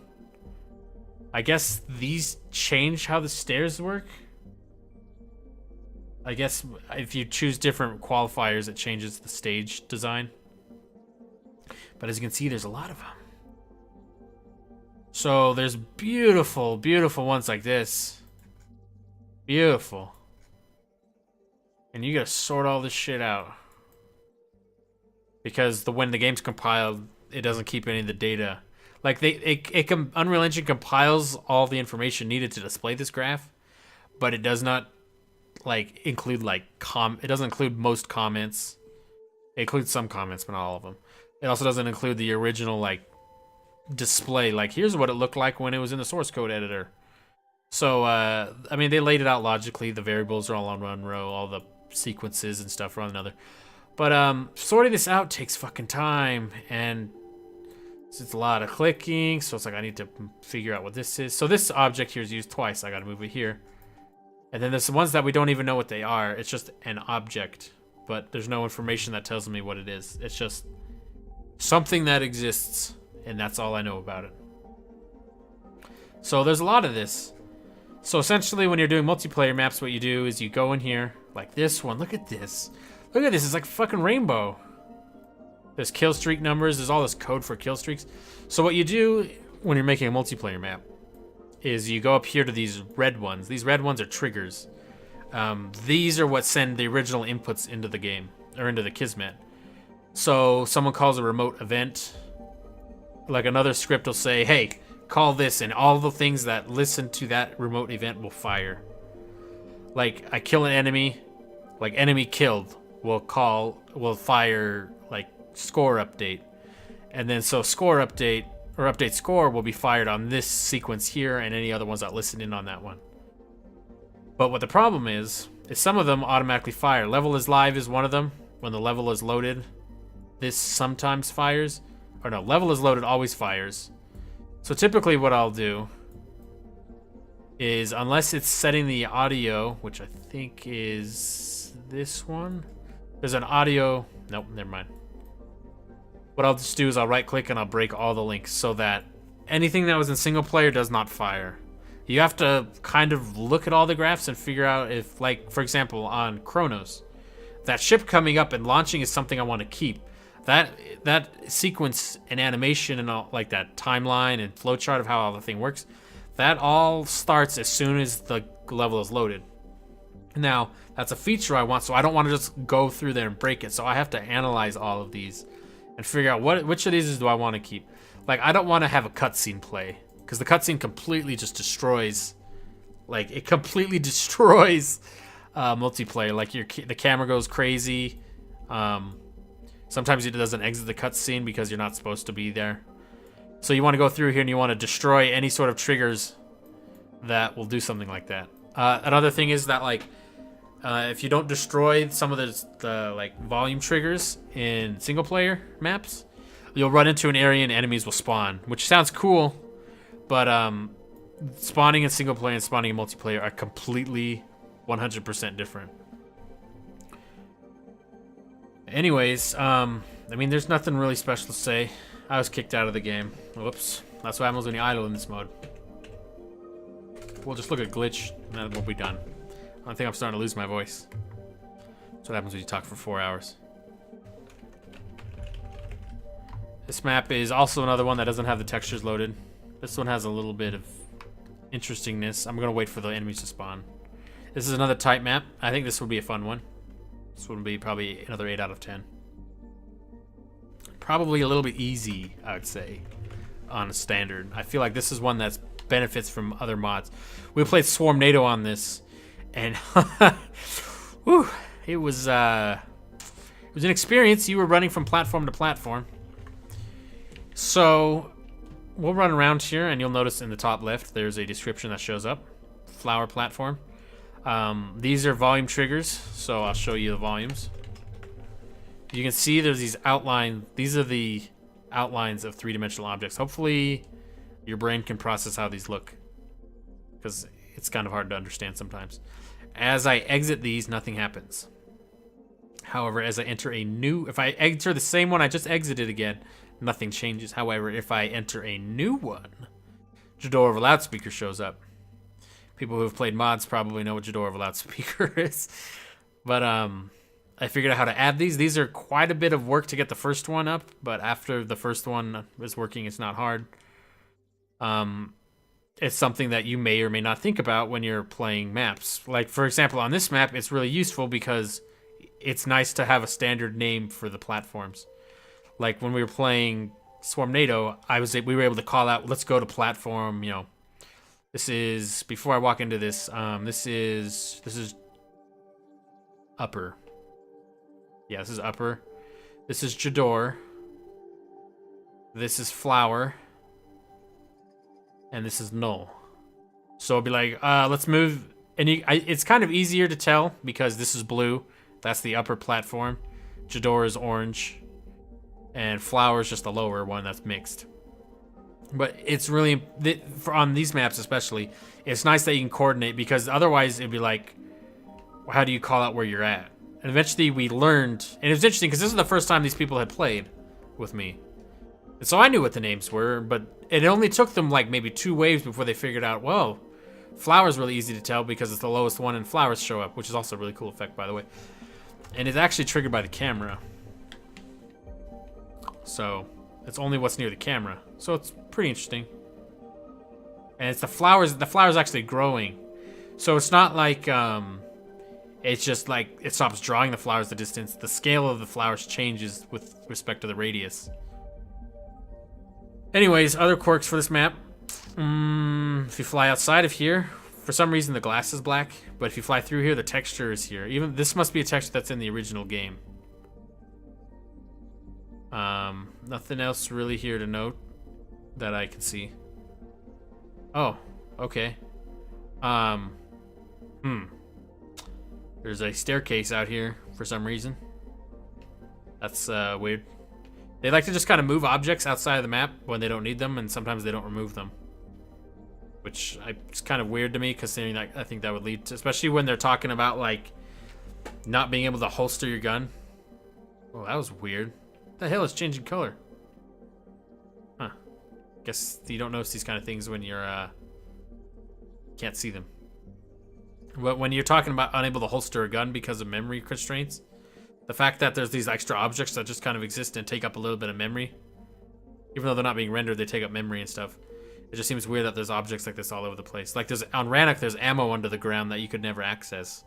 Speaker 1: I guess these change how the stairs work. I guess if you choose different qualifiers, it changes the stage design. But as you can see, there's a lot of them. So there's beautiful, beautiful ones like this. Beautiful. And you gotta sort all this shit out. Because when the game's compiled, it doesn't keep any of the data. Like Unreal Engine compiles all the information needed to display this graph, but it does not like include it doesn't include most comments. It includes some comments, but not all of them. It also doesn't include the original like display. Like here's what it looked like when it was in the source code editor. So I mean they laid it out logically. The variables are all on one row, all the sequences and stuff are on another. But sorting this out takes fucking time, and it's a lot of clicking, so it's like I need to figure out what this is. So this object here is used twice. I gotta move it here. And then there's some ones that we don't even know what they are. It's just an object, but there's no information that tells me what it is. It's just something that exists, and that's all I know about it. So there's a lot of this. So essentially when you're doing multiplayer maps, what you do is you go in here, like this one. Look at this. Look at this, it's like a fucking rainbow. There's kill streak numbers, there's all this code for kill streaks. So what you do when you're making a multiplayer map is you go up here to these red ones. These red ones are triggers. These are what send the original inputs into the game, or into the Kismet. So someone calls a remote event. Like another script will say, hey, call this, and all the things that listen to that remote event will fire. Like I kill an enemy, like enemy killed. Will fire like score update, and then so score update or update score will be fired on this sequence here and any other ones that listen in on that one. But what the problem is some of them automatically fire. Level is live is one of them. When the level is loaded, this sometimes fires, or no, level is loaded always fires. So typically what I'll do is, unless it's setting the audio, which I think is this one. There's an audio. Nope, never mind. What I'll just do is I'll right click and I'll break all the links so that anything that was in single player does not fire. You have to kind of look at all the graphs and figure out if, like, for example, on Chronos, that ship coming up and launching is something I want to keep. That sequence and animation and all, like that timeline and flowchart of how all the thing works, that all starts as soon as the level is loaded. Now, that's a feature I want, so I don't want to just go through there and break it. So I have to analyze all of these and figure out which of these do I want to keep. Like, I don't want to have a cutscene play, because the cutscene completely just destroys, like, it completely destroys multiplayer. Like, the camera goes crazy. Sometimes it doesn't exit the cutscene because you're not supposed to be there. So you want to go through here and you want to destroy any sort of triggers that will do something like that. Another thing is that, like, if you don't destroy some of the like volume triggers in single player maps, you'll run into an area and enemies will spawn, which sounds cool, but spawning in single player and spawning in multiplayer are completely 100% different. Anyways, I mean, there's nothing really special to say. I was kicked out of the game. Whoops. That's what happens when you idle in this mode. We'll just look at glitch, and then we'll be done. I think I'm starting to lose my voice. That's what happens when you talk for 4 hours. This map is also another one that doesn't have the textures loaded. This one has a little bit of interestingness. I'm gonna wait for the enemies to spawn. This is another type map. I think this would be a fun one. This would be probably another 8 out of 10. Probably a little bit easy, I would say, on a standard. I feel like this is one that benefits from other mods. We played Swarmnado on this, and whew, it was an experience. You were running from platform to platform. So we'll run around here, and you'll notice in the top left there's a description that shows up. Flower platform. These are volume triggers, so I'll show you the volumes. You can see there's these outlines. These are the outlines of three-dimensional objects. Hopefully your brain can process how these look, because it's kind of hard to understand sometimes. As I exit these, nothing happens. However, as I enter a new, if I enter the same one I just exited again, nothing changes. However, if I enter a new one, Jador of a loudspeaker shows up. People who have played mods probably know what Jador of a loudspeaker is. But I figured out how to add these. These are quite a bit of work to get the first one up, but after the first one is working, it's not hard. It's something that you may or may not think about when you're playing maps. Like, for example, on this map, it's really useful because it's nice to have a standard name for the platforms. Like when we were playing Swarmnado, we were able to call out, let's go to platform, you know, this is, before I walk into this, this is upper. Yeah, this is upper. This is Jador. This is flower. And this is null. So it'll be like, let's move. And it's kind of easier to tell because this is blue. That's the upper platform. Jador is orange. And flower is just the lower one that's mixed. But it's really, on these maps especially, it's nice that you can coordinate, because otherwise it'd be like, how do you call out where you're at? And eventually we learned, and it was interesting because this is the first time these people had played with me. And so I knew what the names were, but it only took them like maybe 2 waves before they figured out, whoa, flower's really easy to tell because it's the lowest one and flowers show up, which is also a really cool effect, by the way. And it's actually triggered by the camera. So it's only what's near the camera. So it's pretty interesting. And it's the flowers actually growing. So it's not like, it's just like it stops drawing the flowers the distance. The scale of the flowers changes with respect to the radius. Anyways, other quirks for this map. If you fly outside of here, for some reason the glass is black, but if you fly through here, the texture is here. Even this must be a texture that's in the original game. Nothing else really here to note that I can see. Oh, okay. There's a staircase out here for some reason. That's weird. They like to just kind of move objects outside of the map when they don't need them, and sometimes they don't remove them. Which it's kind of weird to me, considering that I think that would lead to, especially when they're talking about like not being able to holster your gun. Oh, that was weird. The hell is changing color? Huh. Guess you don't notice these kind of things when you're can't see them. But when you're talking about unable to holster a gun because of memory constraints, the fact that there's these extra objects that just kind of exist and take up a little bit of memory, even though they're not being rendered, they take up memory and stuff. It just seems weird that there's objects like this all over the place. Like there's on Rannoch, there's ammo under the ground that you could never access.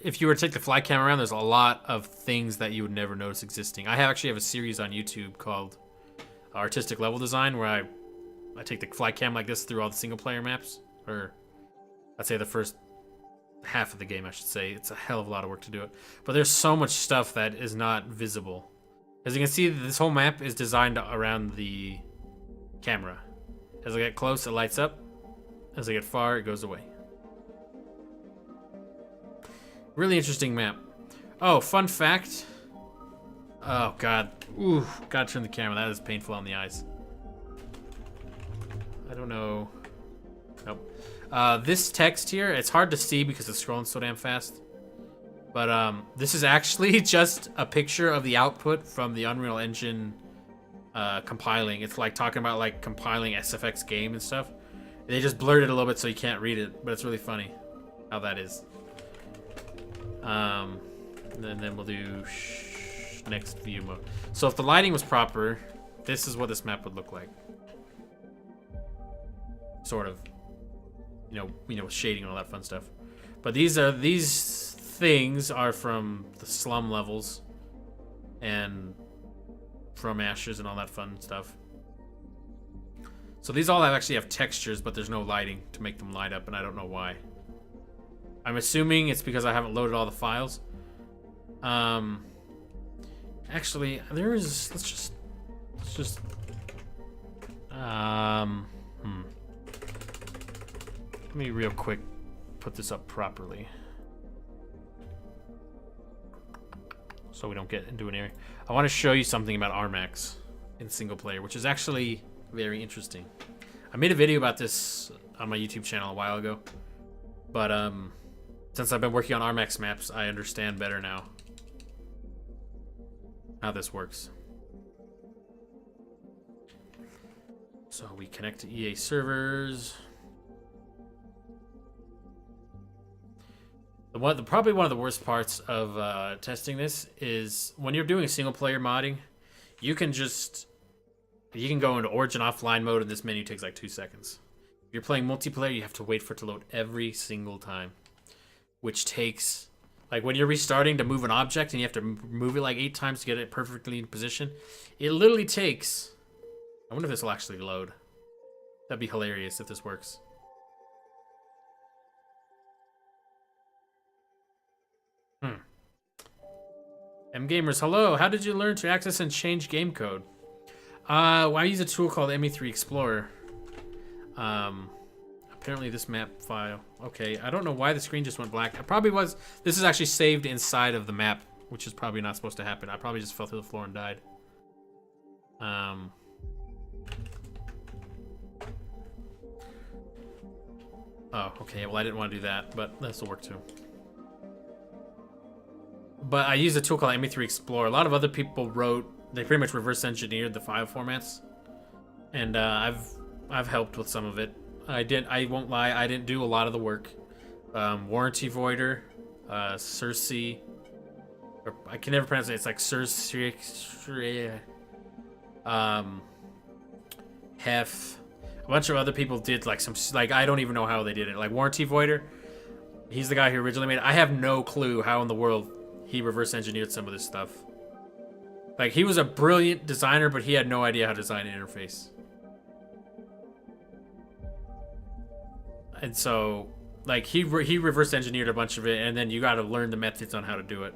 Speaker 1: If you were to take the fly cam around, there's a lot of things that you would never notice existing. I actually have a series on YouTube called Artistic Level Design, where I take the fly cam like this through all the single player maps, or I'd say the first half of the game, I should say. It's a hell of a lot of work to do it. But there's so much stuff that is not visible. As you can see, this whole map is designed around the camera. As I get close, it lights up. As I get far, it goes away. Really interesting map. Oh, fun fact. Oh, God. Ooh, gotta turn the camera. That is painful on the eyes. I don't know. Nope. This text here, it's hard to see because it's scrolling so damn fast. But this is actually just a picture of the output from the Unreal Engine compiling. It's like talking about like compiling SFX game and stuff. They just blurred it a little bit so you can't read it, but it's really funny how that is. And then we'll do next view mode. So if the lighting was proper, this is what this map would look like. Sort of. You know, with shading and all that fun stuff. But these things are from the slum levels and from Ashes and all that fun stuff. So these all actually have textures, but there's no lighting to make them light up, and I don't know why. I'm assuming it's because I haven't loaded all the files. Actually, there is. Let's just. Let me real quick put this up properly, so we don't get into an area. I want to show you something about Armax in single player, which is actually very interesting. I made a video about this on my YouTube channel a while ago, but since I've been working on Armax maps, I understand better now how this works. So we connect to EA servers. Probably one of the worst parts of testing this is when you're doing single player modding, you can go into Origin offline mode and this menu takes like 2 seconds. If you're playing multiplayer, you have to wait for it to load every single time, which takes, like when you're restarting to move an object and you have to move it like 8 times to get it perfectly in position, it literally takes, I wonder if this will actually load. That'd be hilarious if this works. MGamers, hello. How did you learn to access and change game code? I use a tool called ME3 Explorer. Apparently this map file. Okay, I don't know why the screen just went black. It probably was. This is actually saved inside of the map, which is probably not supposed to happen. I probably just fell through the floor and died. Oh, okay. Well, I didn't want to do that, but this will work too. But I use a tool called ME3 Explorer. A lot of other people they pretty much reverse engineered the file formats, and I've helped with some of it. I won't lie, I didn't do a lot of the work. Warranty Voider, Cersei, or I can never pronounce it. It's like Cersei, Hef. A bunch of other people did like some, like I don't even know how they did it. Like Warranty Voider, he's the guy who originally made it. I have no clue how in the world he reverse engineered some of this stuff. Like, he was a brilliant designer, but he had no idea how to design an interface. And so, like, he reverse engineered a bunch of it, and then you got to learn the methods on how to do it.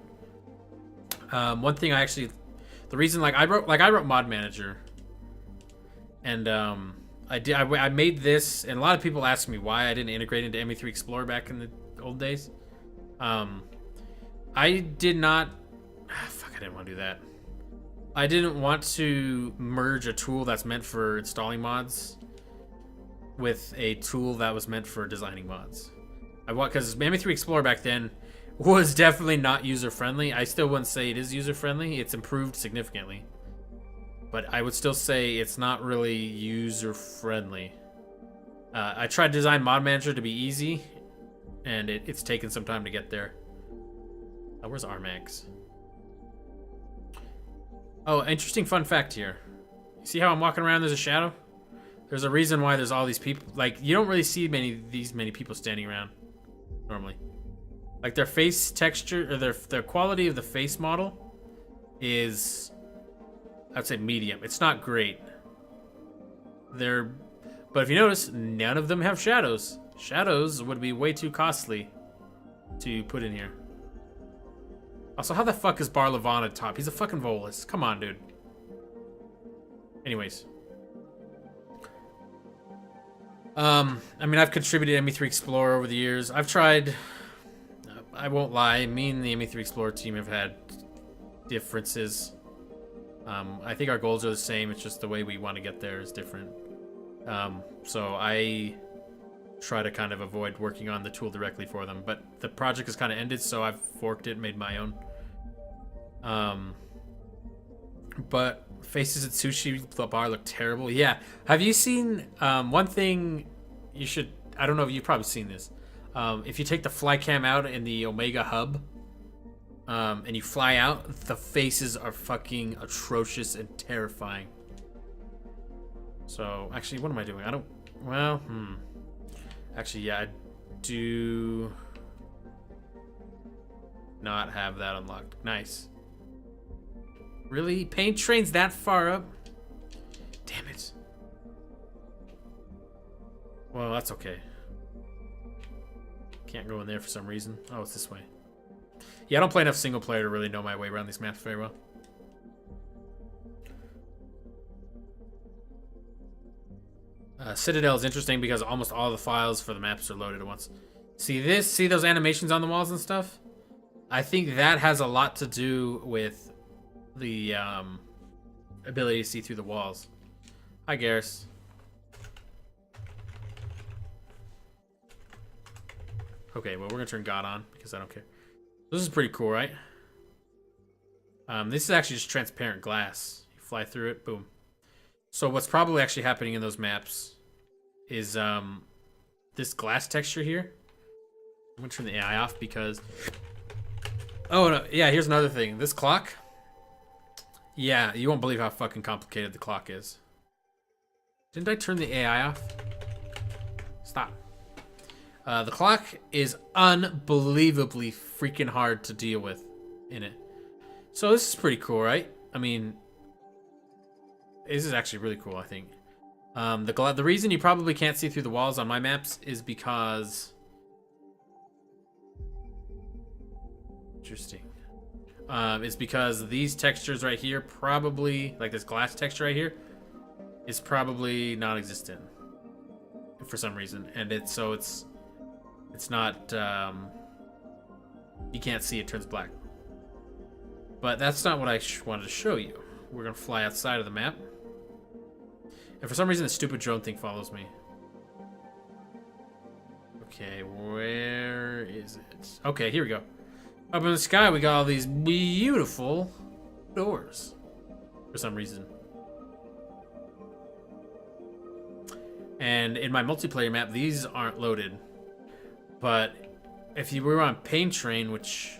Speaker 1: One thing the reason, I wrote Mod Manager, and I made this, and a lot of people ask me why I didn't integrate into ME3 Explorer back in the old days. I did not. I didn't want to do that. I didn't want to merge a tool that's meant for installing mods with a tool that was meant for designing mods. Because ME3 Explorer back then was definitely not user-friendly. I still wouldn't say it is user-friendly. It's improved significantly. But I would still say it's not really user-friendly. I tried to design Mod Manager to be easy, and it's taken some time to get there. Oh, where's Armax? Oh, interesting fun fact here. You see how I'm walking around, there's a shadow? There's a reason why there's all these people. Like, you don't really see many people standing around normally. Like, their face texture, or their quality of the face model is, I'd say, medium. It's not great. But if you notice, none of them have shadows. Shadows would be way too costly to put in here. Also, how the fuck is Bar Levon at top? He's a fucking Volus. Come on, dude. Anyways. I mean, I've contributed ME3 Explorer over the years. I've tried... I won't lie. Me and the ME3 Explorer team have had differences. I think our goals are the same. It's just the way we want to get there is different. So I try to kind of avoid working on the tool directly for them. But the project has kind of ended, so I've forked it, made my own. But faces at Sushi the bar look terrible. Yeah. Have you seen one thing you should... I don't know if you've probably seen this. If you take the fly cam out in the Omega hub, and you fly out, the faces are fucking atrocious and terrifying. So, actually, what am I doing? I don't... Well, Actually, yeah, I do not have that unlocked. Nice. Really? Paint train's that far up? Damn it. Well, that's okay. Can't go in there for some reason. Oh, it's this way. Yeah, I don't play enough single player to really know my way around these maps very well. Citadel is interesting because almost all the files for the maps are loaded at once. See this? See those animations on the walls and stuff? I think that has a lot to do with the ability to see through the walls. Hi, Garrus. Okay, well, we're gonna turn God on because I don't care. This is pretty cool, right? This is actually just transparent glass. You fly through it, boom. So what's probably actually happening in those maps is this glass texture here. I'm gonna turn the AI off because... Oh, no, yeah, here's another thing. This clock... Yeah, you won't believe how fucking complicated the clock is. Didn't I turn the AI off? Stop. The clock is unbelievably freaking hard to deal with in it. So this is pretty cool, right? I mean, this is actually really cool, I think. The reason you probably can't see through the walls on my maps is because... Interesting. Is because these textures right here probably, like this glass texture right here, is probably non-existent for some reason, and it's not, you can't see, it turns black. But that's not what I wanted to show you. We're gonna fly outside of the map, and for some reason the stupid drone thing follows me. Okay, where is it? Okay, here we go. Up in the sky, we got all these beautiful doors for some reason. And in my multiplayer map, these aren't loaded. But if you were on Pain Train, which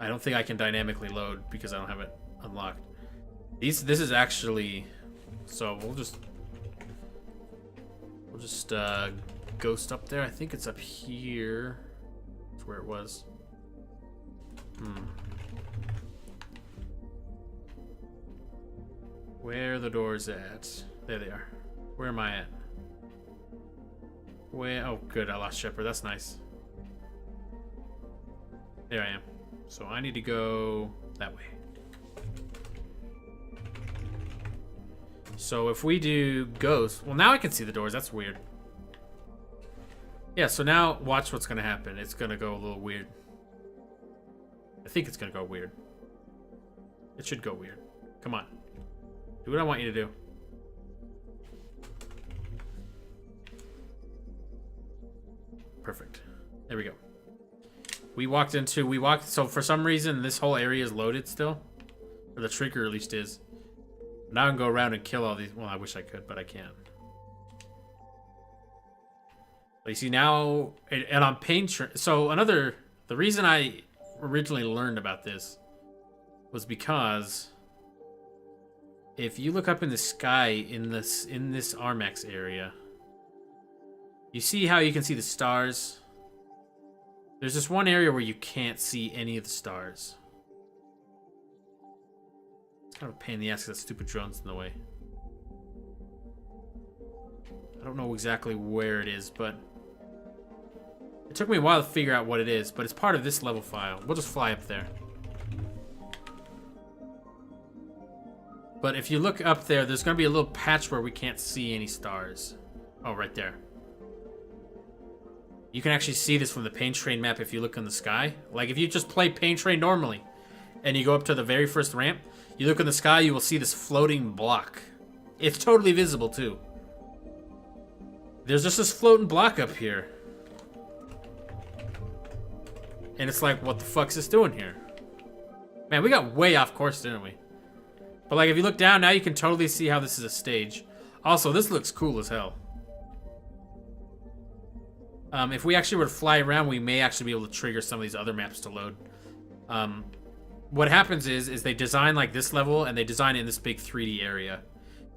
Speaker 1: I don't think I can dynamically load because I don't have it unlocked. This is actually... So we'll just ghost up there. I think it's up here. That's where it was. Where are the doors at? There they are. Where am I at? Where? Oh, good. I lost Shepard. That's nice. There I am. So I need to go that way. So if we do ghost, well, now I can see the doors. That's weird. Yeah. So now watch what's gonna happen. It's gonna go a little weird. I think it's gonna go weird. It should go weird. Come on. Do what I want you to do. Perfect. There we go. So for some reason, this whole area is loaded still. Or the trigger at least is. Now I can go around and kill all these. Well, I wish I could, but I can't. But you see now, and on the reason I originally learned about this was because if you look up in the sky in this Armax area, you see how you can see the stars? There's this one area where you can't see any of the stars. It's kind of a pain in the ass because that stupid drone's in the way. I don't know exactly where it is, but it took me a while to figure out what it is, but it's part of this level file. We'll just fly up there. But if you look up there, there's going to be a little patch where we can't see any stars. Oh, right there. You can actually see this from the Paint Train map if you look in the sky. Like, if you just play Paint Train normally, and you go up to the very first ramp, you look in the sky, you will see this floating block. It's totally visible, too. There's just this floating block up here. And it's like, what the fuck's this doing here? Man, we got way off course, didn't we? But, like, if you look down, now you can totally see how this is a stage. Also, this looks cool as hell. If we actually were to fly around, we may actually be able to trigger some of these other maps to load. What happens is they design like this level, and they design it in this big 3D area.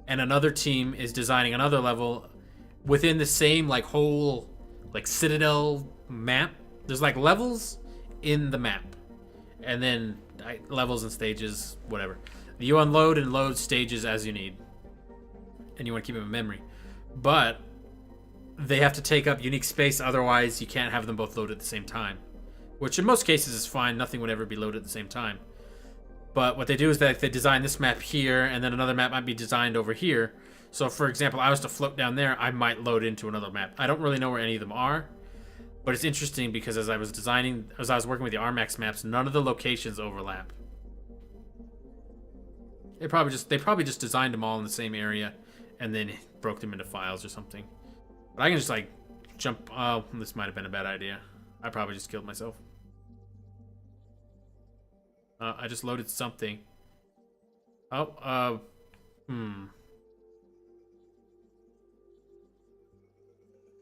Speaker 1: And another team is designing another level within the same like whole like Citadel map. There's like levels in the map. And then levels and stages, whatever. You unload and load stages as you need. And you want to keep them in memory. But they have to take up unique space, otherwise you can't have them both loaded at the same time. Which in most cases is fine, nothing would ever be loaded at the same time. But what they do is that they design this map here, and then another map might be designed over here. So for example, I was to float down there, I might load into another map. I don't really know where any of them are, but it's interesting because as I was working with the Armax maps, none of the locations overlap. They probably just designed them all in the same area, and then broke them into files or something. But I can just like jump. Oh, this might have been a bad idea. I probably just killed myself. I just loaded something. Oh,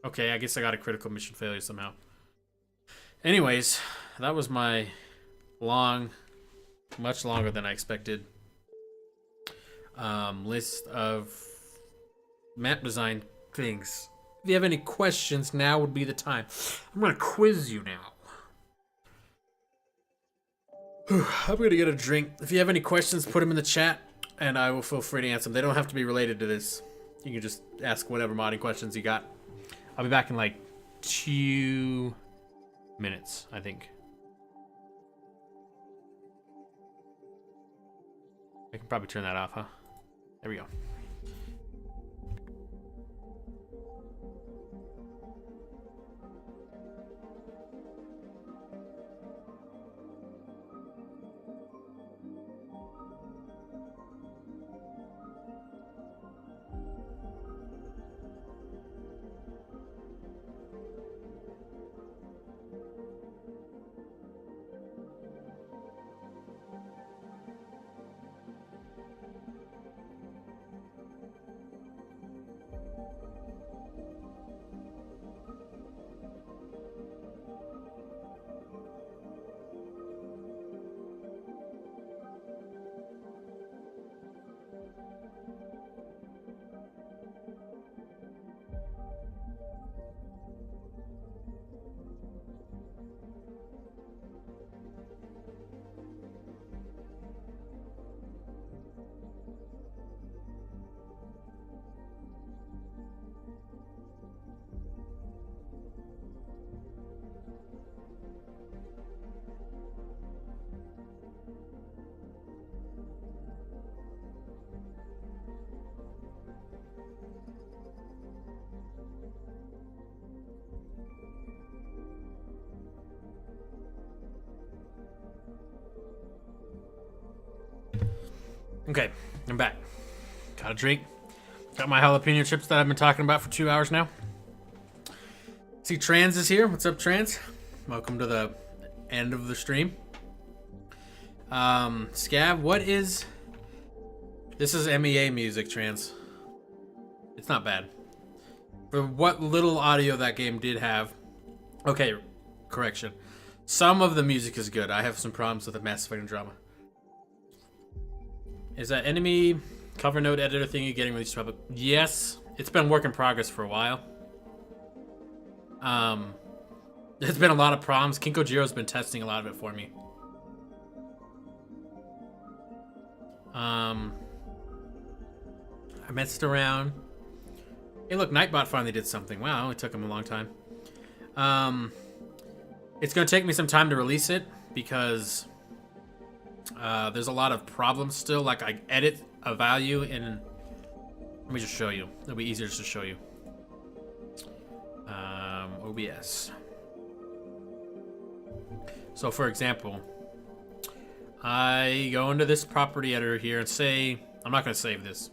Speaker 1: Okay, I guess I got a critical mission failure somehow. Anyways, that was my much longer than I expected list of map design things. If you have any questions, now would be the time. I'm gonna quiz you now. I'm gonna get a drink. If you have any questions, put them in the chat, and I will feel free to answer them. They don't have to be related to this. You can just ask whatever modding questions you got. I'll be back in like 2 minutes, I think. I can probably turn that off, huh? There we go. Okay, I'm back. Got a drink. Got my jalapeno chips that I've been talking about for 2 hours now. See, Trans is here. What's up, Trans? Welcome to the end of the stream. Scav, what is... This is MEA music, Trans. It's not bad. For what little audio that game did have. Okay, correction. Some of the music is good. I have some problems with the Mass Effect Andromeda. Is that enemy cover node editor thing getting released to public? Yes. It's been work in progress for a while. There's been a lot of problems. Kinko Jiro's been testing a lot of it for me. I messed around. Hey, look, Nightbot finally did something. Wow, it only took him a long time. It's going to take me some time to release it because there's a lot of problems still. Like, I edit a value in... Let me just show you. It'll be easier just to show you. OBS. So, for example, I go into this property editor here and say... I'm not going to save this.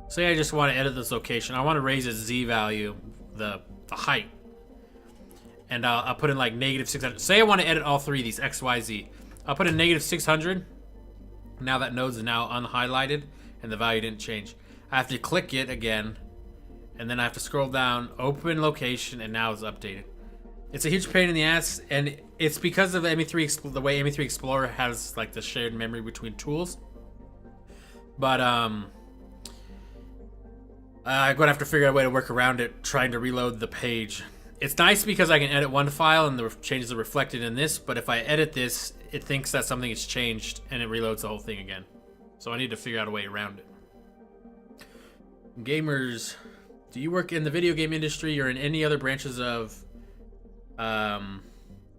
Speaker 1: Say I just want to edit this location. I want to raise its Z value, the height. And I'll put in like -600. Say I want to edit all three of these, X, Y, Z. I'll put in -600. Now that node's now unhighlighted and the value didn't change. I have to click it again. And then I have to scroll down, open location, and now it's updated. It's a huge pain in the ass, and it's because of ME3, the way ME3 Explorer has like the shared memory between tools. But I'm gonna have to figure out a way to work around it, trying to reload the page. It's nice because I can edit one file and the changes are reflected in this, but if I edit this, it thinks that something has changed and it reloads the whole thing again. So I need to figure out a way around it. Gamers, do you work in the video game industry or in any other branches of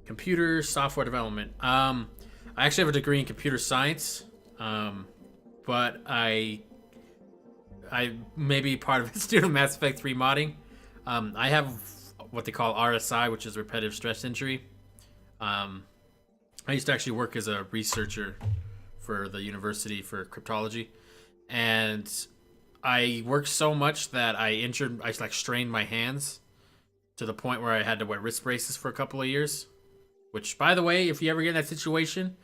Speaker 1: computer software development? I actually have a degree in computer science, but I may be part of a student of Mass Effect 3 modding. I have what they call RSI, which is repetitive stress injury. I used to actually work as a researcher for the university for cryptology, and I worked so much that I like strained my hands to the point where I had to wear wrist braces for a couple of years. Which, by the way, if you ever get in that situation,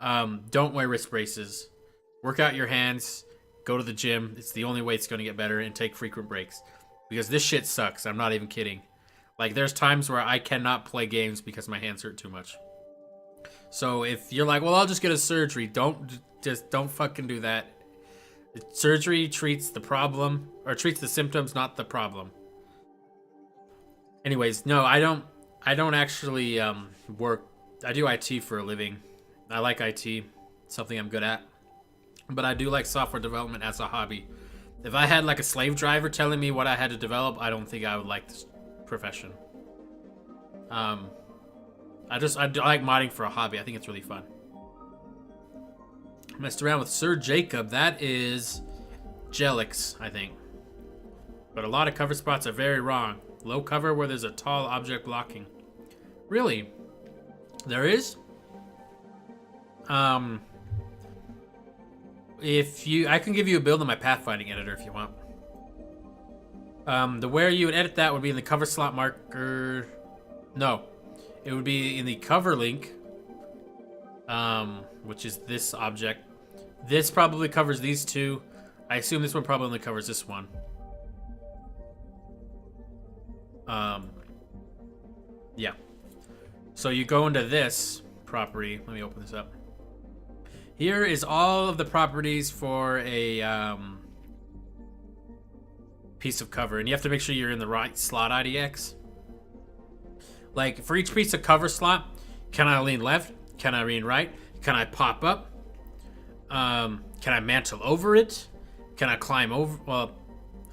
Speaker 1: don't wear wrist braces. Work out your hands. Go to the gym. It's the only way it's going to get better, and take frequent breaks. Because this shit sucks. I'm not even kidding. Like, there's times where I cannot play games because my hands hurt too much. So if you're like, well, I'll just get a surgery. Don't fucking do that. Surgery treats the problem, or treats the symptoms, not the problem. Anyways, no, I don't actually work. I do IT for a living. I like IT. It's something I'm good at. But I do like software development as a hobby. If I had like a slave driver telling me what I had to develop, I don't think I would like this profession. I like modding for a hobby. I think it's really fun. Messed around with Sir Jacob. That is Jelix, I think. But a lot of cover spots are very wrong. Low cover where there's a tall object blocking. Really? There is? I can give you a build on my pathfinding editor if you want. Where you would edit that would be in the cover slot marker. No, it would be in the cover link, which is this object. This probably covers these two. I assume this one probably only covers this one. Yeah. So you go into this property. Let me open this up. Here is all of the properties for a piece of cover, and you have to make sure you're in the right slot IDX. Like, for each piece of cover slot, can I lean left? Can I lean right? Can I pop up? Can I mantle over it? Can I climb over? Well,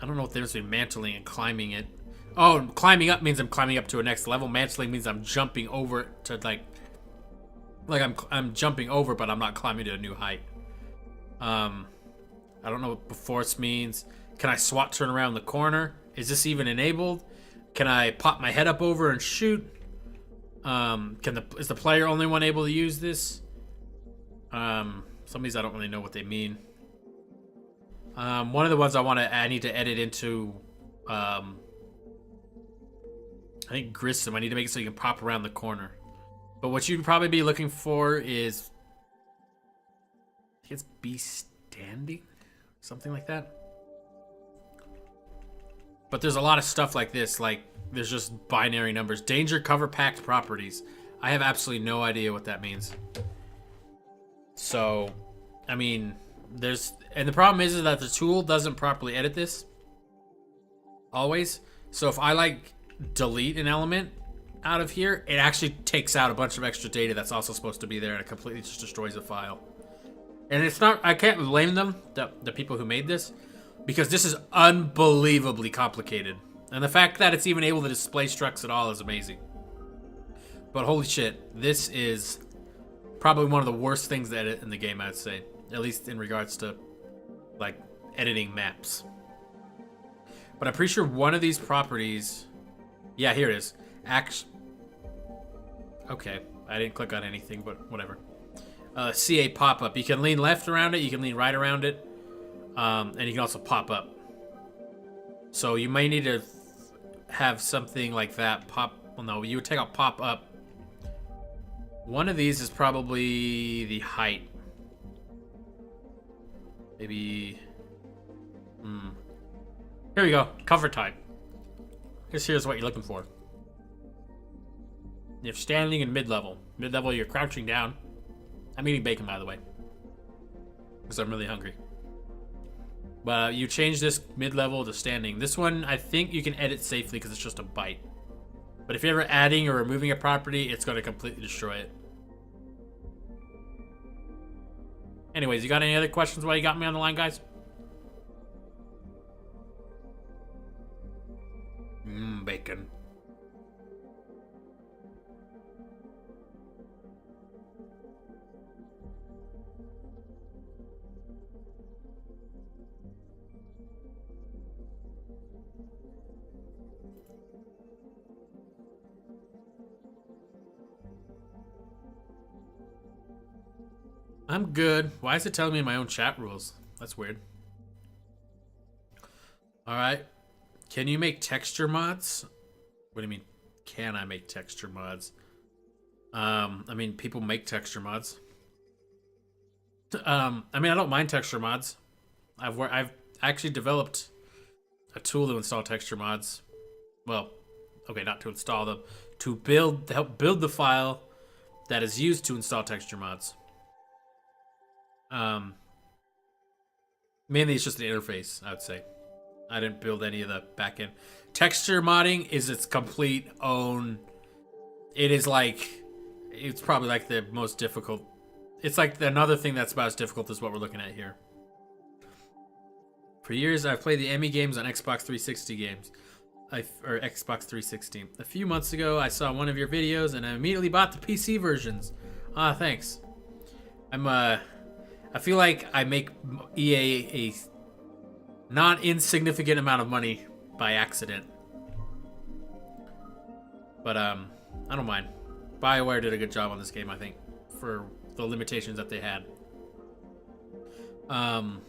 Speaker 1: I don't know what there's between mantling and climbing it. Oh, climbing up means I'm climbing up to a next level. Mantling means I'm jumping over to like I'm jumping over, but I'm not climbing to a new height. I don't know what force means. Can I SWAT turn around the corner? Is this even enabled? Can I pop my head up over and shoot? Is the player only one able to use this? Some of these I don't really know what they mean. One of the ones I need to edit into, I think Grissom. I need to make it so you can pop around the corner. But what you'd probably be looking for is, I think it's be standing, something like that. But there's a lot of stuff like this, like there's just binary numbers. Danger cover packed properties. I have absolutely no idea what that means. So, I mean, and the problem is that the tool doesn't properly edit this. Always. So if I like delete an element out of here, it actually takes out a bunch of extra data that's also supposed to be there, and it completely just destroys the file. And it's not, I can't blame them, the people who made this, because this is unbelievably complicated. And the fact that it's even able to display structs at all is amazing. But holy shit, this is probably one of the worst things to edit in the game, I'd say. At least in regards to, like, editing maps. But I'm pretty sure one of these properties... Yeah, here it is. Okay, I didn't click on anything, but whatever. CA pop-up. You can lean left around it, you can lean right around it, and you can also pop up. So you may need to have something like that pop... Well, no, you would take out pop-up. One of these is probably the height. Maybe... Here we go. Cover type. Here's what you're looking for. You're standing in mid-level. Mid-level, you're crouching down. I'm eating bacon, by the way, because I'm really hungry. But you change this mid-level to standing. This one, I think you can edit safely because it's just a byte. But if you're ever adding or removing a property, it's going to completely destroy it. Anyways, you got any other questions while you got me on the line, guys? Bacon. I'm good. Why is it telling me my own chat rules? That's weird. Alright. Can you make texture mods? What do you mean, can I make texture mods? I mean, people make texture mods. I mean, I don't mind texture mods. I've actually developed a tool to install texture mods. Well, okay, not to install them. To help build the file that is used to install texture mods. Mainly it's just an interface, I would say. I didn't build any of the backend. Texture modding is its complete own. It is like, it's probably like the most difficult. It's like another thing that's about as difficult as what we're looking at here. For years, I've played the ME games on Xbox 360 games. Or Xbox 360. A few months ago, I saw one of your videos and I immediately bought the PC versions. Ah, thanks. I feel like I make EA a not insignificant amount of money by accident. But I don't mind. BioWare did a good job on this game, I think, for the limitations that they had. But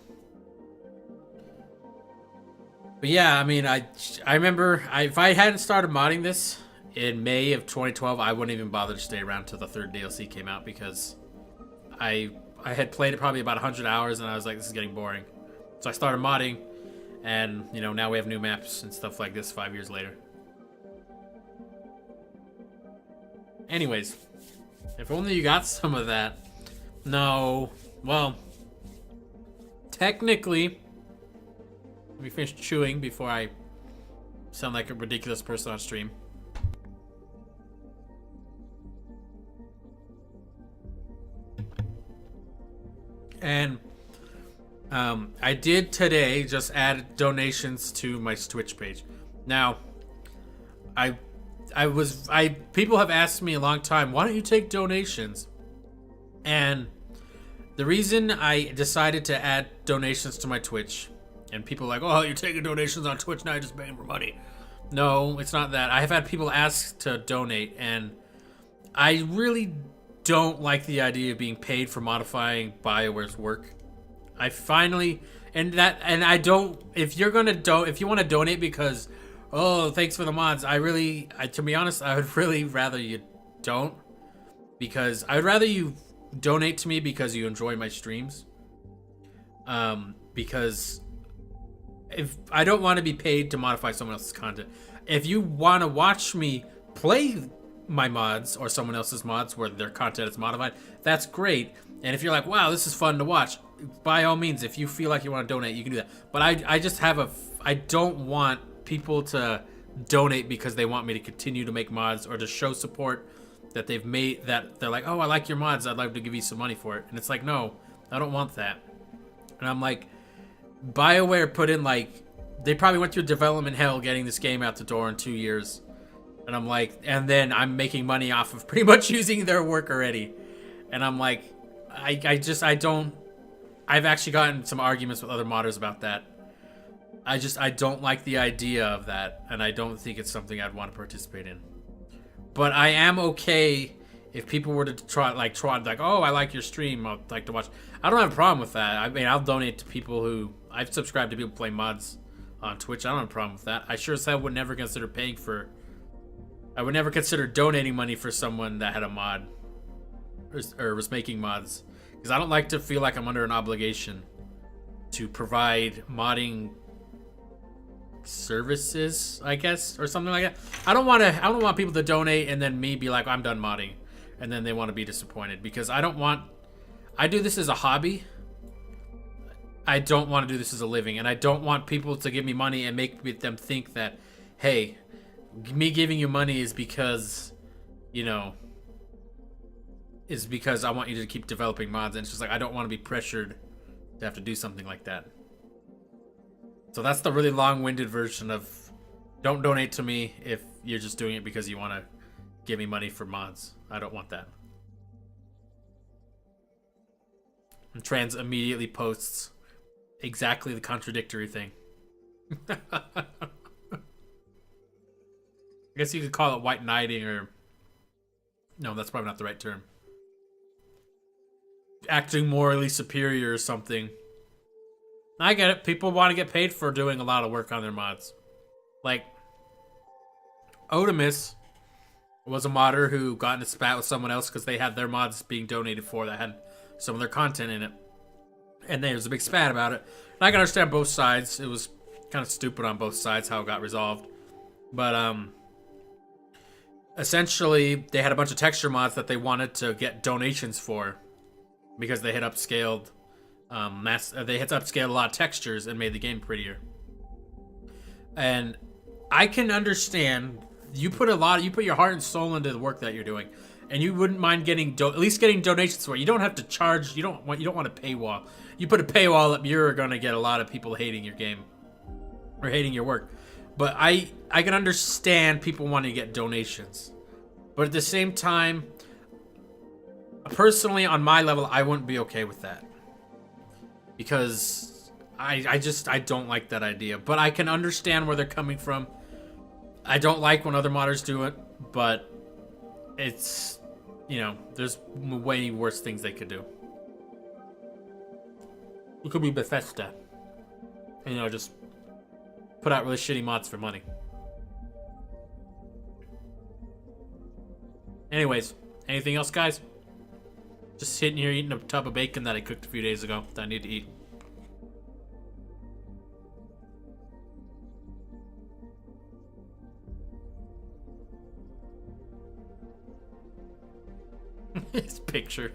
Speaker 1: yeah, I mean, I remember if I hadn't started modding this in May of 2012, I wouldn't even bother to stay around till the third DLC came out, because I had played it probably about 100 hours and I was like, this is getting boring. So I started modding, and you know, now we have new maps and stuff like this 5 years later. Anyways, if only you got some of that. No, well, technically, let me finish chewing before I sound like a ridiculous person on stream. And I did today just add donations to my Twitch page. Now, people have asked me a long time, why don't you take donations? And the reason I decided to add donations to my Twitch, and people are like, oh, you're taking donations on Twitch, now you're just paying for money. No, it's not that. I have had people ask to donate, and I really don't like the idea of being paid for modifying BioWare's work. I finally, I don't, if you want to donate because, oh, thanks for the mods, to be honest, I would really rather you don't. because I'd rather you donate to me because you enjoy my streams. Because if I don't want to be paid to modify someone else's content. If you want to watch me play my mods or someone else's mods where their content is modified, that's great. And if you're like, wow, this is fun to watch, by all means, if you feel like you want to donate, you can do that. But I just have I don't want people to donate because they want me to continue to make mods or to show support that they've made, that they're like, oh, I like your mods, I'd like to give you some money for it. And it's like, no, I don't want that. And I'm like, BioWare put in like, they probably went through development hell getting this game out the door in 2 years. And I'm like, and then I'm making money off of pretty much using their work already. And I'm like, I don't, I've actually gotten some arguments with other modders about that. I don't like the idea of that, and I don't think it's something I'd want to participate in. But I am okay if people were to try like, oh, I like your stream, I'd like to watch. I don't have a problem with that. I mean, I'll donate to people who, I've subscribed to people who play mods on Twitch. I don't have a problem with that. I sure as hell would never consider paying for, I would never consider donating money for someone that had a mod or was making mods, because I don't like to feel like I'm under an obligation to provide modding services, I guess, or something like that. I don't want people to donate and then me be like, I'm done modding, and then they want to be disappointed, because I do this as a hobby. I don't want to do this as a living, and I don't want people to give me money and make them think that, hey, me giving you money is because, you know, is because I want you to keep developing mods. And it's just like, I don't want to be pressured to have to do something like that. So that's the really long-winded version of, don't donate to me if you're just doing it because you want to give me money for mods. I don't want that. And Trans immediately posts exactly the contradictory thing. I guess you could call it white knighting, or no, that's probably not the right term. Acting morally superior or something. I get it. People want to get paid for doing a lot of work on their mods. Like, Otimus was a modder who got in a spat with someone else because they had their mods being donated for that had some of their content in it. And there was a big spat about it. And I can understand both sides. It was kind of stupid on both sides how it got resolved. But, essentially, they had a bunch of texture mods that they wanted to get donations for, because they had upscaled a lot of textures and made the game prettier. And I can understand, you put your heart and soul into the work that you're doing, and you wouldn't mind getting at least getting donations for it. You don't have to charge. You don't want a paywall. You put a paywall up, you're gonna get a lot of people hating your game or hating your work. But I can understand people wanting to get donations, but at the same time, personally, on my level, I wouldn't be okay with that, because I don't like that idea. But I can understand where they're coming from. I don't like when other modders do it, but it's, you know, there's way worse things they could do. It could be Bethesda, you know, just put out really shitty mods for money. Anyways, anything else, guys? Just sitting here eating a tub of bacon that I cooked a few days ago that I need to eat. His picture.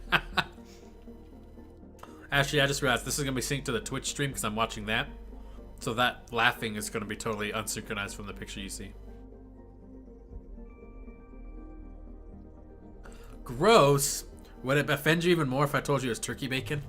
Speaker 1: Actually, I just realized this is going to be synced to the Twitch stream because I'm watching that. So that laughing is going to be totally unsynchronized from the picture you see. Gross. Would it offend you even more if I told you it was turkey bacon?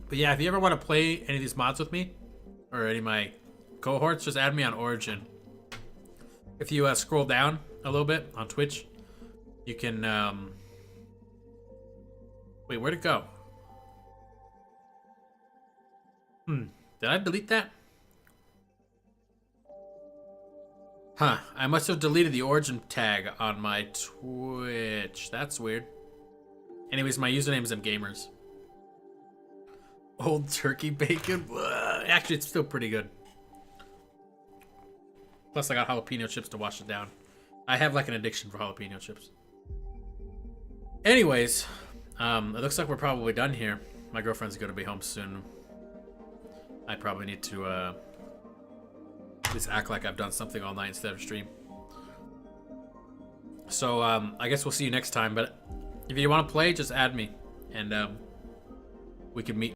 Speaker 1: But yeah, if you ever want to play any of these mods with me, or any of my cohorts, just add me on Origin. If you scroll down a little bit on Twitch, you can... Wait, where'd it go? Did I delete that? Huh, I must have deleted the Origin tag on my Twitch. That's weird. Anyways, my username is mgamers. Old turkey bacon. Actually, it's still pretty good. Plus, I got jalapeno chips to wash it down. I have like an addiction for jalapeno chips. Anyways, it looks like we're probably done here. My girlfriend's gonna be home soon. I probably need to at least act like I've done something all night instead of stream. So I guess we'll see you next time. But if you want to play, just add me, and we can meet.